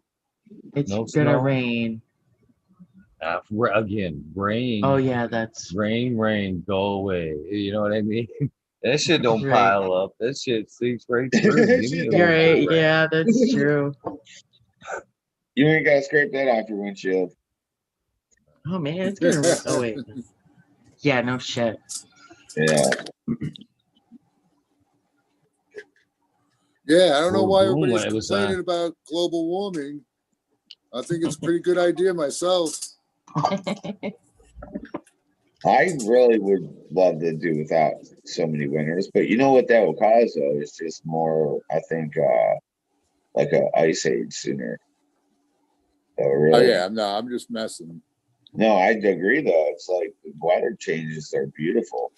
it's No gonna snow. rain. Again, rain. Oh yeah, that's Rain, go away. You know what I mean? That shit don't Right. pile up. That shit seeps right through. Give me a you're little right. bit of rain. Yeah, that's true. You ain't gotta scrape that off your windshield. Oh man, it's gonna rain. Oh wait. Yeah, no shit. Yeah. Yeah, I don't know Boom, why boom, everybody's it was, complaining about global warming. I think it's a pretty good idea myself. I really would love to do without so many winters, but you know what that will cause though? It's just more, I think, like a ice age sooner. So Oh really, yeah, no, I'm just messing. no, I agree though. It's like the weather changes are beautiful.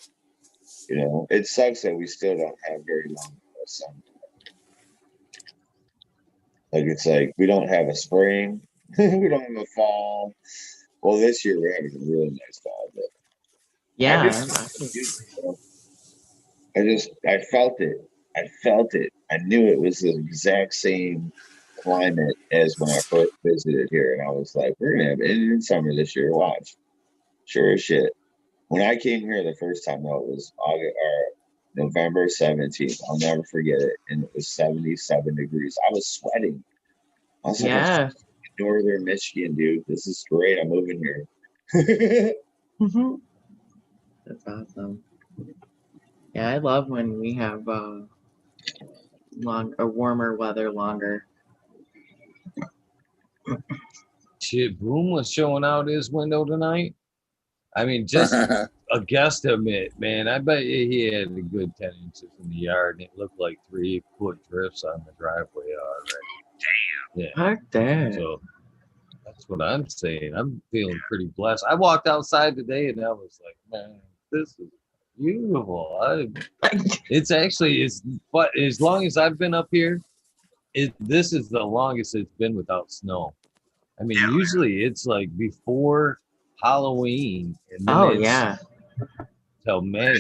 You know, it sucks that we still don't have very long sun. Like it's like we don't have a spring, we don't have a fall. Well, this year we're having a really nice fall, but I Yeah. just, I felt it. I felt it. I knew it was the exact same climate as when I first visited here, and I was like, "We're gonna have Indian summer this year." Watch, sure as shit. When I came here the first time, though, it was August or November 17th. I'll never forget it, and it was 77 degrees. I was sweating. I was like, "I'm from Yeah. northern Michigan, dude. This is great. I'm moving here." That's awesome. Yeah, I love when we have long or warmer weather longer. Shit, Boom was showing out his window tonight. I mean, just a guesstimate, man. I bet you he had a good 10 inches in the yard, and it looked like 3-foot drifts on the driveway already. Damn. Yeah. Fuck that. So that's what I'm saying. I'm feeling pretty blessed. I walked outside today, and I was like, man, this is beautiful. It's actually, but as long as I've been up here, this is the longest it's been without snow. I mean, usually it's like before Halloween, and then Oh it's yeah. till May.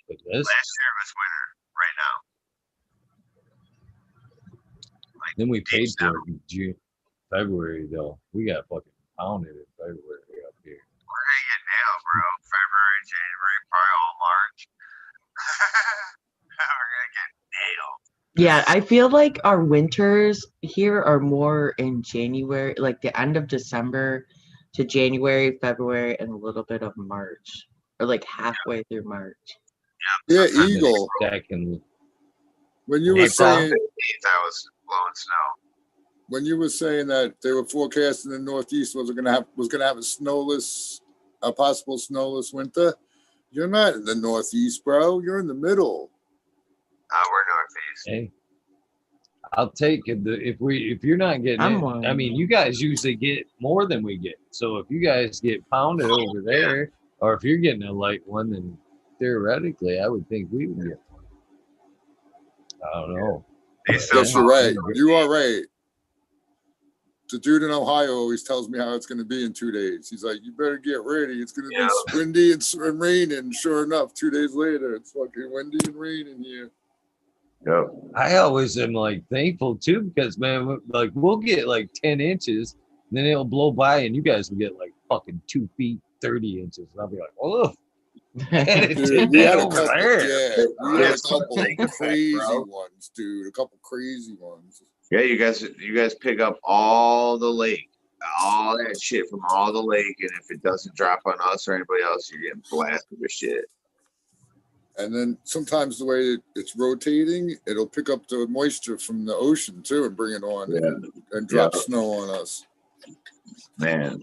But this, Last year was winter. Right now, then we paid for it in June, February though. We got fucking pounded in February up here. we're gonna get nailed, bro. February, January, probably all March. We're gonna get nailed. Yeah, I feel like our winters here are more in January, like the end of December to January, February, and a little bit of March, or like halfway through March. Yeah, Sometimes Eagle. Second, When you were April. saying I was blowing snow. that they were forecasting the Northeast was gonna have a possible snowless winter, you're not in the Northeast, bro. You're in the middle. We're northeast. Hey, I'll take it. If you're not getting I'm it, one. I mean, you guys usually get more than we get. So if you guys get pounded over there, or if you're getting a light one, then theoretically, I would think we would get one. I don't know. Yes, you're right. You are right. The dude in Ohio always tells me how it's going to be in 2 days. He's like, "You better get ready. It's going to be windy and raining." Sure enough, 2 days later, it's fucking windy and raining here. Yep. I always am like thankful too, because man, like we'll get like 10 inches, then it'll blow by, and you guys will get like fucking 2 feet, 30 inches. And I'll be like, oh, Dude, we had a couple. there. We had a couple crazy ones, dude. A couple crazy ones. Yeah, you guys pick up all the lake, all that shit from all the lake, and if it doesn't drop on us or anybody else, you're getting blasted with shit. And then sometimes the way it's rotating, it'll pick up the moisture from the ocean too and bring it on and drop snow on us. Man.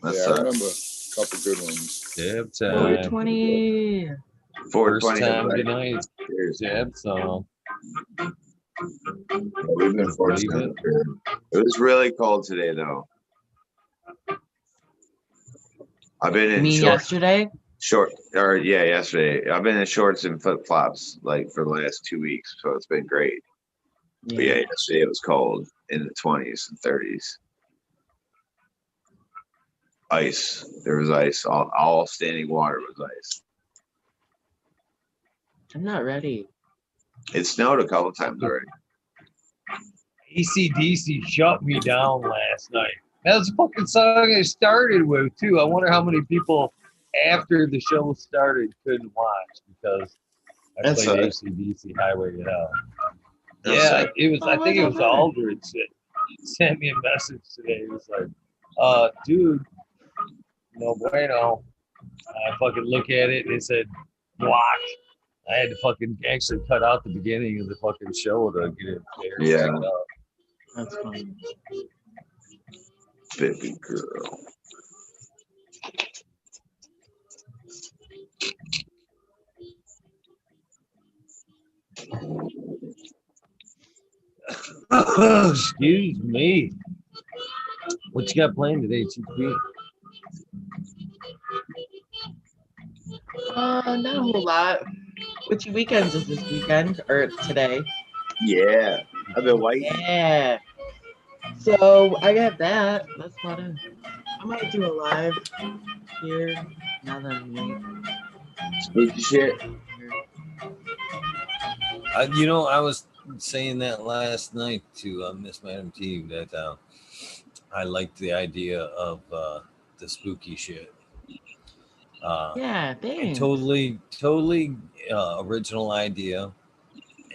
I remember a couple good ones. Jab 420. 420. First time tonight. Jab song. We've been fortunate. It was really cold today, though. I've been in yesterday? Yesterday. I've been in shorts and flip flops like for the last 2 weeks, so it's been great. Yeah. But yesterday it was cold in the 20s and 30s. Ice. There was ice. All standing water was ice. I'm not ready. It snowed a couple times already. AC/DC shut me down last night. That's the fucking song I started with too. I wonder how many people after the show started couldn't watch because I played AC/DC Highway to Hell. Yeah, it was. I think it was Aldridge that sent me a message today. He was like, dude, no bueno. I fucking look at it and it said block. I had to fucking actually cut out the beginning of the fucking show to get it there. Yeah. That's funny. Baby girl. Excuse me. What you got planned today, TP? Not a whole lot. Which weekends is this weekend or today? Yeah, I've been waiting. Yeah. So I got that. That's about it. I might do a live here now that I'm late. Spooky shit. I was saying that last night to Miss Madam T that I liked the idea of the spooky shit. Yeah, And thanks. totally original idea,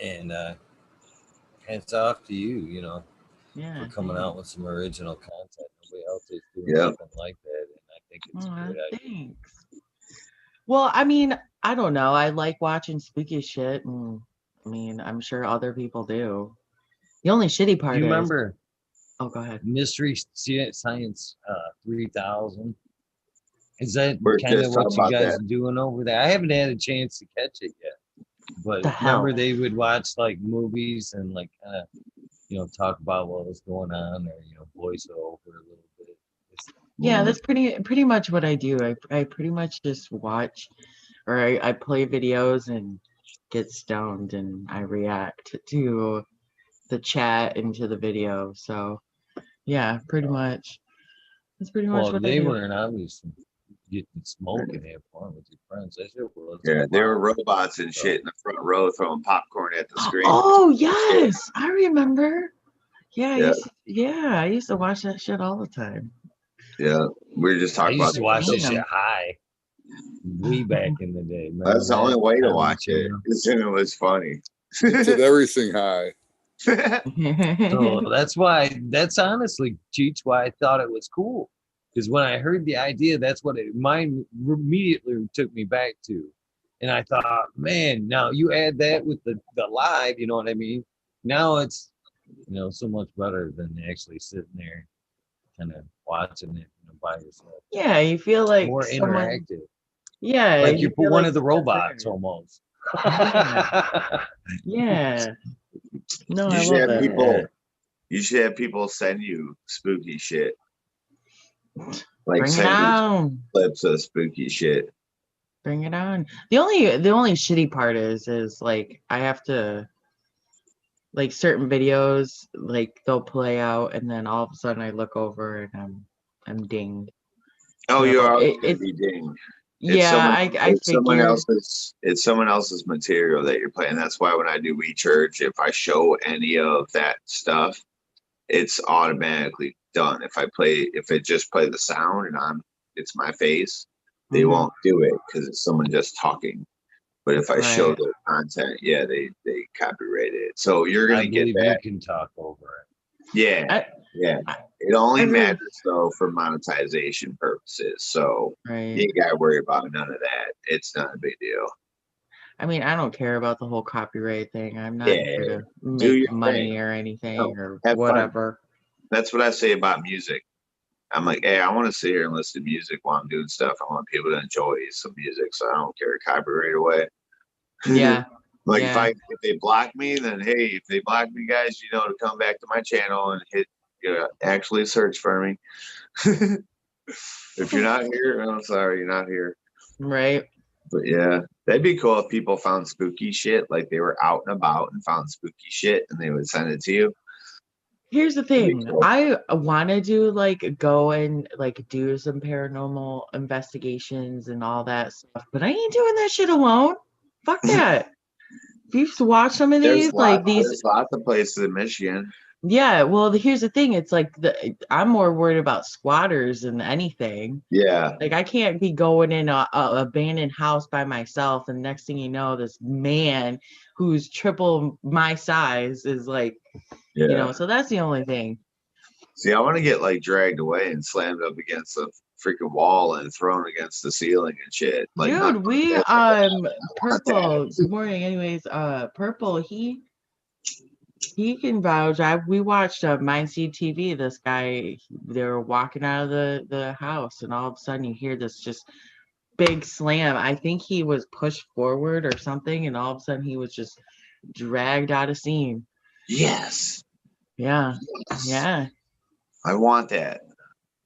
and hats off to you, Yeah. for coming thanks. out with some original content. Nobody else is doing Yeah. something like that, and I think it's a Aw, great idea. thanks. Well, I mean, I don't know. I like watching spooky shit, and I mean, I'm sure other people do. The only shitty Do part you is. remember Oh, go ahead. Mystery Science 3000? Is that We're kind of just what talking you about guys that. are doing over there? I haven't had a chance to catch it yet. But The remember, hell? they would watch like movies and like kind of, talk about what was going on, or voice over a little bit. Yeah, that's pretty much what I do. I pretty much just watch, or I play videos and get stoned, and I react to the chat and to the video. So yeah, pretty much. That's pretty much Well, what I they do. weren't obviously getting smoke and have fun with your friends. That shit was Yeah, they were wild. robots and shit in the front row throwing popcorn at the screen. Oh yes, I remember. Yeah, Yeah. I used to watch that shit all the time. Yeah, we were just I talking about used to watch this shit Damn. high way back in the day. Remember that's the only that? way to Comedy watch it. Channel? And it was funny. Did everything high. So that's honestly, Cheech, why I thought it was cool. Because when I heard the idea, that's what mine immediately took me back to. And I thought, man, now you add that with the live, you know what I mean? Now it's, so much better than actually sitting there kind of watching it by yourself. Yeah, you feel like More someone. interactive. Yeah, Like you you're feel one like of the someone's robots there. almost. Yeah. No, You I should love have that. people. You should have people send you spooky shit. Like Bring it send you on. clips of spooky shit. Bring it on. The only shitty part is like I have to, like, certain videos, like they'll play out and then all of a sudden I look over and I'm dinged. Oh, you're always It, gonna be dinged. yeah, I figured. It's someone else's material that you're playing. That's why when I do WeChurch, if I show any of that stuff, it's automatically done. If it just play the sound and it's my face, they won't do it because it's someone just talking. But if I show Right. the content, yeah, they copyright it. So you're I gonna get believe that. you can talk over it. Yeah, yeah. It I only really- matters though for monetization purposes. So Right. you ain't gotta worry about none of that. It's not a big deal. I mean, I don't care about the whole copyright thing. I'm not Yeah, here to do make your money thing. or anything No, or have fun. whatever. That's what I say about music. I'm like, hey, I want to sit here and listen to music while I'm doing stuff. I want people to enjoy some music, so I don't care copyright away. Yeah. Like Yeah. if they block me, then hey, if they block me, guys, to come back to my channel and hit, actually search for me. If you're not here, I'm sorry, you're not here. Right. But yeah, that'd be cool if people found spooky shit, like they were out and about and found spooky shit, and they would send it to you. Here's the That'd be thing. cool. I want to do go and do some paranormal investigations and all that stuff, but I ain't doing that shit alone. Fuck that. If you watch some of these, There's lots of places in Michigan. yeah, well, here's the thing. It's like I'm more worried about squatters than anything. Yeah. Like I can't be going in a abandoned house by myself, and next thing you know, this man who's triple my size is like, Yeah. so that's the only thing. See, I want to get dragged away and slammed up against a freaking wall and thrown against the ceiling and shit. Dude, we Purple. Good morning. Anyways, Purple. He can vouch. We watched Mindseed TV. This guy, they were walking out of the house, and all of a sudden you hear this just big slam. I think he was pushed forward or something, and all of a sudden he was just dragged out of scene. Yes. Yeah. Yeah. I want that.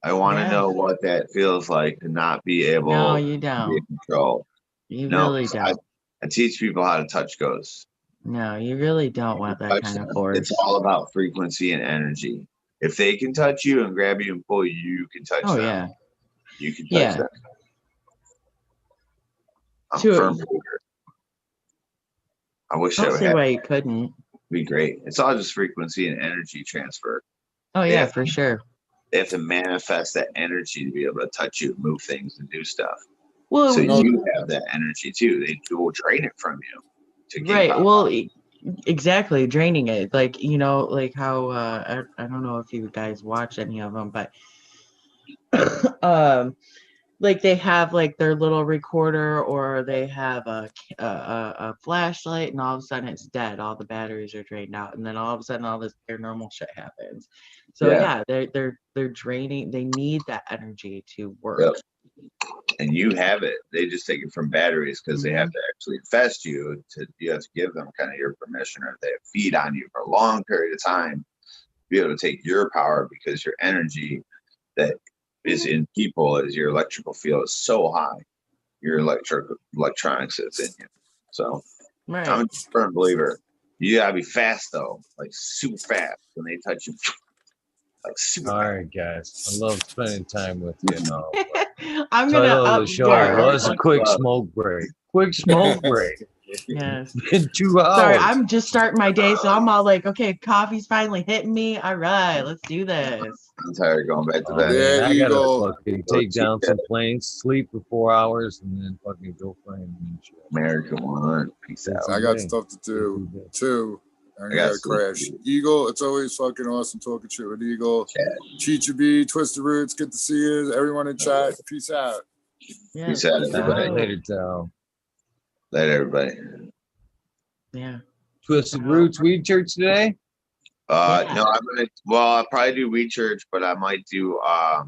I want to Yeah. know what that feels like to not be No, able you to be in don't. control. You No, really 'cause I, don't. I teach people how to touch ghosts. No, you really don't You want that touch kind of them. It's force. all about frequency and energy. If they can touch you and grab you and pull you, you can touch Oh them. yeah. You can touch Yeah. them. I'm a To firm believer. I wish don't that would see happen. why you couldn't. Be great. It's all just frequency and energy transfer. Oh They yeah, have for sure. they have to manifest that energy to be able to touch you, move things, and do stuff. So Well, you have that energy too. They will drain it from you to gain right. power. Well, exactly. Draining it, like like how I don't know if you guys watch any of them, but um, like they have like their little recorder, or they have a flashlight, and all of a sudden it's dead. All the batteries are drained out, and then all of a sudden all this paranormal shit happens. So Yeah. yeah, they're draining. They need that energy to work. Yep. And you have it. They just take it from batteries because they have to actually infest you. You have to give them kind of your permission, or they feed on you for a long period of time to be able to take your power, because your energy that is in people is your electrical field is so high. Your electronics that's in you. So I'm Right. a firm believer. You gotta be fast though, like super fast when they touch you, like super All fast. right, guys. I love spending time with you and all. But I'm gonna title of the up show Garrett. was a quick smoke break. Quick smoke break. Yes. In 2 Sorry, hours. I'm just starting my day, so I'm all like, okay, coffee's finally hitting me. All right, let's do this. I'm tired of going back to Oh bed. man, Yeah, I gotta Eagle. fucking take down some planes, sleep for 4 hours, and then fucking go find me shit. America one. Peace Busy out. I got day. stuff to do Busy day. too. I I got gotta sleep. crash. Eagle, it's always fucking awesome talking shit with Eagle. Cheech B, Twisted Roots, good to see you. Everyone in chat, peace out. Yeah. Peace out, peace everybody. out. Later, Tal. Later, everybody. Yeah. Twisted Roots Weed Church today? Yeah. No, I'll probably do Weed Church, but I might do I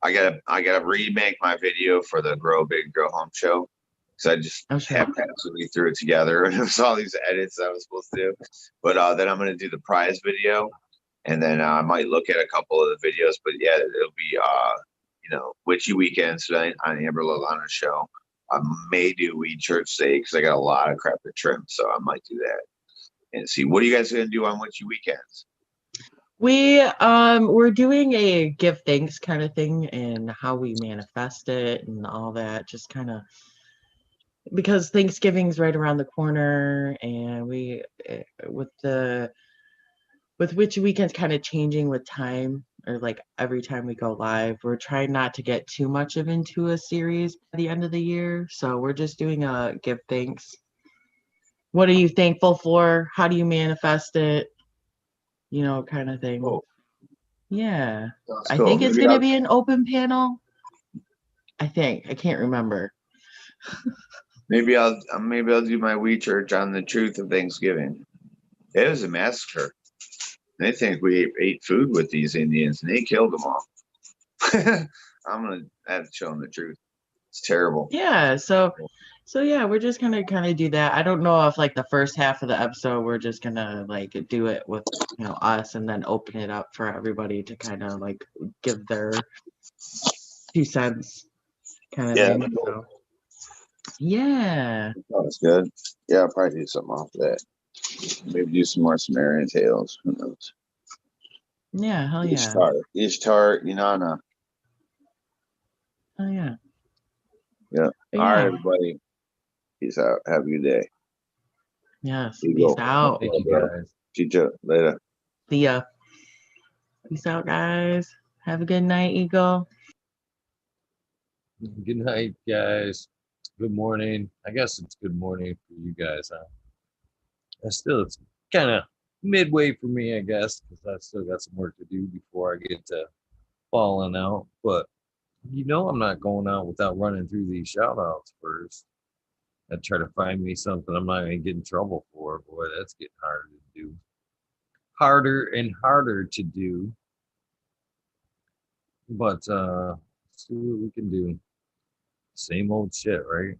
gotta remake my video for the Grow Big Grow Home show. So I just Oh sure. haphazardly threw it together, and it was all these edits I was supposed to do. But then I'm gonna do the prize video, and then I might look at a couple of the videos. But yeah, it'll be Witchy Weekends tonight on Amber Lalana's show. I may do Weed Church today because I got a lot of crap to trim, so I might do that and see what are you guys gonna do on Witchy Weekends. We're doing a give thanks kind of thing, and how we manifest it and all that, just kind of because Thanksgiving's right around the corner, and we with which weekends kind of changing with time, or like every time we go live, we're trying not to get too much of into a series by the end of the year. So we're just doing a give thanks. What are you thankful for? How do you manifest it? Kind of thing. Cool. Yeah. That's I cool. think it's gonna be an open panel. I can't remember. Maybe I'll do my Weed Church on the truth of Thanksgiving. It was a massacre. They think we ate food with these Indians, and they killed them all. I'm gonna have to show them the truth. It's terrible. Yeah, so yeah, we're just gonna kind of do that. I don't know if like the first half of the episode we're just gonna like do it with us, and then open it up for everybody to kind of like give their 2 cents kind of Yeah, thing. So yeah. that's good. Yeah, I'll probably do something off of that. Maybe do some more Sumerian tales. Who knows? Yeah, hell yeah. Ishtar, Inanna. Oh yeah. Yeah. But All right, yeah. everybody. Peace out. Have a good day. Yes. Eagle. Peace out. Thank you, guys. See you later. See ya. Peace out, guys. Have a good night, Eagle. Good night, guys. Good morning. I guess it's good morning for you guys, huh? It's kind of midway for me, I guess, because I still got some work to do before I get to falling out. But I'm not going out without running through these shout outs first. I try to find me something I'm not going to get in trouble for. Boy, that's getting harder to do. Harder and harder to do. But see what we can do. Same old shit, right?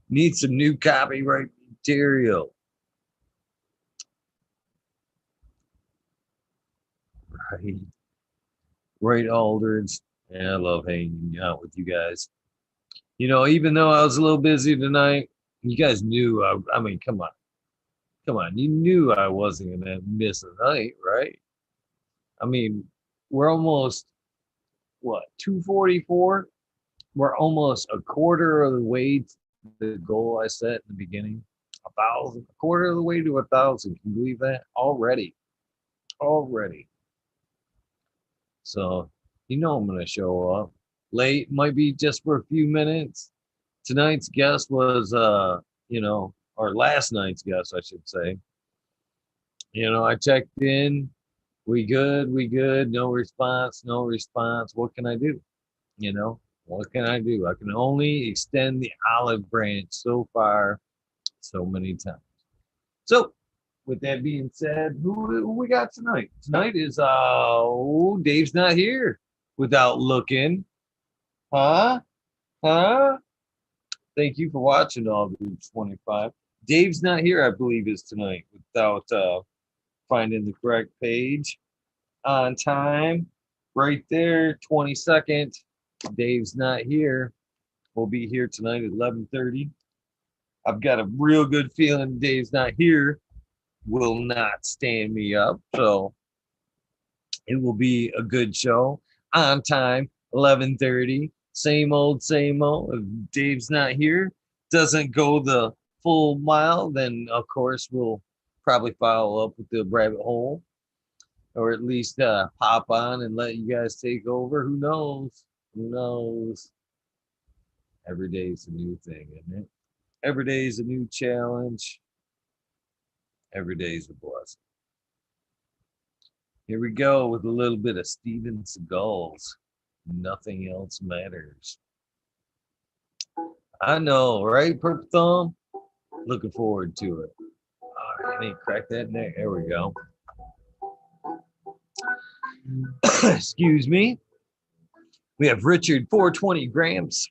Need some new copyright material. Right. Right, Aldridge. Yeah, I love hanging out with you guys. Even though I was a little busy tonight, you guys knew. I mean, come on. Come on. You knew I wasn't going to miss a night, right? I mean, we're almost, what, 244? We're almost a quarter of the way to the goal I set in the beginning. 1,000, a quarter of the way to 1,000. Can you believe that? Already. So, I'm going to show up. Late, might be just for a few minutes. Tonight's guest was, or last night's guest, I should say. I checked in. We good. No response. What can I do? What can I do? I can only extend the olive branch so far, so many times. So, with that being said, who we got tonight? Tonight is Dave's not here without looking. Huh? Thank you for watching all Dudes 25. Dave's not here, I believe, is tonight without finding the correct page on time. Right there, 22nd. Dave's not here. We'll be here tonight at 11:30. I've got a real good feeling Dave's not here will not stand me up. So it will be a good show on time, 11:30. Same old. If Dave's not here, doesn't go the full mile, then of course we'll probably follow up with the rabbit hole, or at least pop on and let you guys take over. Who knows? Every day is a new thing, isn't it? Every day is a new challenge. Every day is a blessing. Here we go with a little bit of Steven Seagal's Nothing Else Matters. I know, right, Purple Thumb? Looking forward to it. All right, I need to crack that neck. There we go. Excuse me. We have Richard 420 grams.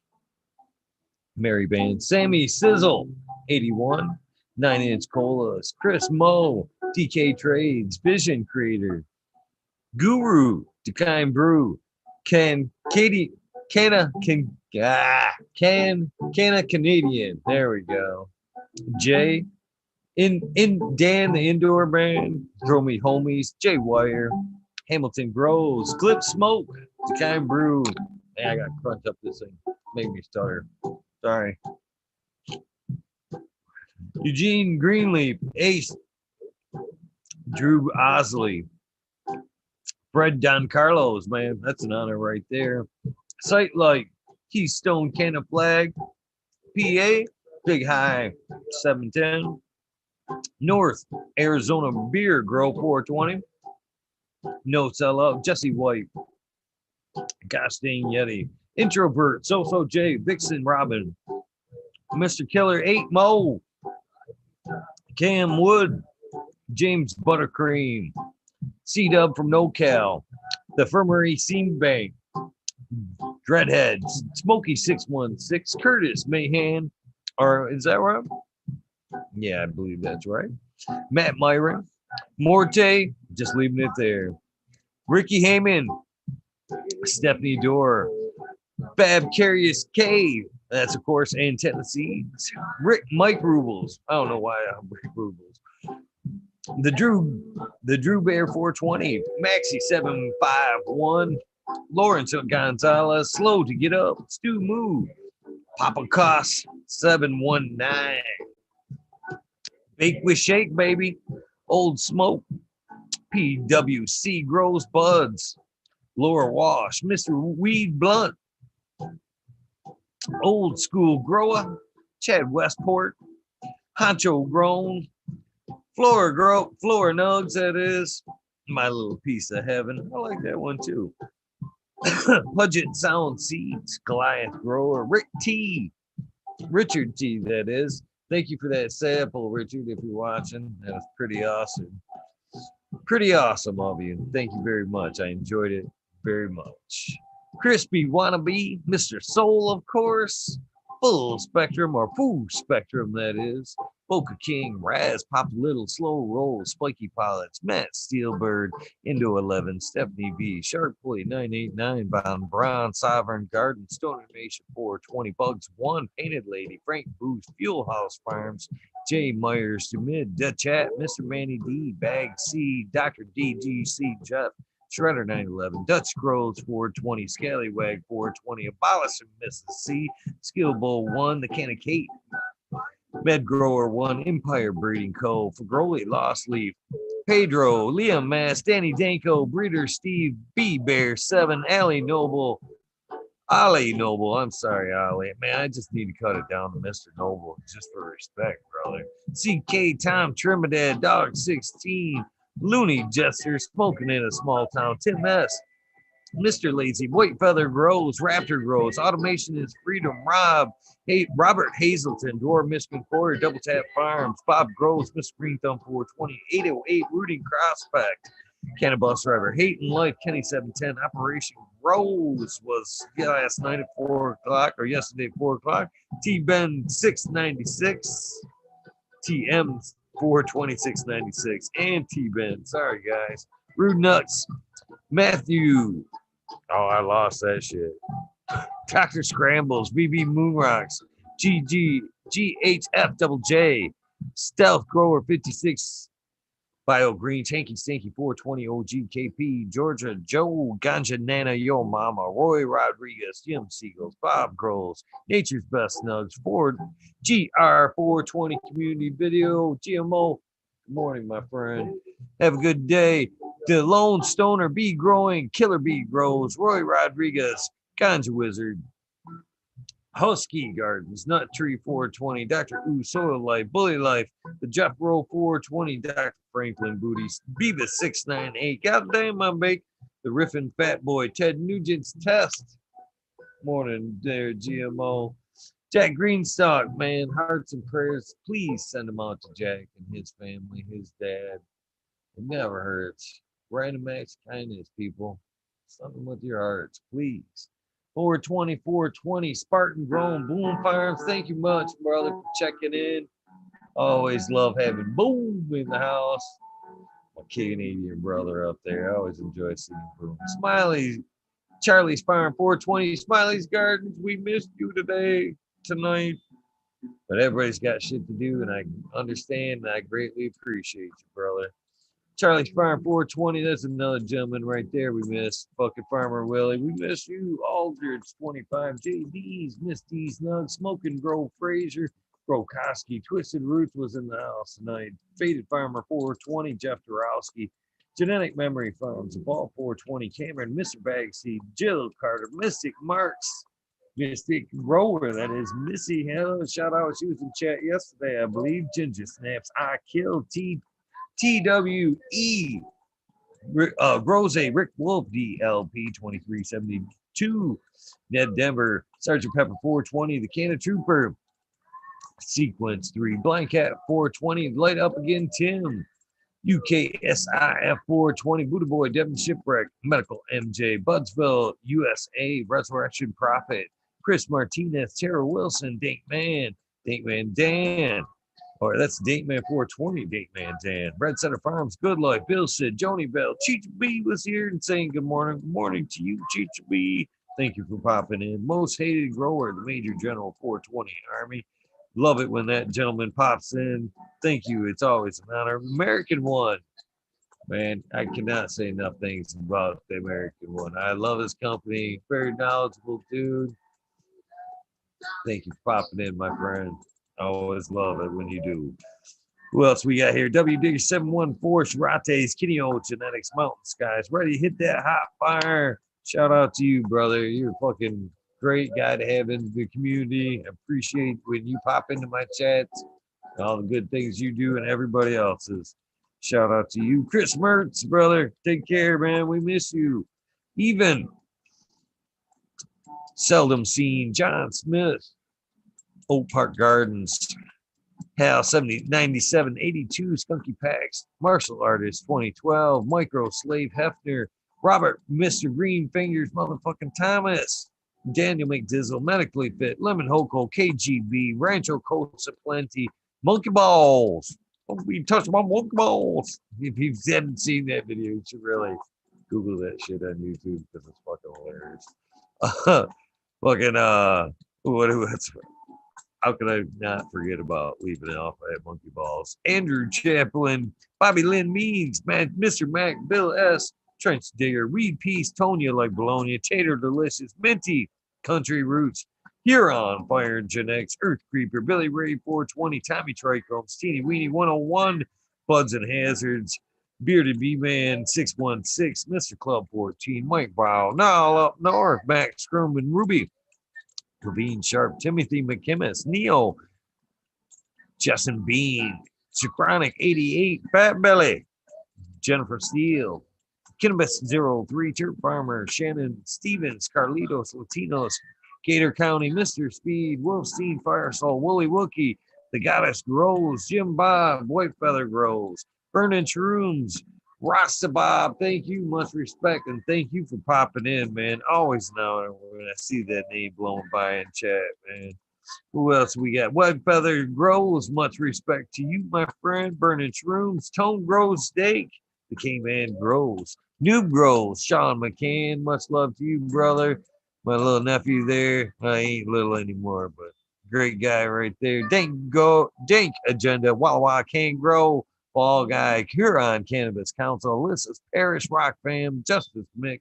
Mary Band, Sammy Sizzle 81, 9-inch colas, Chris Moe, DK Trades, Vision Creator, Guru, Decline Brew, Canna Canadian. There we go. Jay, in Dan the Indoor Band, Throw Me Homies, Jay Wire, Hamilton Grows, Clip Smoke, Decline Brew. Man, I got to crunch up this thing. Make me stutter. Sorry. Eugene Greenleaf, Ace, Drew Osley, Fred Don Carlos, man, that's an honor right there. Sightlight, Keystone Cannon Flag, PA, Big High 710, North Arizona Beer Grow 420, No Sellout, Jesse White, Gostain Yeti, Introvert, So J, Vixen Robin, Mr. Killer 8 Mo, Cam Wood, James Buttercream, C-Dub from NoCal, the Infirmary Seam Bank, Dreadheads, Smokey 616, Curtis Mahan, or is that right? Yeah, I believe that's right. Matt Myron, Morte, just leaving it there. Ricky Heyman, Stephanie Dorr, Bab Carius K, that's of course Antenna Seeds, Mike Rubles, I don't know why I'm Rick Rubles. The Drew Bear 420, Maxi 751, Lawrence Gonzalez, Slow to Get Up, Stu Move, Papa Cost 719, Bake with Shake, baby, Old Smoke, PWC Grows Buds, Laura Wash, Mr. Weed Blunt, Old School Grower, Chad Westport, Honcho Grown, Flora Nugs, that is. My little piece of heaven. I like that one too. Budget Sound Seeds, Goliath Grower, Richard T, that is. Thank you for that sample, Richard, if you're watching. That was pretty awesome. Pretty awesome of you. Thank you very much. I enjoyed it very much. Crispy Wannabe, Mr. Soul, of course. Full spectrum or full spectrum, that is. Boca King, Raz, Pop Little, Slow Roll, Spiky Pilots, Matt Steelbird, Indo 11, Stephanie V, Shark Boy 989, Bound Brown, Sovereign Garden, Stone Animation 420, Bugs 1, Painted Lady, Frank Booth, Fuel House Farms, Jay Myers, Mid, Dutch Chat, Mr. Manny D, Bag C, Dr. DGC, Jeff, Shredder 911, Dutch Scrolls 420, Scallywag 420, Abolish and Mrs. C, Skill Bowl 1, The Can of Kate, Med Grower 1, Empire Breeding Co., Fagroli Lost Leaf, Pedro, Liam Mass, Danny Danko, Breeder Steve, B Bear 7, Ali Noble, I'm sorry, Ali. Man, I just need to cut it down to Mr. Noble just for respect, brother. CK Tom Trinidad, Dog 16, Looney Jester, Smoking in a Small Town, Tim S., Mr. Lazy, White Feather Grows, Raptor Grows, Automation is Freedom, Rob, Robert Hazelton, Dwarf Michigan Quarter, Double Tap Farms, Bob Grows, Mr. Green Thumb 420, 808, Rooting Prospect, Cannabis Driver, Hate and Life, Kenny 710, Operation Rose was last night at 4 o'clock, or yesterday at 4 o'clock, T-Ben 696, TM 42696, and T-Ben, sorry guys, Rude Nuts, Matthew, oh, I lost that shit. Dr. Scrambles, BB Moonrocks, GHF Double J, Stealth Grower 56, Bio Green, Tanky Stinky 420, OGKP, Georgia Joe, Ganja Nana, Yo Mama, Roy Rodriguez, Jim Seagulls, Bob Groves, Nature's Best Nugs, Ford, GR 420 Community Video, GMO. Good morning, my friend. Have a good day. The Lone Stoner Bee Growing, Killer Bee Grows, Roy Rodriguez, Ganja Wizard, Husky Gardens, Nut Tree 420, Dr. Ooh, Soil Life, Bully Life, the Jeff Roll 420, Dr. Franklin Booties, Beavis 698, goddamn my bake, the Riffin Fat Boy, Ted Nugent's Test. Morning there, GMO. Jack Greenstock, man, hearts and prayers. Please send them out to Jack and his family, his dad. It never hurts. Random acts of kindness, people. Something with your hearts, please. 420, 420, Spartan Grown, Boom Farms. Thank you much, brother, for checking in. Always love having Boom in the house. My Canadian brother up there. I always enjoy seeing Boom. Smiley, Charlie's Farm, 420, Smiley's Gardens. We missed you tonight. But everybody's got shit to do, and I understand, and I greatly appreciate you, brother. Charlie's Farm 420, that's another gentleman right there we miss. Fucking Farmer Willie, we miss you. Aldridge 25, JD's, Miss D's Nug, Smoking Grove Fraser, Grokoski, Twisted Roots was in the house tonight. Faded Farmer 420, Jeff Dorowski, Genetic Memory Farms, Ball 420, Cameron, Mr. Bagseed, Jill Carter, Mystic Marks, Mystic Grower, that is Missy. Hello, shout out. She was in chat yesterday, I believe. Ginger Snaps, I Kill TWE, Rose, Rick Wolf, DLP 2372, Ned Denver, Sergeant Pepper 420, The Canna Trooper, Sequence 3, Blank Cat 420, Light Up Again Tim, UKSIF 420, Buddha Boy, Devin Shipwreck, Medical MJ, Budsville, USA, Resurrection Prophet, Chris Martinez, Tara Wilson, Date Man Dan, or that's Date Man 420, Date Man Dan, Red Center Farms, Good Life, Bill Sid, Joni Bell, Chicha B was here and saying good morning. Good morning to you, Chicha B. Thank you for popping in. Most Hated Grower, the Major General 420 Army. Love it when that gentleman pops in. Thank you. It's always an honor. American One. Man, I cannot say enough things about the American One. I love his company. Very knowledgeable dude. Thank you for popping in, my friend. I always love it when you do. Who else we got here? WD 714, Shirates, Kineo Genetics, Mountain Skies. Ready to hit that hot fire. Shout out to you, brother. You're a fucking great guy to have in the community. I appreciate when you pop into my chats and all the good things you do and everybody else's. Shout out to you. Chris Mertz, brother. Take care, man. We miss you. Even seldom seen John Smith, Oak Park Gardens, Hal 70, 97, 82, Skunky Packs, Martial Artist 2012, Micro Slave Hefner, Robert, Mr. Green Fingers, motherfucking Thomas, Daniel McDizzle, Medically Fit, Lemon Hoco, KGB, Rancho Costa Plenty, Monkey Balls. Don't be touching my monkey balls. If you haven't seen that video, you should really Google that shit on YouTube because it's fucking hilarious. What's how could I not forget about leaving it off at Monkey Balls? Andrew Chaplin, Bobby Lynn Means, Mr. Mac, Bill S., Trench Digger, Reed Peace, Tonya like Bologna, Tater Delicious, Minty, Country Roots, Huron, Fire and Gen X, Earth Creeper, Billy Ray 420, Tommy Trichomes, Teeny Weenie 101, Buds and Hazards, Bearded B-Man 616, Mr. Club 14, Mike Brow, Now Up North, Max Scrum and Ruby, Levine Sharp, Timothy McKimmis, Neo, Justin Bean, Synchronic 88, Fat Belly, Jennifer Steele, Kinabus 03, Turp Farmer, Shannon Stevens, Carlitos, Latinos, Gator County, Mr. Speed, Wolfstein, Firesoul, Wooly Wookie, The Goddess Grows, Jim Bob, White Feather Grows, Vernon Shrooms, Rasta Bob, thank you, much respect, and thank you for popping in, man. Always know when I see that name blowing by in chat, man. Who else we got? White Feather Grows, much respect to you, my friend. Burning Shrooms, Tone Grows Steak, the K-Man Grows, Noob Grows, Sean McCann, much love to you, brother. My little nephew there, I ain't little anymore, but great guy right there. Dank Agenda, Wawa Can Grow, Fall Guy, Huron Cannabis Council, Alyssa's Parish Rock Fam, Justice Mick,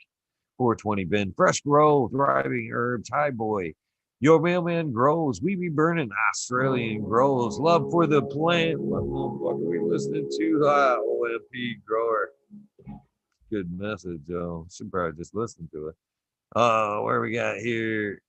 420 Ben, Fresh Grow, Thriving Herbs, High Boy, Your Mailman Grows, We Be Burning, Australian Grows, Love for the Plant. What are we listening to? OMP Grower. Good message, Joe. Should probably just listen to it. Where we got here?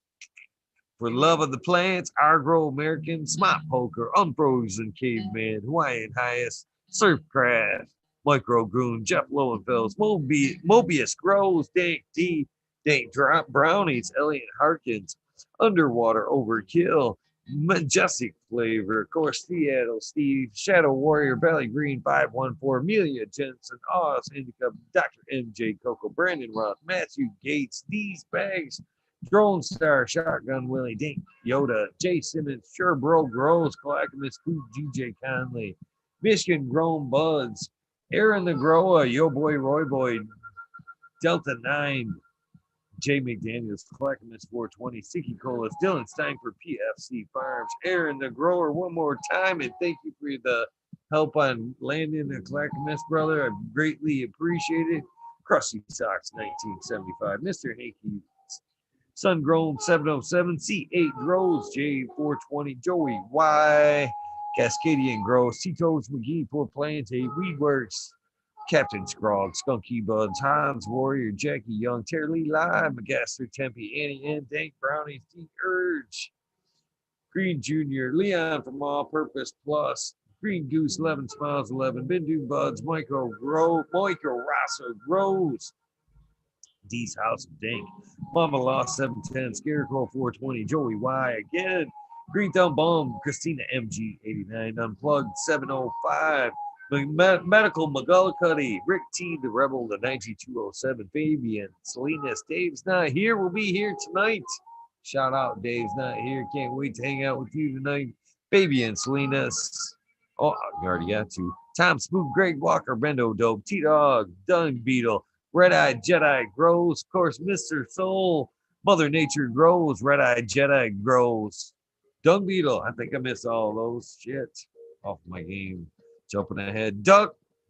For Love of the Plants, Agro American, Smart Poker, Unfrozen Caveman, Hawaiian Highest, Surfcraft, Micro Goon, Jeff Lowenfels, Mobius Grows, Dank D, Dank Drop Brownies, Elliot Harkins, Underwater Overkill, Majestic Flavor, of course, Seattle Steve, Shadow Warrior, Valley Green 514, Amelia Jensen, Oz Indica, Dr. MJ Coco, Brandon Roth, Matthew Gates, These Bags, Drone Star, Shotgun Willie, Dink, Yoda, Jay Simmons, Sure Bro Grows, Clackamas, Coop, GJ Conley, Michigan Grown Buds, Aaron the Grower, Yo Boy Roy Boy, Delta 9, Jay McDaniels, Clackamas 420, Sticky Colas, Dylan Stein for PFC Farms, Aaron the Grower, one more time, and thank you for the help on landing the Clackamas, brother. I greatly appreciate it. Krusty Socks 1975, Mr. Hanky, Sun Grown 707, C8 Grows, J420, Joey Y, Cascadian Grows, Tito's McGee, Poor Plante, Weedworks, Captain Scrog, Skunky Buds, Hans Warrior, Jackie Young, Terry Lee Live, McGaster, Tempe, Annie N, Dank Brownies, D Urge, Green Jr., Leon from All Purpose Plus, Green Goose, 11 Smiles 11, Bindu Buds, Michael Rosser Grows, D's House of Dank, Mama Lost 710, Scarecrow 420, Joey Y again, Green Thumb Bum, Christina MG 89, Unplugged 705, Medical McGullicuddy, Rick T, the Rebel, the 9207, Fabian, Salinas, Dave's not here. We'll be here tonight. Shout out, Dave's not here. Can't wait to hang out with you tonight. Fabian, Salinas. Oh, I already got to. Tom Spook, Greg Walker, Bendo Dope, T-Dog, Dung Beetle, Red-Eyed Jedi Grows, of course, Mr. Soul, Mother Nature Grows, Red-Eyed Jedi Grows, Dung Beetle. I think I missed all those. Shit. Off my game. Jumping ahead.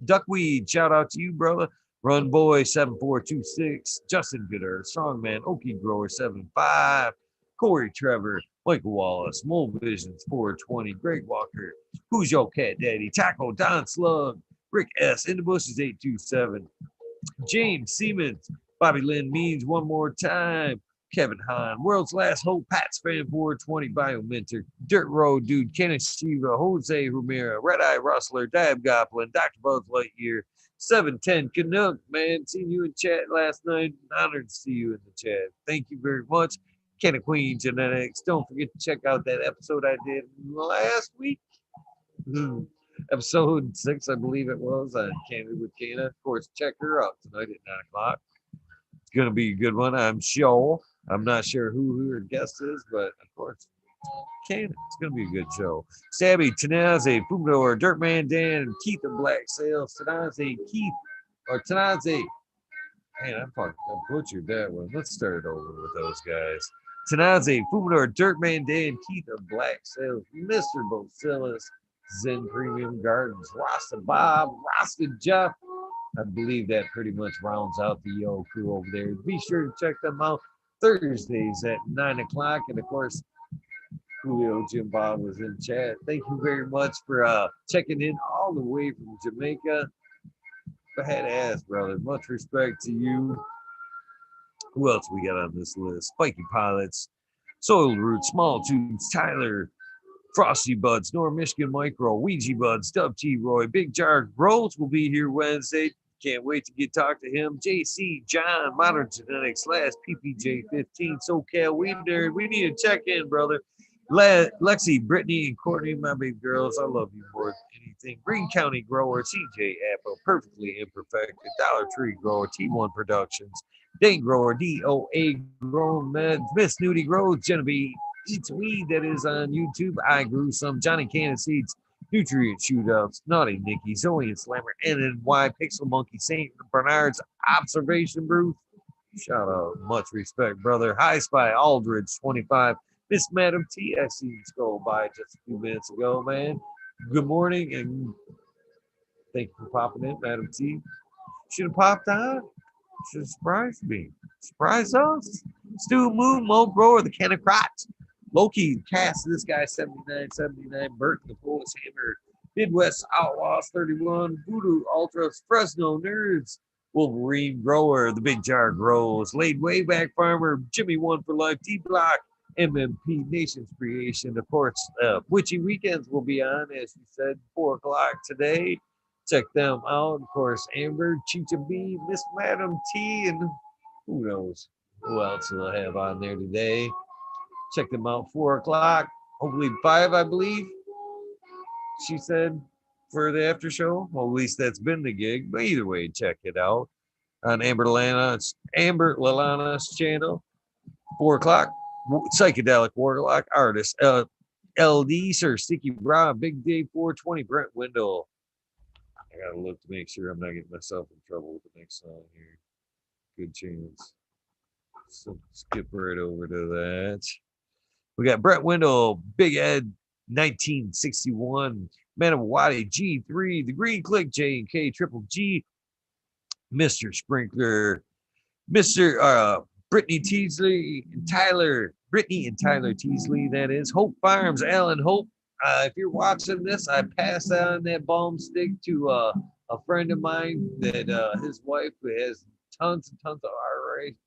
Duckweed, shout out to you, brother. Run Boy 7426, Justin Gooder, Strongman, Okie Grower 75, Corey Trevor, Michael Wallace, Mole Visions 420, Greg Walker, Who's Your Cat Daddy, Taco Don Slug, Rick S, In the Bushes 827, James Siemens, Bobby Lynn Means one more time, Kevin Hahn, World's Last Hope, Pats Fan 420, Biomentor, Dirt Road Dude, Kenneth Shiva, Jose Humira, Red Eye Rustler, Dab Goblin, Dr. Buzz Lightyear, 710 Canuck, man. Seen you in chat last night. Honored to see you in the chat. Thank you very much. Kenna Queen Genetics. Don't forget to check out that episode I did last week. Episode 6, I believe it was, on Canada with Kana. Of course, check her out tonight at 9 o'clock. It's going to be a good one, I'm sure. I'm not sure who her guest is, but of course, Cannon. It's going to be a good show. Sabby, Tanaze, Fumdor, Dirtman Dan, and Keith of Black Sails. Tanaze, Keith, or Tanaze. Man, I butchered that one. Let's start it over with those guys. Tanaze, Fumdor, Dirtman Dan, Keith of Black Sails, Mr. Bosilis, Zen Premium Gardens, Rasta Bob, Rasta Jeff. I believe that pretty much rounds out the Yo crew over there. Be sure to check them out Thursdays at 9 o'clock. And of course, Julio Jim Bob was in chat. Thank you very much for checking in all the way from Jamaica. Badass, brother. Much respect to you. Who else we got on this list? Spiky Pilots, Soil Root, Small Tubes, Tyler, Frosty Buds, North Michigan Micro, Ouija Buds, Dub T Roy, Big Jar Rose will be here Wednesday. Can't wait to get talk to him. JC, John, Modern Genetics, last PPJ15, SoCal Weed Nerd. We need to check in, brother. Lexi, Brittany, and Courtney, my big girls. I love you more than anything. Green County Grower, CJ Apple, Perfectly Imperfected, Dollar Tree Grower, T1 Productions, Day Grower, DOA Grown Meds, Miss Nudie Grows, Genevieve, Eats Weed, that is on YouTube. I Grew Some, Johnny Cannon Seeds, Nutrient Shootouts, Naughty Nikki, Zoe and Slammer, NNY, Pixel Monkey, St. Bernard's Observation Booth. Shout out, much respect, brother. High Spy, Aldridge, 25. Miss Madam T, I see you scroll by just a few minutes ago, man. Good morning, and thank you for popping in, Madam T. Should have popped on. Should have surprised me. Surprise us. Stu Moon, Mo Grower, the Can of Crotch. Loki, Cast, this guy, 7979. Burton, the Polish Hammer. Midwest Outlaws, 31. Voodoo, Ultras, Fresno Nerds. Wolverine Grower, the Big Jar Grows. Laid Wayback Farmer, Jimmy One for Life, D Block. MMP Nations Creation. Of course, Witchy Weekends will be on, as you said, 4 o'clock today. Check them out. Of course, Amber, Chicha B, Miss Madam T, and who knows who else will have on there today. Check them out, 4 o'clock, hopefully 5, I believe, she said, for the after show. Well, at least that's been the gig. But either way, check it out on Amber Lalana's channel, 4 o'clock. Psychedelic Warlock Artist, LD, Sir Sticky Bra, Big Dave 420, Brent Wendell. I gotta look to make sure I'm not getting myself in trouble with the next song here. Good chance. So skip right over to that. We got Brett Wendell, Big Ed, 1961, Manawati, G3, The Green Click, J and K, Triple G, Mr. Sprinkler, Mr. Brittany Teasley, and Tyler, Brittany and Tyler Teasley, that is. Hope Farms, Alan Hope. If you're watching this, I passed on that balm stick to a friend of mine that his wife has tons and tons of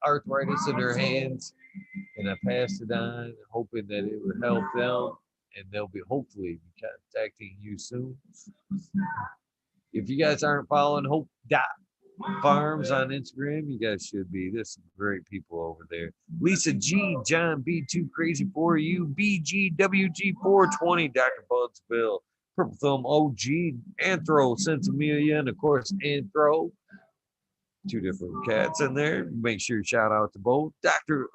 arthritis in her hands, and I passed it on, hoping that it would help them, and they'll be hopefully be contacting you soon. If you guys aren't following Hope Farms on Instagram, you guys should be. There's some great people over there. Lisa G, John B2 Crazy for You, BGWG420, Dr. Budsville, Purple Thumb OG, Anthro, Sensimilia, and of course Anthro. 2 different cats in there. Make sure you shout out to both. Doctor.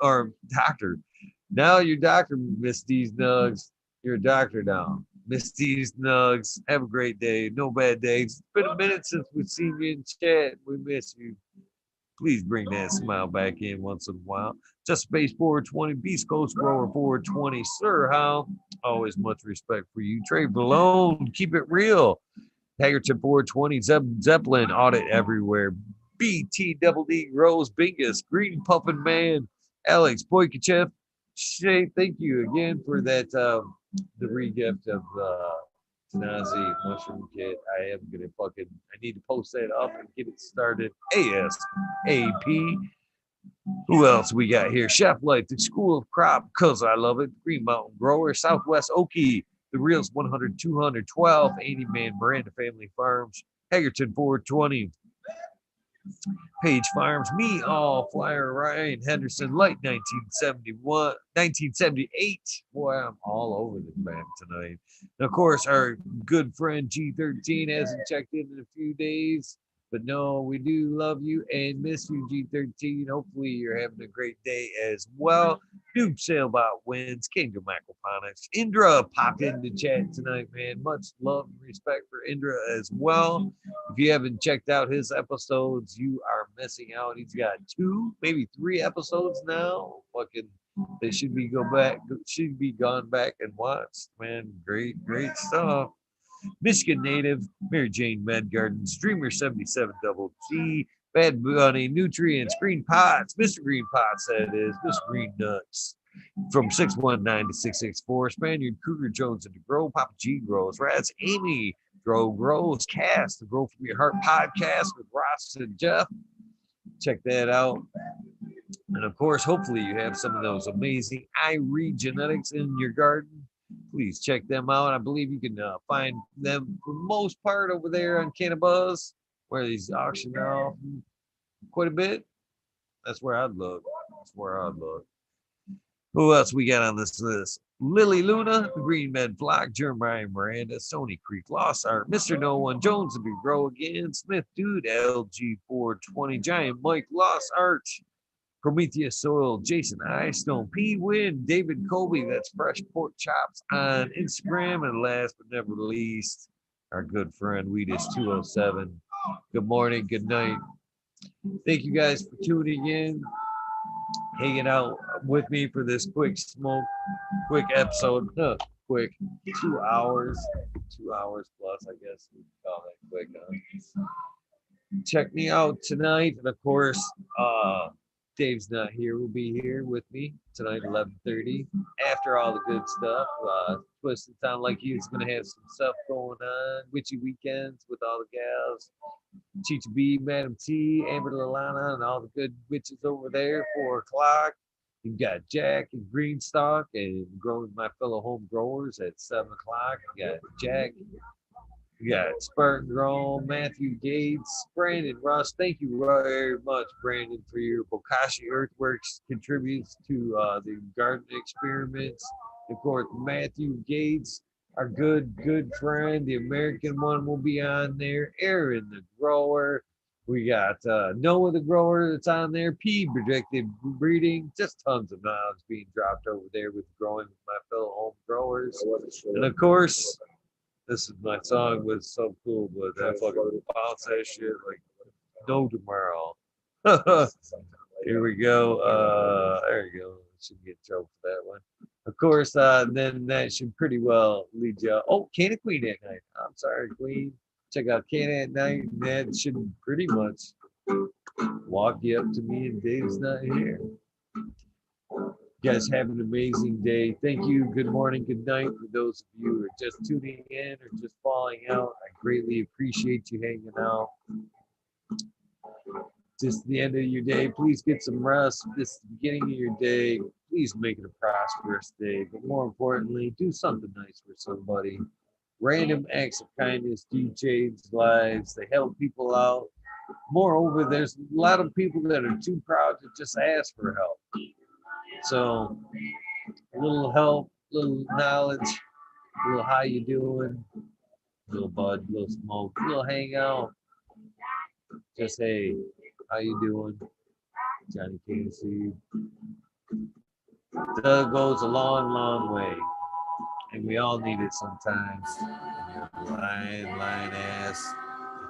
Now you're Dr. Miss D's Nugs. You're a doctor now. Miss D's Nugs. Have a great day. No bad days. It's been a minute since we've seen you in chat. We miss you. Please bring that smile back in once in a while. Just Space 420, Beast Coast Grower 420. Sir, how? Always much respect for you. Trey Malone, keep it real. Haggerton 420, Zeppelin, Audit Everywhere. BT Double D Rose Bingus, Green Puffin Man, Alex Boykachev. Shay, thank you again for that. The regift of Tanazi Mushroom Kit. I am gonna I need to post that up and get it started ASAP. Who else we got here? Chef Life, the School of Crop, cause I love it. Green Mountain Grower, Southwest Okie, the Reels 100, 212, 80 Man, Miranda Family Farms, Haggerton 420. Page Farms, Me All, Flyer Ryan Henderson, Light 1978. Boy, I'm all over this map tonight. And of course, our good friend G13 hasn't checked in a few days. But no, we do love you and miss you, G13. Hopefully you're having a great day as well. Noob Sailbot wins. Kingdom Aquaponics. Indra popped into chat tonight, man. Much love and respect for Indra as well. If you haven't checked out his episodes, you are missing out. He's got 2, maybe 3 episodes now. Fucking, they should be gone back and watched. Man, great stuff. Michigan native, Mary Jane Medgarden, Streamer 77 Double G, Bad Bunny, Nutrients, Green Pots, Mr. Green Pots, that is, Mr. Green Nuts. From 619 to 664, Spaniard, Cougar Jones, and the Grow, Papa G Grows, Rats, Amy, Grows, Cast, the Grow From Your Heart podcast with Ross and Jeff. Check that out. And of course, hopefully you have some of those amazing iRead genetics in your garden. Please check them out. I believe you can find them for the most part over there on Cannabis, where these auction off quite a bit. That's where I'd look. Who else we got on this list? Lily Luna, Green Med Flock, Jeremiah Miranda, Stony Creek Lost Art, Mr. No One, Jones to be Grow Again, Smith Dude, LG420, Giant Mike, Lost Arch, Prometheus Soil, Jason Stone, P. Win, David Colby, that's Fresh Pork Chops on Instagram, and last but never least, our good friend Weedus207. Good morning, good night. Thank you guys for tuning in, hanging out with me for this quick episode. Quick 2 hours, 2 hours plus, I guess we call that quick. Check me out tonight, and of course, Dave's not here. Will be here with me tonight, 11:30. After all the good stuff, Twisted sound like he's gonna have some stuff going on. Witchy weekends with all the gals. Chicha B, Madam T, Amber Lalana, and all the good witches over there. 4 o'clock. You've got Jack and Greenstock and growing my fellow home growers at 7 o'clock. You got Jack. You got Spartan Grown, Matthew Gates, Brandon Russ. Thank you very much, Brandon, for your Bokashi Earthworks contributes to the garden experiments. Of course, Matthew Gates, our good friend, the American one will be on there. Aaron the grower. We got Noah the grower that's on there. P predictive breeding. Just tons of knowledge being dropped over there with growing with my fellow home growers. And of course, this is my song was so cool, but I fucking bounce that shit like no tomorrow. Here we go. There you go. Shouldn't get in trouble for that one. Of course, then that should pretty well lead you. Oh, Can of Queen at night. I'm sorry, Queen. Check out Can at night. And that should pretty much walk you up to me, and Dave's not here. You guys have an amazing day. Thank you. Good morning, good night for those of you who are just tuning in or just falling out. I greatly appreciate you hanging out. Just the end of your day. Please get some rest. This is the beginning of your day. Please make it a prosperous day. But more importantly, do something nice for somebody. Random acts of kindness do change lives. They help people out. Moreover, there's a lot of people that are too proud to just ask for help. So a little help, little knowledge, a little how you doing, little bud, little smoke, little hangout. Just hey, how you doing? Johnny can't see you. That goes a long way. And we all need it sometimes. And you're lying ass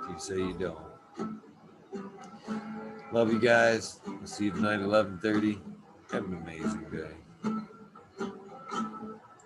if you say you don't. Love you guys. I'll see you tonight at 11:30. Have an amazing day.